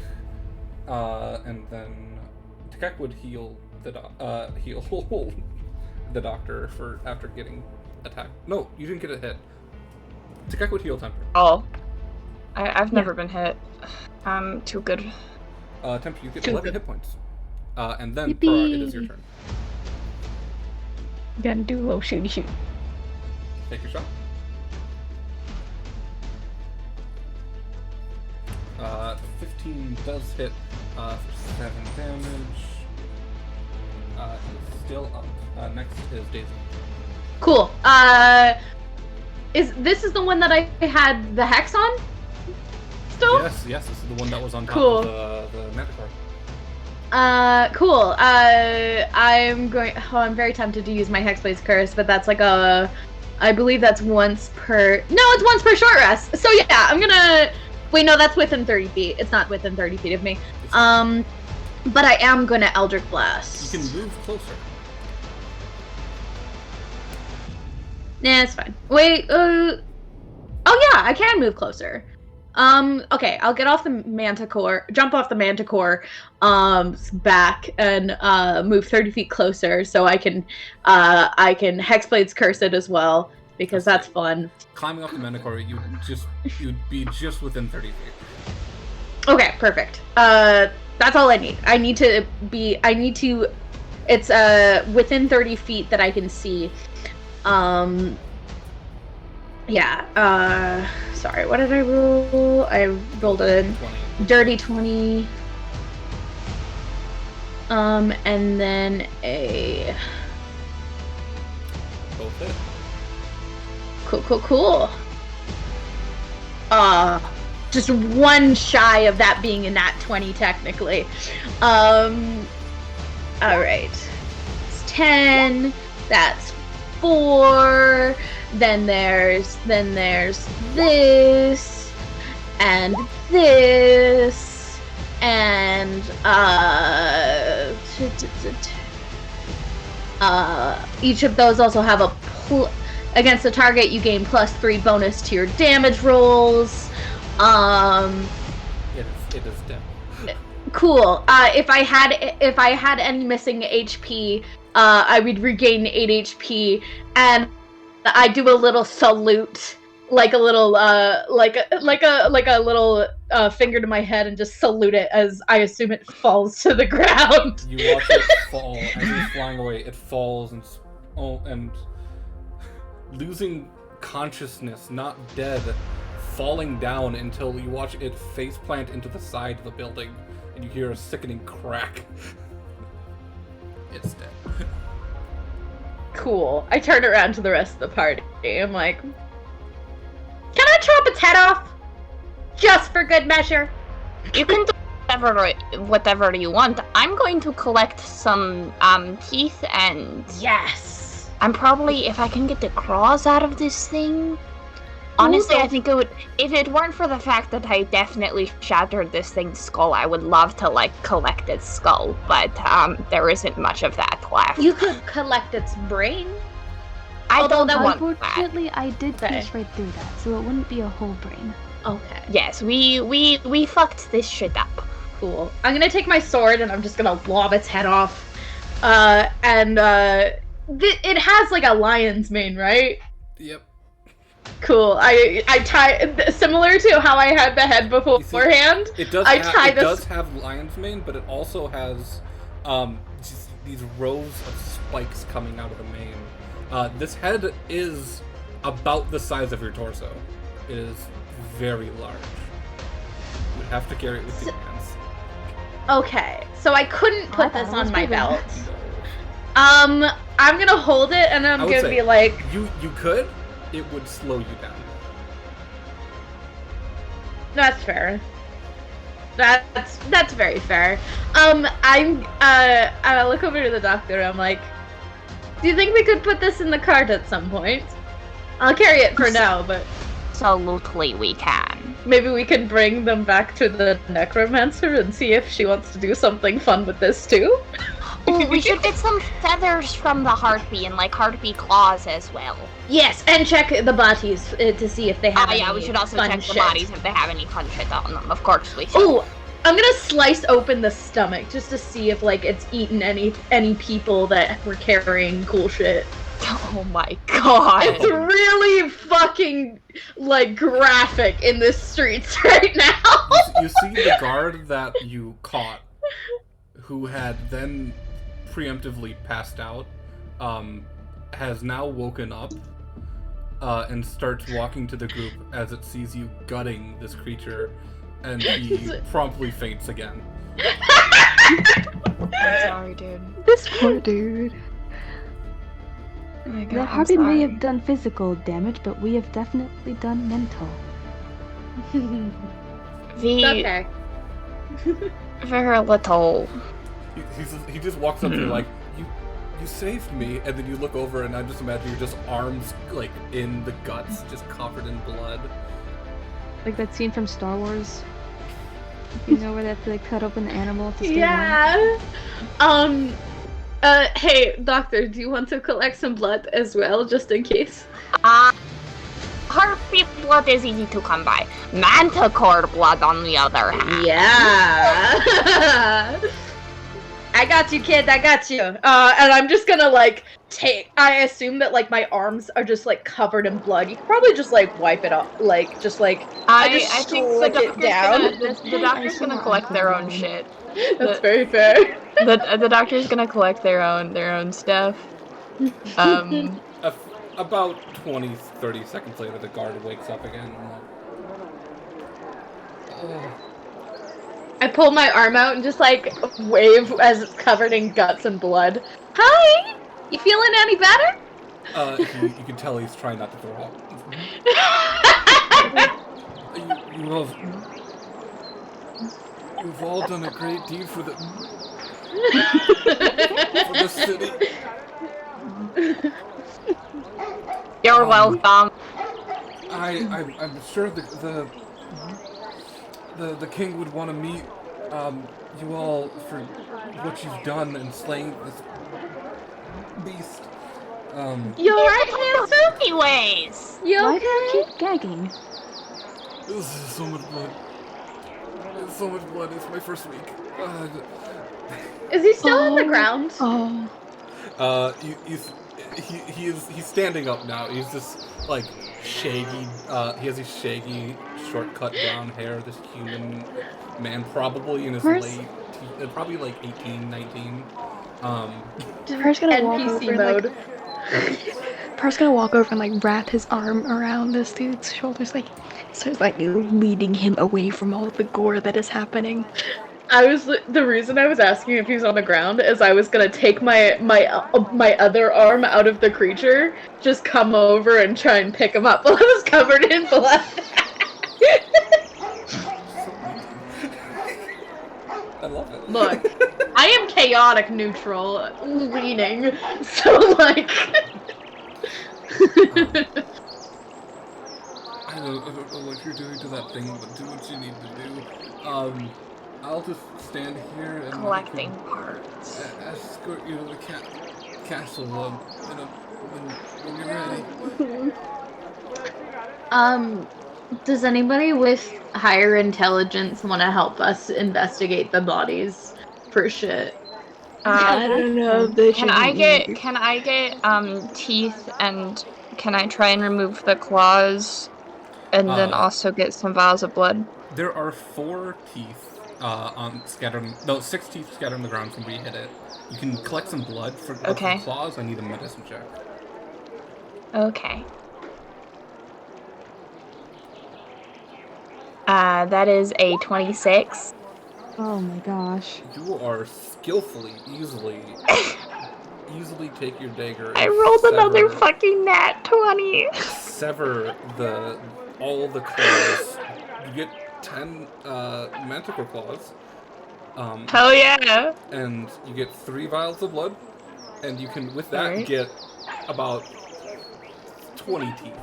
and then Tekek would heal the the doctor for after getting attacked. No, you didn't get a hit. Tekek would heal Tempter. Oh. I've never been hit. I'm too good. Tempter, you get 11 hit points. And then Farah, it is your turn. You gotta do a little shooty shoot. Take your shot. 15 does hit for 7 damage. He's still up. Next is Daisy. Cool. Is this the one that I had the hex on? Still? Yes, this is the one that was on top Cool. of the manticore. Cool. I'm very tempted to use my Hexblade's Curse, but that's like I believe that's once per. No, it's once per short rest. So yeah, I'm gonna. Wait, no, that's within 30 feet. It's not within 30 feet of me. But I am gonna Eldritch Blast. You can move closer. Nah, it's fine. Wait, oh yeah, I can move closer. Okay, I'll get off the manticore, jump off the manticore, back and, move 30 feet closer so I can Hexblade's Curse it as well, because that's fun. Climbing off the manticore, you'd be just within 30 feet. Okay, perfect. That's all I need. It's, within 30 feet that I can see. Yeah, sorry, what did I roll? I rolled a 20. dirty 20. And then a... Both hit. Cool. Just one shy of that being a nat 20, technically. Alright. It's 10. That's 4. Then there's this. and this, and each of those also have a against the target. You gain +3 bonus to your damage rolls. It is dead. Cool. If I had any missing HP, I would regain 8 HP, and I do a little salute, like a little like a little finger to my head, and just salute it as I assume it falls to the ground. You watch it fall as it's flying away. It falls and losing consciousness, not dead, falling down until you watch it faceplant into the side of the building, and you hear a sickening crack. It's dead. Cool. I turn around to the rest of the party. I'm like, can I chop its head off? Just for good measure. You can do whatever you want. I'm going to collect some teeth, and Yes. I'm probably, if I can get the claws out of this thing. Honestly, I think it would, if it weren't for the fact that I definitely shattered this thing's skull, I would love to, like, collect its skull, but there isn't much of that left. You could collect its brain. I don't want that. Unfortunately, I did pierce right through that, so it wouldn't be a whole brain. Okay. Yes, we fucked this shit up. Cool. I'm gonna take my sword and I'm just gonna lob its head off. It has like a lion's mane, right? Yep. Cool. I tie, similar to how I had the head beforehand. It does have lion's mane, but it also has just these rows of spikes coming out of the mane. This head is about the size of your torso. It is very large. You would have to carry it with your hands. Okay, so I couldn't put this on my belt. I'm gonna hold it and I'm gonna be like... You could. It would slow you down. That's fair. That's very fair. I look over to the doctor. I'm like, do you think we could put this in the cart at some point? I'll carry it for now, but Absolutely, we can. maybe we can bring them back to the necromancer and see if she wants to do something fun with this too. Oh, we should get some feathers from the harpy and like harpy claws as well. Yes, and check the bodies to see if they have any We should also fun check shit. the bodies if they have any fun shit on them. Of course we should. Oh, I'm gonna slice open the stomach just to see if like it's eaten any people that were carrying cool shit. Oh my god. It's really fucking like graphic in the streets right now. You see the guard that you caught, who had then preemptively passed out, has now woken up and starts walking to the group as it sees you gutting this creature, and he promptly faints again. I'm sorry, dude. This poor dude. Oh my god, The I'm harpy may sorry. have done physical damage, but we have definitely done mental. The very little. He just walks up to you like, you saved me, and then you look over and I just imagine your just arms like in the guts, just covered in blood. Like that scene from Star Wars. You know where they have to like cut open the animal to stay Yeah. Hey, doctor, do you want to collect some blood as well, just in case? Harpy blood is easy to come by. Manticore blood, on the other hand. Yeah. I got you, kid. I got you. And I'm just gonna like I assume that like my arms are just like covered in blood. You could probably just like wipe it off, like just like I think the slick it down. the doctor's gonna collect their own shit. That's very fair. The doctor's gonna collect their own stuff. About 20-30 seconds later, the guard wakes up again. I'm like, oh. I pull my arm out and just like wave as it's covered in guts and blood. Hi! You feeling any better? You can tell he's trying not to throw up. You've all done a great deed for the city. You're welcome. I'm sure the the king would want to meet you all for what you've done in slaying this beast. You alright, handsome? Anyways, You Why okay? do you keep gagging? This is so much blood. It's so much blood. It's my first week. Is he still on the ground? Oh, He's standing up now. He's this like shaggy. He has these shaggy, short-cut brown hair. This human man, probably in his Where's- probably like 18, 19. Per's gonna walk NPC over mode. and Per's gonna walk over and like wrap his arm around this dude's shoulders, like starts like leading him away from all the gore that is happening. The reason I was asking if he was on the ground is I was gonna take my other arm out of the creature, just come over and try and pick him up while I was covered in blood. I love it. Look, I am chaotic neutral leaning, so like. I don't know what you're doing to that thing, but do what you need to do. I'll just stand here and collecting parts. escort you to the castle when you're ready. Does anybody with higher intelligence want to help us investigate the bodies for shit? I don't know if they Can I get teeth, and can I try and remove the claws, and then also get some vials of blood? There are 4 teeth scattered. 6 teeth scattered on the ground from where you hit it. You can collect some blood for Okay. claws. I need a medicine check. Okay. That is a 26. Oh my gosh. You are skillfully, easily take your dagger. I and rolled another sever- fucking nat 20. Sever all the claws. You get 10 manticore claws. Hell yeah. And you get 3 vials of blood, and you can with that Alright. get about 20 teeth.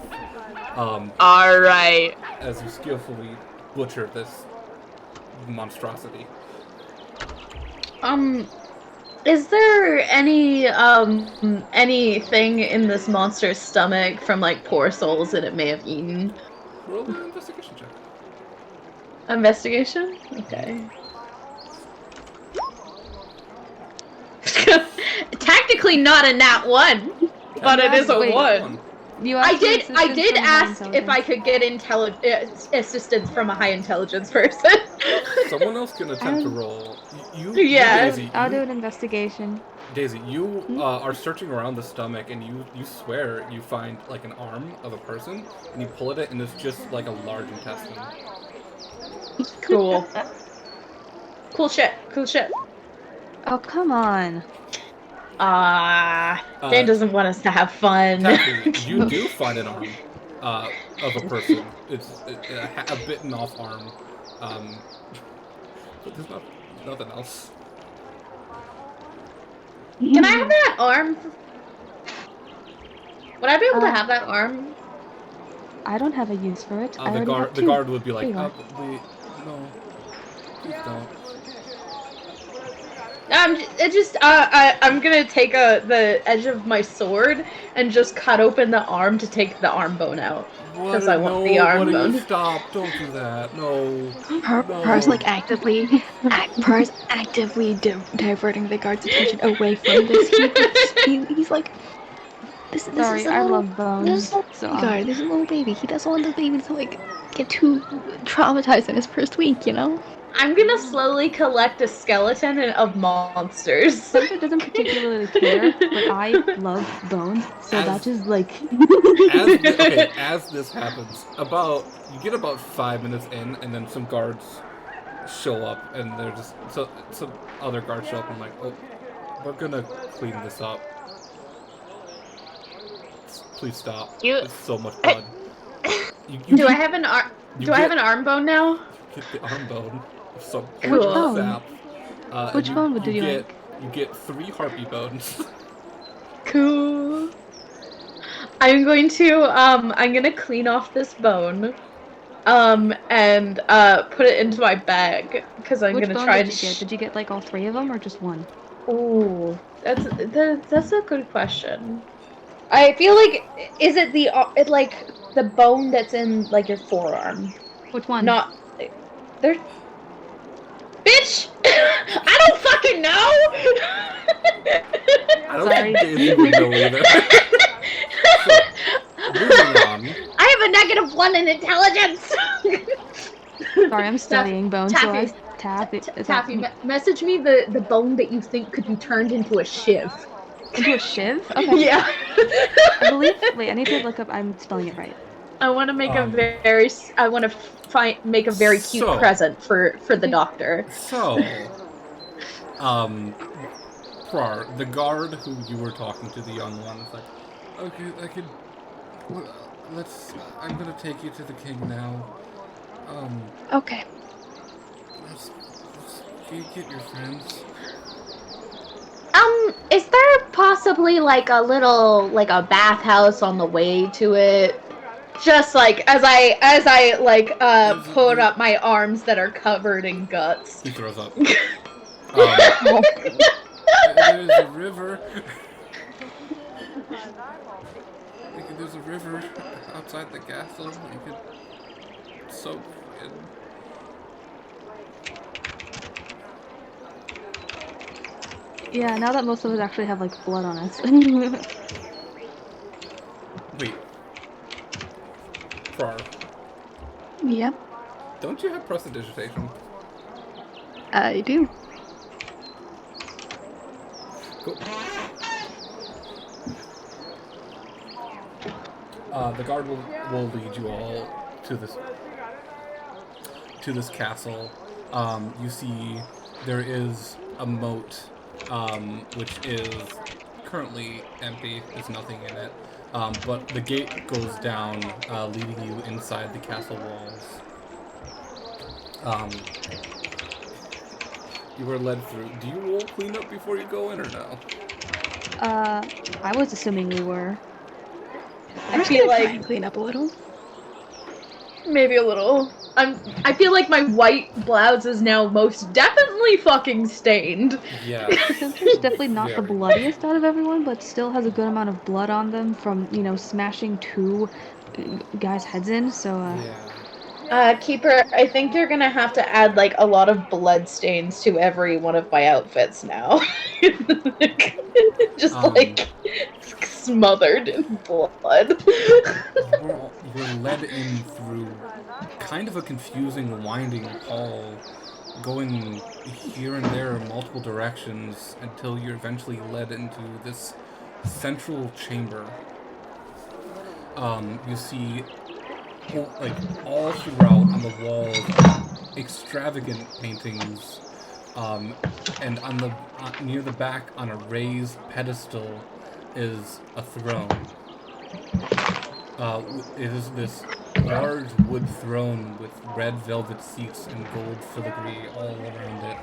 Alright. As you skillfully butcher this monstrosity. Is there anything in this monster's stomach from like poor souls that it may have eaten? Roll an investigation check. Investigation? Okay. Technically not a nat 1, but it is a Wait. 1. You I asked for did assistance from ask high if I intelligence. could get assistance from a high intelligence person. Someone else can attempt to roll. Yeah. Daisy, I'll do an investigation. Daisy, you are searching around the stomach, and you swear you find like an arm of a person, and you pull at it, and it's just like a large intestine. Cool. Cool shit. Oh, come on. Dan doesn't want us to have fun. Taffy, you do find an arm of a person. It's a bitten off arm, but there's nothing else. Can I have that arm? Would I be able to have that arm? I don't have a use for it. I The already have guard 2. would be like, There you are. wait, no, please don't. I'm gonna take the edge of my sword and just cut open the arm to take the arm bone out. Because I want the arm bone. Stop! Don't do that. No. Per's like actively diverting the guard's attention away from this. He's like, this Sorry, is a I little, love bones. This is a so little guard. This is a little baby. He doesn't want the baby to like get too traumatized in his first week, you know. I'm gonna slowly collect a skeleton of monsters. Sandra doesn't particularly care, but I love bones, so that just like. As this happens, you get about 5 minutes in, and then some guards show up, and they're just some other guards show up, and I'm like, oh, we're gonna clean this up. Please stop. It's so much blood. Do I have an arm? Do I have an arm bone now? Get the arm bone. Some Cool. poison sap. Which bone would you get, like? You get 3 harpy bones. Cool. I'm gonna clean off this bone. and put it into my bag because I'm Which gonna bone try did to. you get? Did you get like all 3 of them or just one? Ooh, that's a good question. I feel like is it like the bone that's in like your forearm? Which one? Not there. Bitch! I don't fucking know. I don't Sorry. think Daisy would know either. So, moving on. I have a -1 in intelligence. Sorry, I'm studying bones, so I Taffy, tap. Taffy, message me the bone that you think could be turned into a shiv. Into a shiv? Okay. Yeah. I believe. Wait, I need to look up. I'm spelling it right. I want to make make a very cute So- present for the doctor. So, Prar, the guard who you were talking to, the young one, is like, okay, I'm gonna take you to the king now. Okay. Let's get your friends. Is there possibly like a little like a bathhouse on the way to it? Just like as I like put up my arms that are covered in guts. He throws up. There's a river. There's a river outside the castle. You could soak in. Yeah, now that most of us actually have like blood on us. Wait. Prar, Yep, don't you have prestidigitation? I do. Cool. The guard will lead you all to this castle. You see there is a moat, which is currently empty. There's nothing in it. But the gate goes down, leading you inside the castle walls. You were led through. Do you roll cleanup before you go in, or no? I was assuming we were. I feel Try like and clean up a little. maybe a little. I feel like my white blouse is now most definitely fucking stained. Yeah. Center's definitely not the Very. bloodiest out of everyone, but still has a good amount of blood on them from, smashing 2 guys' heads in, so, Yeah. Keeper, I think you're gonna have to add like a lot of blood stains to every one of my outfits now. Just like smothered in blood. You're led in through kind of a confusing, winding hall, going here and there in multiple directions until you're eventually led into this central chamber. You see, like, all throughout on the walls, extravagant paintings, and on the near the back on a raised pedestal is a throne. It is this large wood throne with red velvet seats and gold filigree all around it,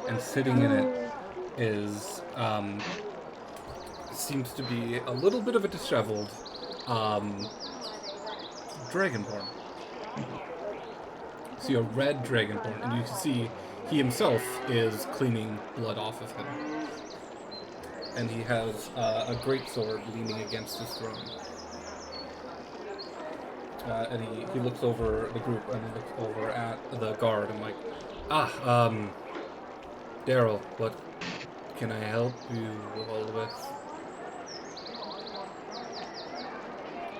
and sitting in it is seems to be a little bit of a disheveled dragonborn. See a red dragonborn, and you can see he himself is cleaning blood off of him, and he has a great sword leaning against his throne. And he looks over the group and he looks over at the guard and like, Daryl, what can I help you all with?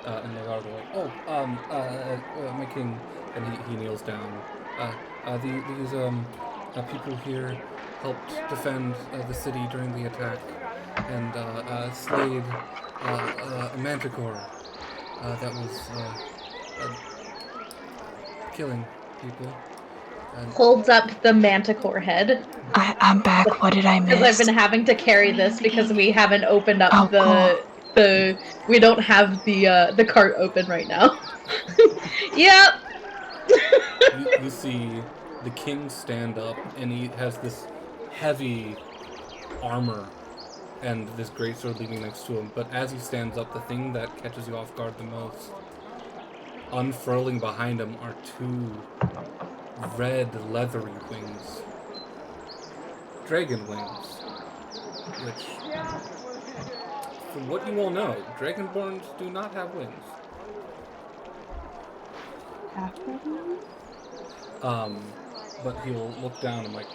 And the guard will like, my king, and he kneels down. These people here helped defend the city during the attack and slayed a manticore that was killing people. And Holds up the manticore head. I'm back. What did I miss? Because I've been having to carry this because we haven't opened up Oh, we don't have the cart open right now. Yep. you see the king stand up, and he has this heavy armor and this greatsword leaning next to him. But as he stands up, the thing that catches you off guard the most, unfurling behind him are two red leathery wings. Dragon wings. Which, from what you all know, Dragonborns do not have wings. But he'll look down and like,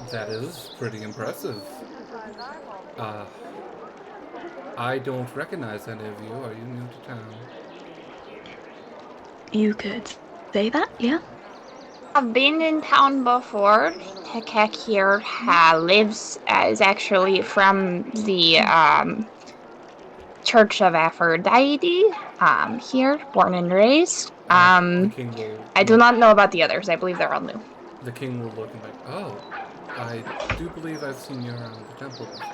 that is pretty impressive. I don't recognize any of you. Are you new to town? You could say that, yeah? I've been in town before. Tekek here is actually from the Church of Aphrodite, here, born and raised. The king will I do not know about the others. I believe they're all new. The king will look and like, oh, I do believe I've seen you around the temple before.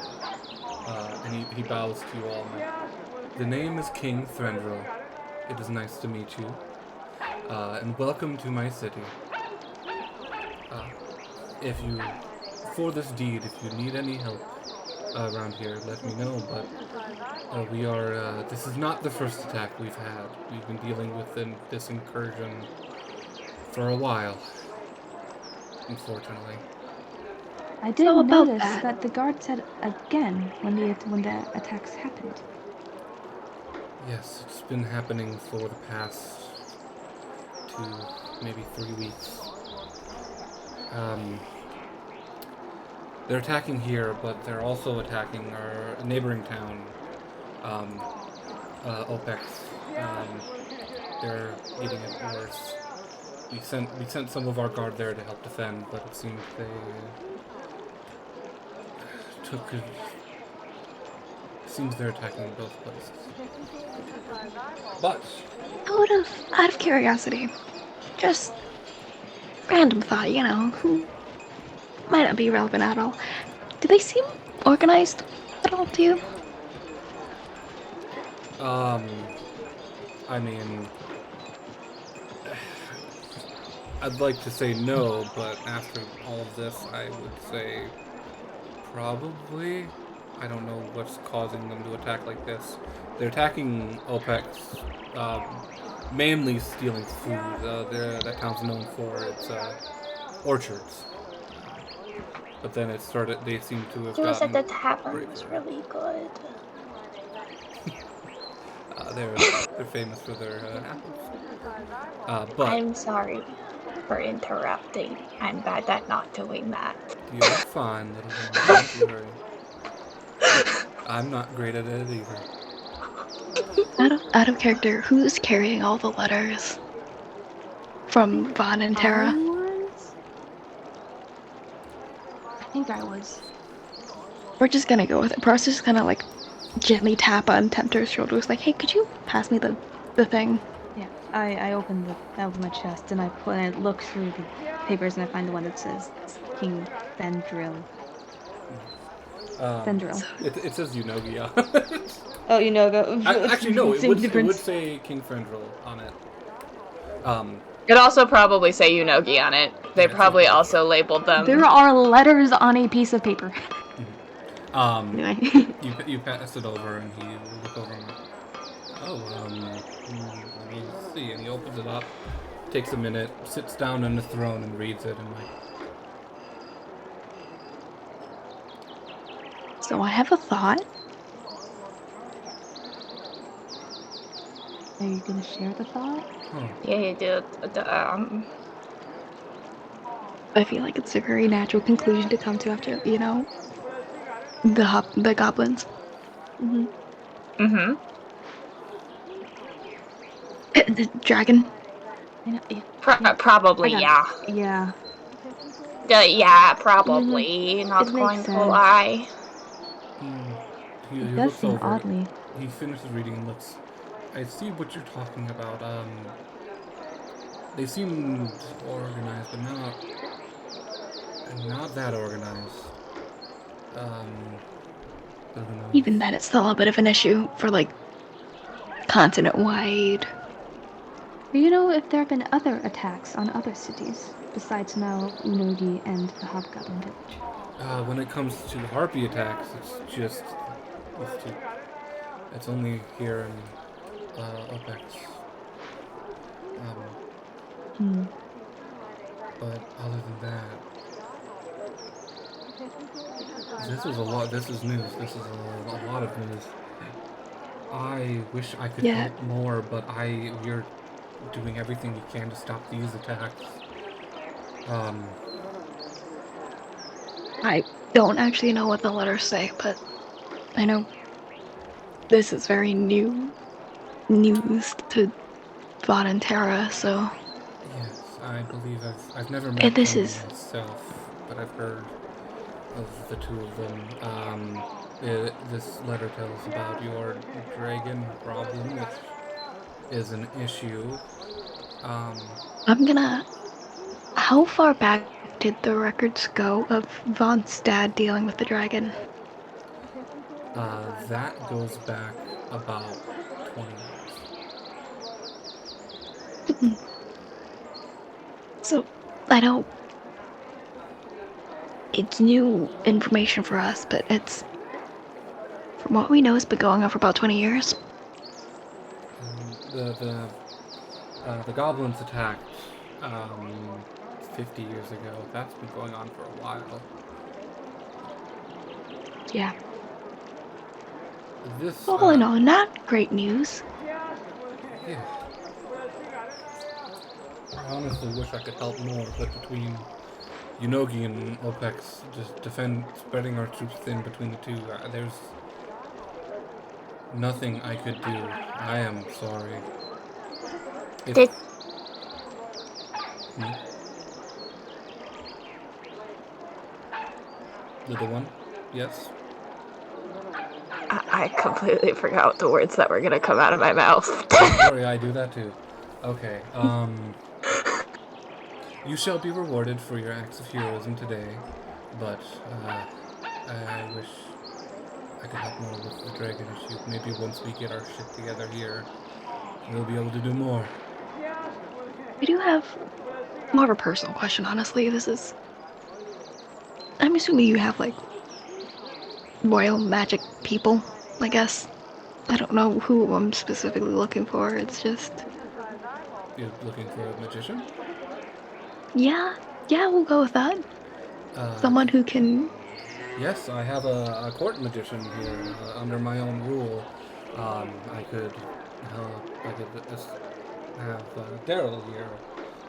And he bows to you all. The name is King Threndril. It is nice to meet you. And welcome to my city. For this deed, if you need any help around here, let me know. But this is not the first attack we've had. We've been dealing with this incursion for a while, unfortunately. I did notice that the guard said again when the attacks happened. Yes, it's been happening for the past 2, maybe 3 weeks. They're attacking here, but they're also attacking our neighboring town, Opex. They're getting it worse. We sent some of our guard there to help defend, but it seems they seems they're attacking both places. But Out of curiosity, just random thought, who might not be relevant at all. Do they seem organized at all to you? I mean, I'd like to say no, but after all of this, I would say probably. I don't know what's causing them to attack like this. They're attacking OPEX, mainly stealing food. That town's known for its orchards. But then they seem to have Juice at gotten the tavern was really good. they're famous for their apples. But I'm sorry for interrupting. I'm bad at not doing that. you're fine, little one. Don't you worry. I'm not great at it either. Out of character, who's carrying all the letters from Vaughn and Tara? I think I was. We're just gonna go with it. Pro's just gonna like gently tap on Tempter's shoulders, like, hey, could you pass me the thing? Yeah, I opened my chest and I look through the papers and I find the one that says King Threndril. Threndril. It says Unogi on it. Oh, Unoga. Actually, no, it would say King Threndril on it. It'd also probably say Unogi on it. They probably also labeled them. There are letters on a piece of paper. Anyway. You pass it over and he will look over and let me see, and he opens it up, takes a minute, sits down on the throne and reads it and like. So I have a thought. Are you gonna share the thought? Yeah, you do. I feel like it's a very natural conclusion to come to after, the goblins. Mm-hmm. The dragon. Probably, yeah. Yeah. Yeah, probably. Not It going makes to sense. lie. He It does looks seem over. oddly. He finishes reading and looks. I see what you're talking about. They seemed organized, but not that organized. I don't know. Even then, it's still a bit of an issue for, continent-wide. Do you know if there have been other attacks on other cities, besides now Unogi and the Hobgoblin Village? When it comes to the harpy attacks, it's only here in OPEX. But other than that, this is a lot. This is news. This is a lot of news. I wish I could Yeah. help more, but we're doing everything we can to stop these attacks. I don't actually know what the letters say, but I know this is very new news to Vaughn and Terra, so... Yes, I believe I've never met And this Tony is... myself, but I've heard of the two of them. This letter tells about your dragon problem, which is an issue. I'm gonna... How far back did the records go of Vaughn's dad dealing with the dragon? That goes back about 20 years. So, I know it's new information for us, but it's... From what we know, it's been going on for about 20 years. The goblins attacked 50 years ago. That's been going on for a while. Yeah. This, All in all, not great news. Yeah. I honestly wish I could help more, but between Yunogi and OPEX just spreading our troops thin between the two, there's nothing I could do. I am sorry. Did- Little one? Yes? I completely forgot the words that were gonna come out of my mouth. Don't worry, I do that too. Okay, you shall be rewarded for your acts of heroism today, but, I wish I could help more with the dragon issue. Maybe once we get our shit together here, we'll be able to do more. I do have more of a personal question, honestly. This is... I'm assuming you have, like, royal magic people, I guess. I don't know who I'm specifically looking for, it's just... You're looking for a magician? Yeah, we'll go with that. Someone who can... Yes, I have a court magician here, under my own rule. I could have Daryl here,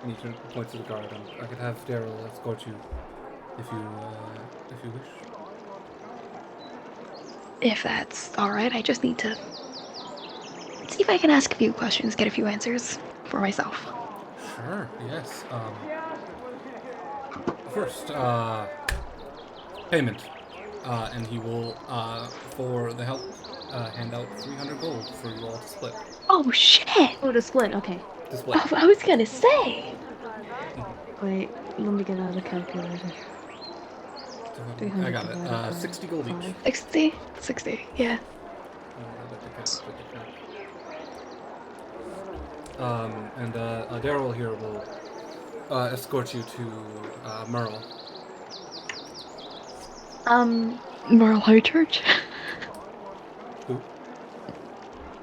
and he points to the garden. I could have Daryl escort you if you wish. If that's alright, I just need to see if I can ask a few questions, get a few answers for myself. Sure, yes. First, payment. And he will, for the help, hand out 300 gold for you all to split. Oh shit! Oh, to split, okay. To split. I was gonna say! Wait, let me get out of the calculator. I got it. 60 gold each. 60, yeah. And Daryl here will escort you to Merle. Merle High Church? Who?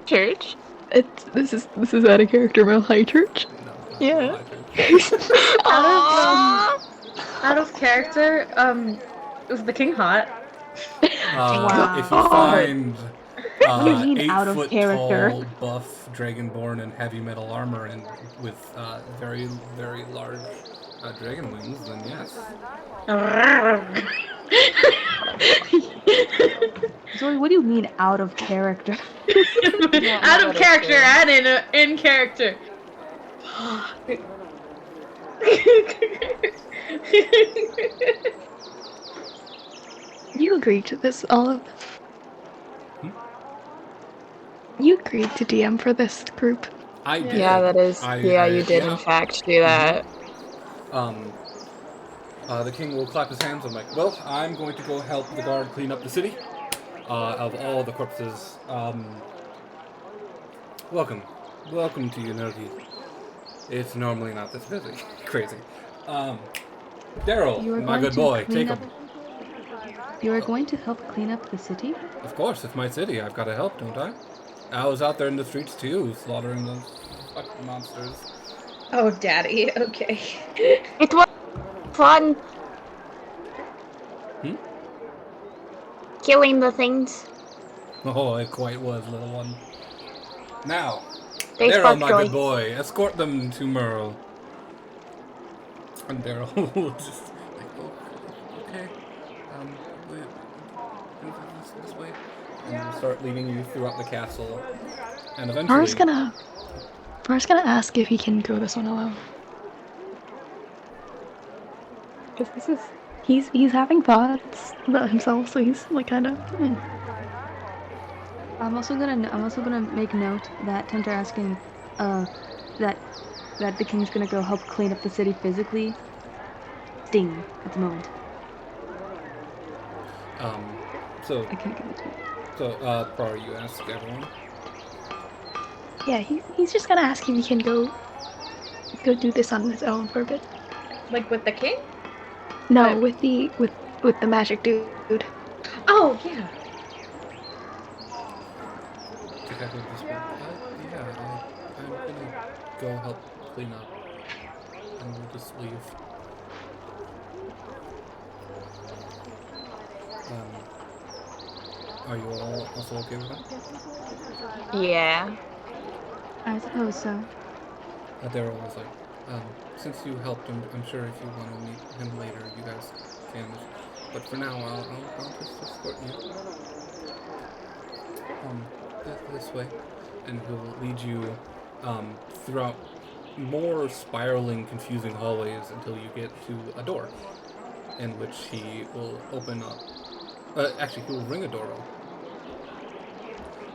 Church? This is out of character, Merle High Church? No, Yeah. Out of character, is the king hot? If you find What do you mean out of 8 foot character? tall, buff, dragonborn in heavy metal armor and with very, very large dragon wings, then yes. Zoe, what do you mean out of character? Out of character and in character. You agreed to this, Olive? You agreed to DM for this group. I did. Yeah, that is. You did in fact do that. The king will clap his hands. I'm like, well, I'm going to go help the guard clean up the city of all the corpses. Welcome to Yunogi. It's normally not this busy. Crazy. Daryl, my good boy, take him. You are going to help clean up the city? Of course, it's my city. I've got to help, don't I? I was out there in the streets too, slaughtering those fucking monsters. Oh, daddy. Okay. It was fun. Killing the things. Oh, it quite was, little one. Now, They Daryl, spark my joy. good boy, escort them to Merle. And Daryl will just like, oh, okay, this way, and we'll start leading you throughout the castle, and eventually. Bar's gonna ask if he can go this one alone. Because this is he's having thoughts about himself, so he's like kind of. I'm also gonna make note that Tempter asking, that the king's gonna go help clean up the city physically. Ding at the moment. So I can't give it to you. so Par, you ask everyone. Yeah, he's just gonna ask if he can go do this on his own for a bit. Like with the king? No, with the magic dude. Oh, yeah. Exactly this way. Yeah, I'm gonna go help clean up, and we'll just leave. Are you all also okay with that? Yeah. I suppose so. Daryl was like, since you helped him, I'm sure if you want to meet him later, you guys can. But for now, I'll just escort you. This way, and he'll lead you throughout more spiraling, confusing hallways until you get to a door, in which he will open up. Actually, he will ring a doorbell.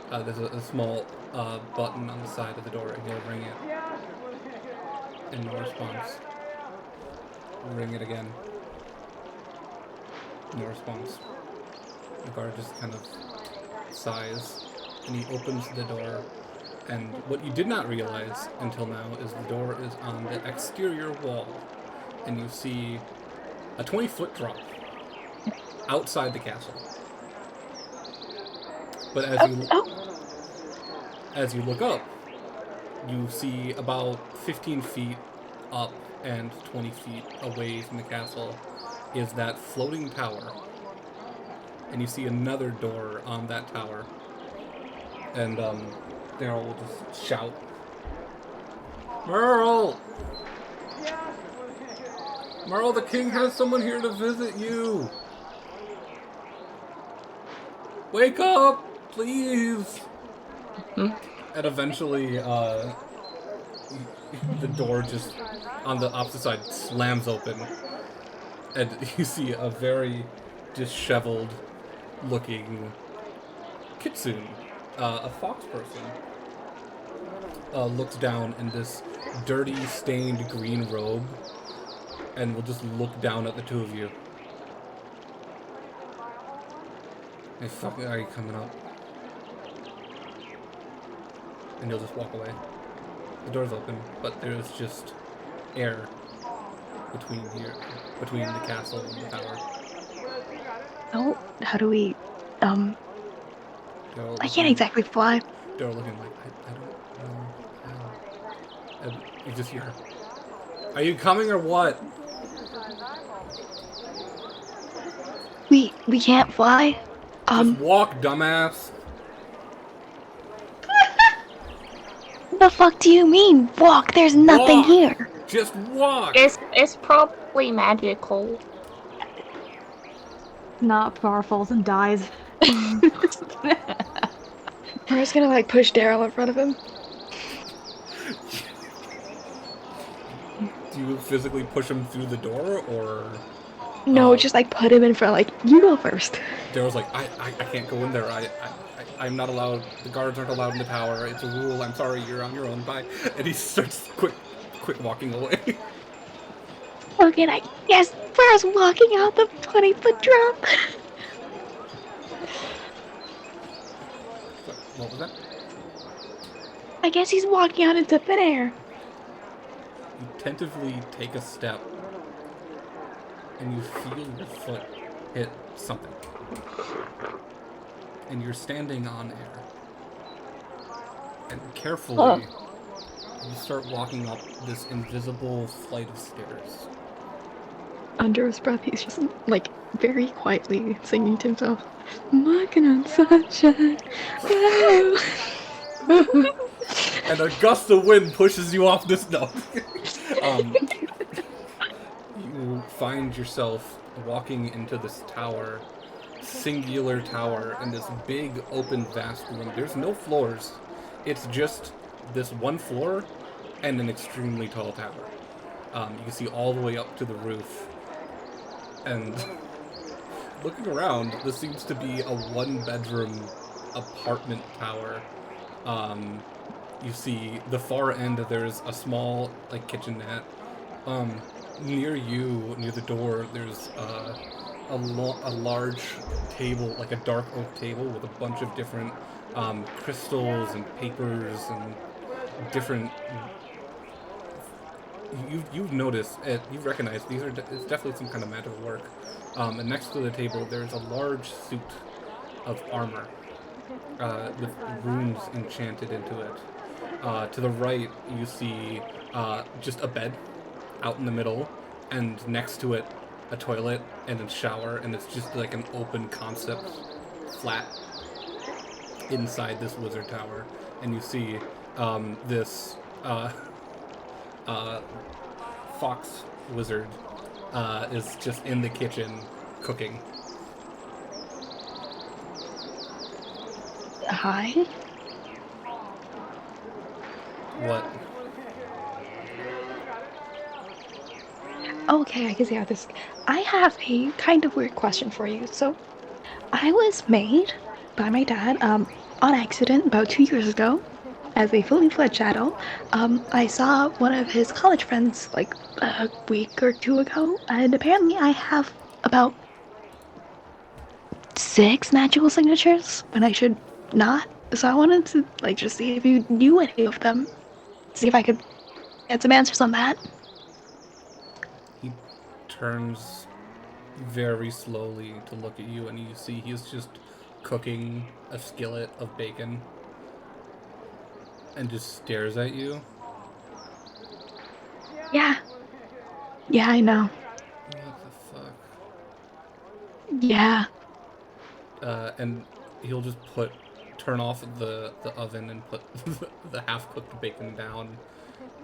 There's a small button on the side of the door, and he'll ring it. And no response. Ring it again. No response. The guard just kind of sighs, and he opens the door. And what you did not realize until now is the door is on the exterior wall, and you see a 20-foot drop outside the castle. But as you look up, you see about 15 feet up and 20 feet away from the castle is that floating tower. And you see another door on that tower. And Daryl will just shout, Merle! Merle, the king has someone here to visit you! Wake up! Please! And eventually, the door just on the opposite side slams open, and you see a very disheveled looking kitsune, a fox person, looks down in this dirty, stained green robe and will just look down at the two of you. Hey, fucking, are you coming up? And he'll just walk away. The door's open, but there's just air between the castle and the tower. Oh, how do we? I can't exactly fly. They're looking like I don't know how. And you just hear, "Are you coming or what?" We can't fly. Just walk, dumbass. The fuck do you mean walk? There's nothing Walk! here. Just walk. It's probably magical. Not far falls and dies. We're gonna like push Daryl in front of him. Do you physically push him through the door, or? No, just like put him in front. Like you go first. Daryl's like, I can't go in there. I'm not allowed. The guards aren't allowed in the tower. It's a rule. I'm sorry. You're on your own. Bye. And he starts quick walking away. Okay, I guess Farrah's walking out the 20-foot drop. What was that? I guess he's walking out into thin air. You tentatively take a step, and you feel your foot hit something. And you're standing on air. And carefully, you start walking up this invisible flight of stairs. Under his breath, he's just like very quietly singing to himself, "Walking on sunshine." And a gust of wind pushes you off this note. You find yourself walking into this tower, singular tower, in this big, open, vast room. There's no floors. It's just this one floor and an extremely tall tower. You can see all the way up to the roof. And looking around, this seems to be a one-bedroom apartment tower. You see the far end, there's a small like kitchenette. Near you, near the door, there's a large table, like a dark oak table with a bunch of different crystals and papers and different. You've noticed it. You've recognized these are. It's definitely some kind of magical work. And next to the table, there's a large suit of armor with runes enchanted into it. To the right, you see just a bed out in the middle, and next to it, a toilet and a shower, and it's just like an open concept flat inside this wizard tower. And you see this fox wizard is just in the kitchen cooking. Hi? What? Okay, I can see how this... I have a kind of weird question for you. So, I was made by my dad, on accident about 2 years ago, as a fully fledged shadow. I saw one of his college friends, like, a week or two ago, and apparently I have about 6 magical signatures, when I should not. So I wanted to, like, just see if you knew any of them. See if I could get some answers on that. He turns very slowly to look at you, and you see he's just cooking a skillet of bacon and just stares at you. Yeah. Yeah, I know. What the fuck? Yeah. And he'll just turn off the oven and put the half-cooked bacon down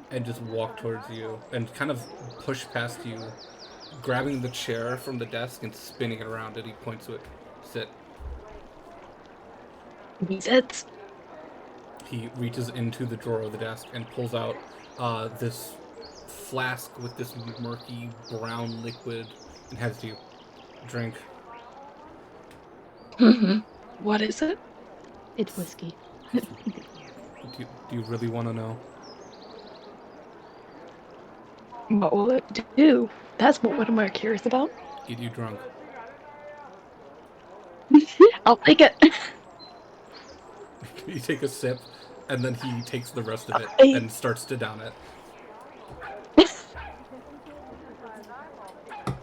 and just walk towards you and kind of push past you, grabbing the chair from the desk and spinning it around, and he points to it. Sit. He sits. He reaches into the drawer of the desk and pulls out this flask with this murky brown liquid and has you drink. What is it? It's whiskey. Do you really want to know? What will it do? That's what I'm curious about. Get you drunk. I'll take it. You take a sip, and then he takes the rest of it and starts to down it.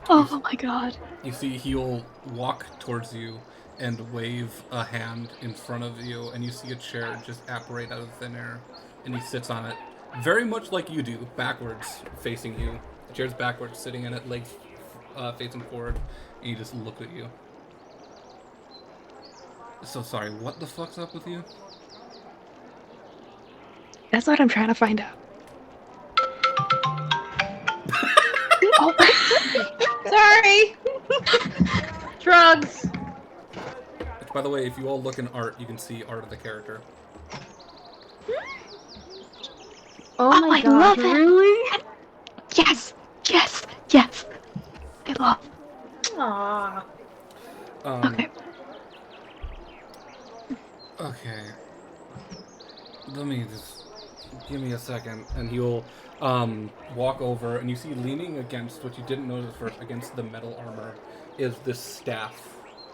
Oh my god. You see he'll walk towards you and wave a hand in front of you, and you see a chair just apparate out of thin air, and he sits on it, very much like you do, backwards, facing you. The chair's backwards, sitting in it, legs facing forward, and he just looks at you. So sorry, what the fuck's up with you? That's what I'm trying to find out. Oh. Sorry! Drugs! By the way, if you all look in art, you can see art of the character. Oh my I god. love it! Really? Yes! Yes! Yes! I love. Aww. Okay. Okay. Let me just... Give me a second, and he'll walk over, and you see leaning against, what you didn't notice first, against the metal armor, is this staff.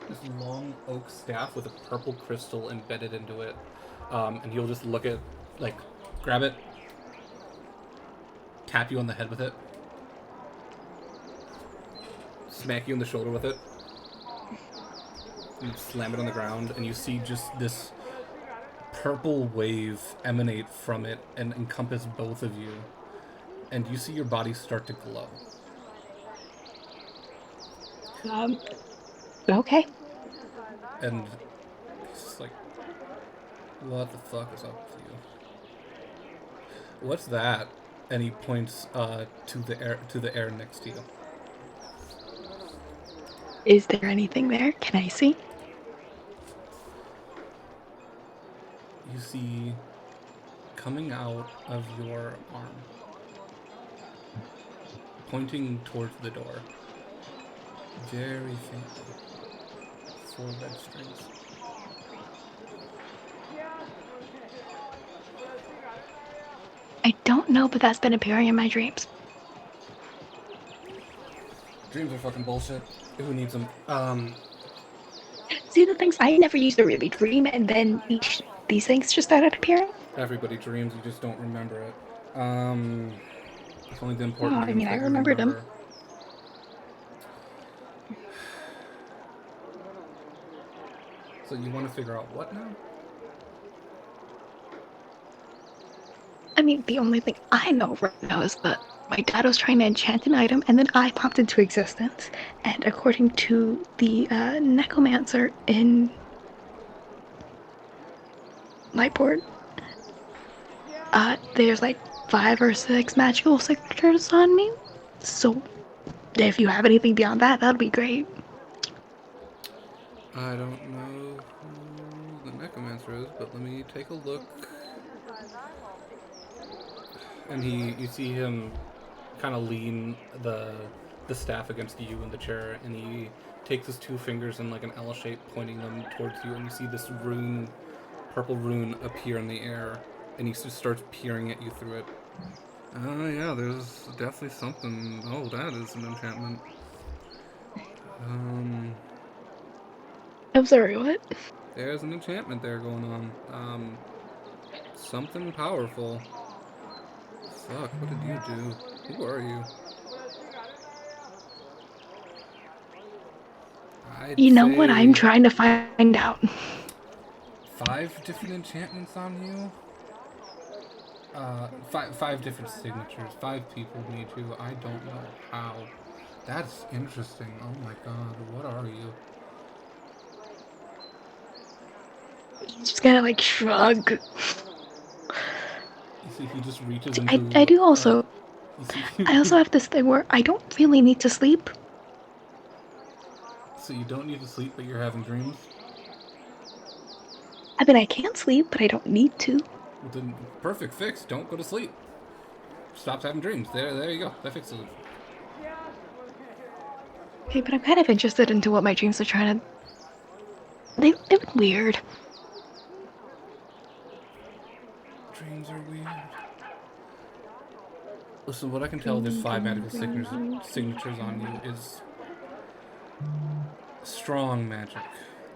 This long oak staff with a purple crystal embedded into it. And he'll just look at, like, grab it, tap you on the head with it, smack you in the shoulder with it, and slam it on the ground, and you see just this purple wave emanate from it and encompass both of you, and you see your body start to glow. Okay. And he's just like, what the fuck is up with you? What's that? And he points to the air next to you. Is there anything there? Can I see? You see, coming out of your arm, pointing towards the door, very faintly, 4 red strings. I don't know, but that's been appearing in my dreams. Dreams are fucking bullshit. Who needs them? See, the things I never used to really dream, and then these things just started appearing. Everybody dreams, you just don't remember it. It's only the important I dreams mean, I that you remembered them. remember. So you want to figure out what now? I mean, the only thing I know right now is that my dad was trying to enchant an item, and then I popped into existence. And according to the necromancer in Lightboard, there's like 5 or 6 magical signatures on me. So, if you have anything beyond that, that'd be great. I don't know who the necromancer is, but let me take a look. And you see him kind of lean the staff against you in the chair, and he takes his 2 fingers in like an L shape, pointing them towards you, and you see this rune, purple rune, appear in the air, and he just starts peering at you through it. Oh yeah, there's definitely something. Oh, that is an enchantment. I'm sorry, what? There's an enchantment there going on. Something powerful. Fuck, what did you do? Who are you? You know what I'm trying to find out? 5 different enchantments on you? 5 different signatures. 5 people need you. I don't know how. That's interesting. Oh my god, what are you? He's just gonna like shrug. You see, he just reaches into... I do also... I also have this thing where I don't really need to sleep. So you don't need to sleep, but you're having dreams? I mean, I can't sleep, but I don't need to. Well, then, perfect fix. Don't go to sleep. Stops having dreams. There you go. That fixes it. Okay, but I'm kind of interested into what my dreams are trying to... They've been weird. Dreams are weird. Listen, what I can tell, there's 5 magical signatures on you is strong magic.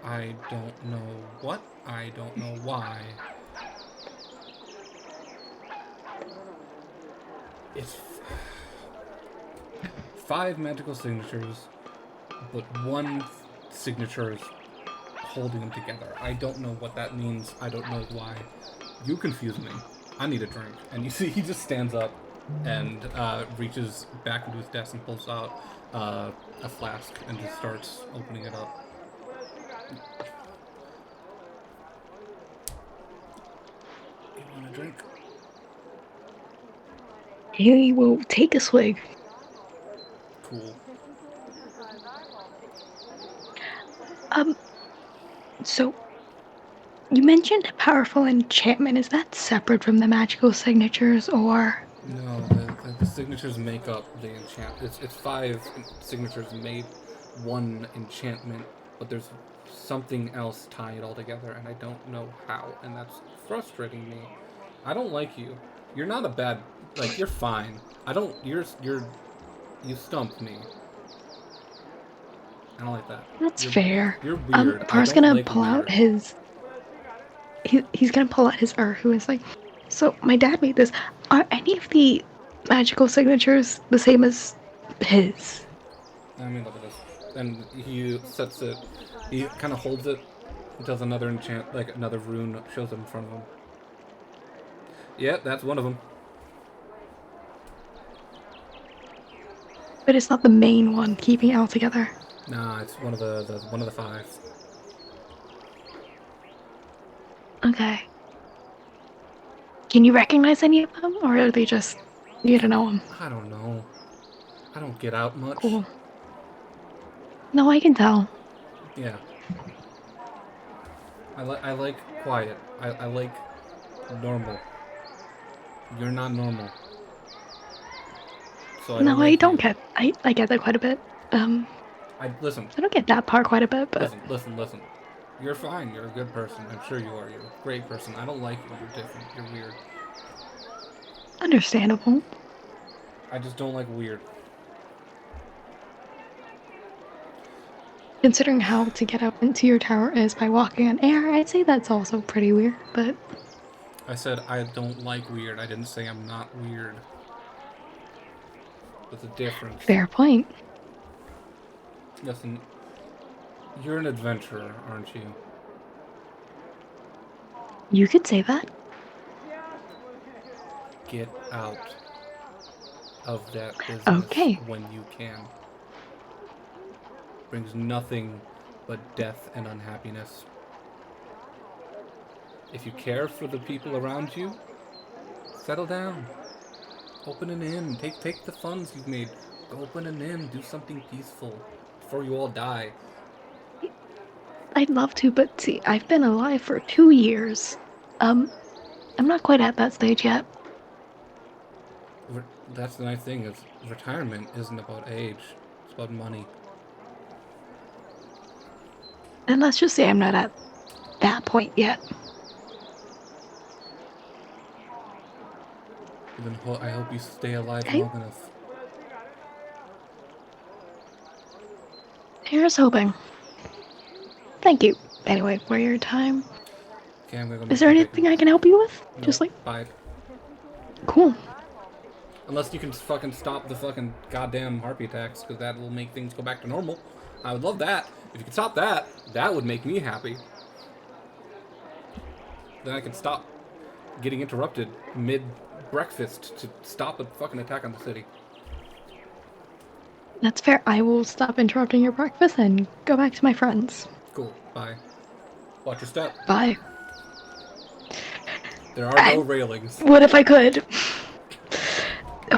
I don't know what. I don't know why. It's 5 magical signatures, but 1 signature is holding them together. I don't know what that means. I don't know why. You confuse me. I need a drink. And you see, he just stands up and reaches back into his desk and pulls out a flask and just starts opening it up. You want a drink? He will take a swig. Cool. So, you mentioned a powerful enchantment. Is that separate from the magical signatures, or...? No, the signatures make up the enchantment. It's 5 signatures made 1 enchantment, but there's something else tying it all together, and I don't know how, and that's frustrating me. I don't like you. You're not a bad... Like, you're fine. I don't... You stumped me. I don't like that. That's fair. You're weird. Par's gonna pull out his... He's gonna pull out his who is like, so my dad made this. Are any of the magical signatures the same as his? I mean, look at this. And he sets it... He kind of holds it Until another enchant, like another rune, shows up in front of him. Yep, that's one of them. But it's not the main one keeping it all together. Nah, it's one of the 5. Okay. Can you recognize any of them, or are they just you don't know them? I don't know. I don't get out much. Cool. No, I can tell. Yeah. I like quiet. I like normal. You're not normal. So No, I like don't you. get. I get that quite a bit. Listen. I don't get that part quite a bit, but Listen. You're fine. You're a good person. I'm sure you are. You're a great person. I don't like you. You're different. You're weird. understandable. I just don't like weird. Considering how to get up into your tower is by walking on air, I'd say that's also pretty weird, but... I said I don't like weird. I didn't say I'm not weird. There's a difference. Fair point. Listen, you're an adventurer, aren't you? You could say that. Get out of that business Okay. when you can. Brings nothing but death and unhappiness. If you care for the people around you, settle down. Open an inn. Take the funds you've made. Go open an inn. Do something peaceful before you all die. I'd love to, but see, I've been alive for 2 years. I'm not quite at that stage yet. That's the nice thing, is retirement isn't about age. It's about money. And let's just say I'm not at that point yet. Then I hope you stay alive Okay. long enough. Here's hoping. Thank you, anyway, for your time. Okay, I'm gonna go Is there anything I can help you with? No, Just like... bye. Cool. Unless you can fucking stop the fucking goddamn harpy attacks, because that will make things go back to normal. I would love that. If you could stop that, that would make me happy. Then I could stop getting interrupted mid-breakfast to stop a fucking attack on the city. That's fair. I will stop interrupting your breakfast and go back to my friends. Cool, bye. Watch your step. Bye. There are no railings. What if I could?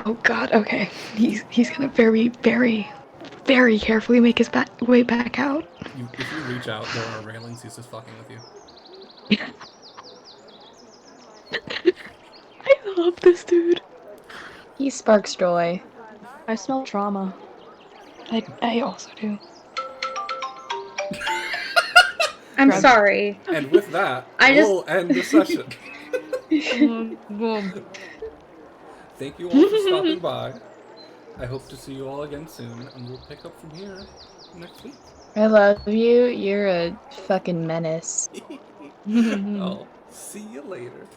Oh god, okay. He's gonna very, very, very carefully make his way back out. If you reach out, there are railings. He's just fucking with you. I love this dude. He sparks joy. I smell trauma. I also do. I'm sorry. And with that, we'll end the session. Thank you all for stopping by. I hope to see you all again soon, and we'll pick up from here next week. I love you. You're a fucking menace. I'll see you later.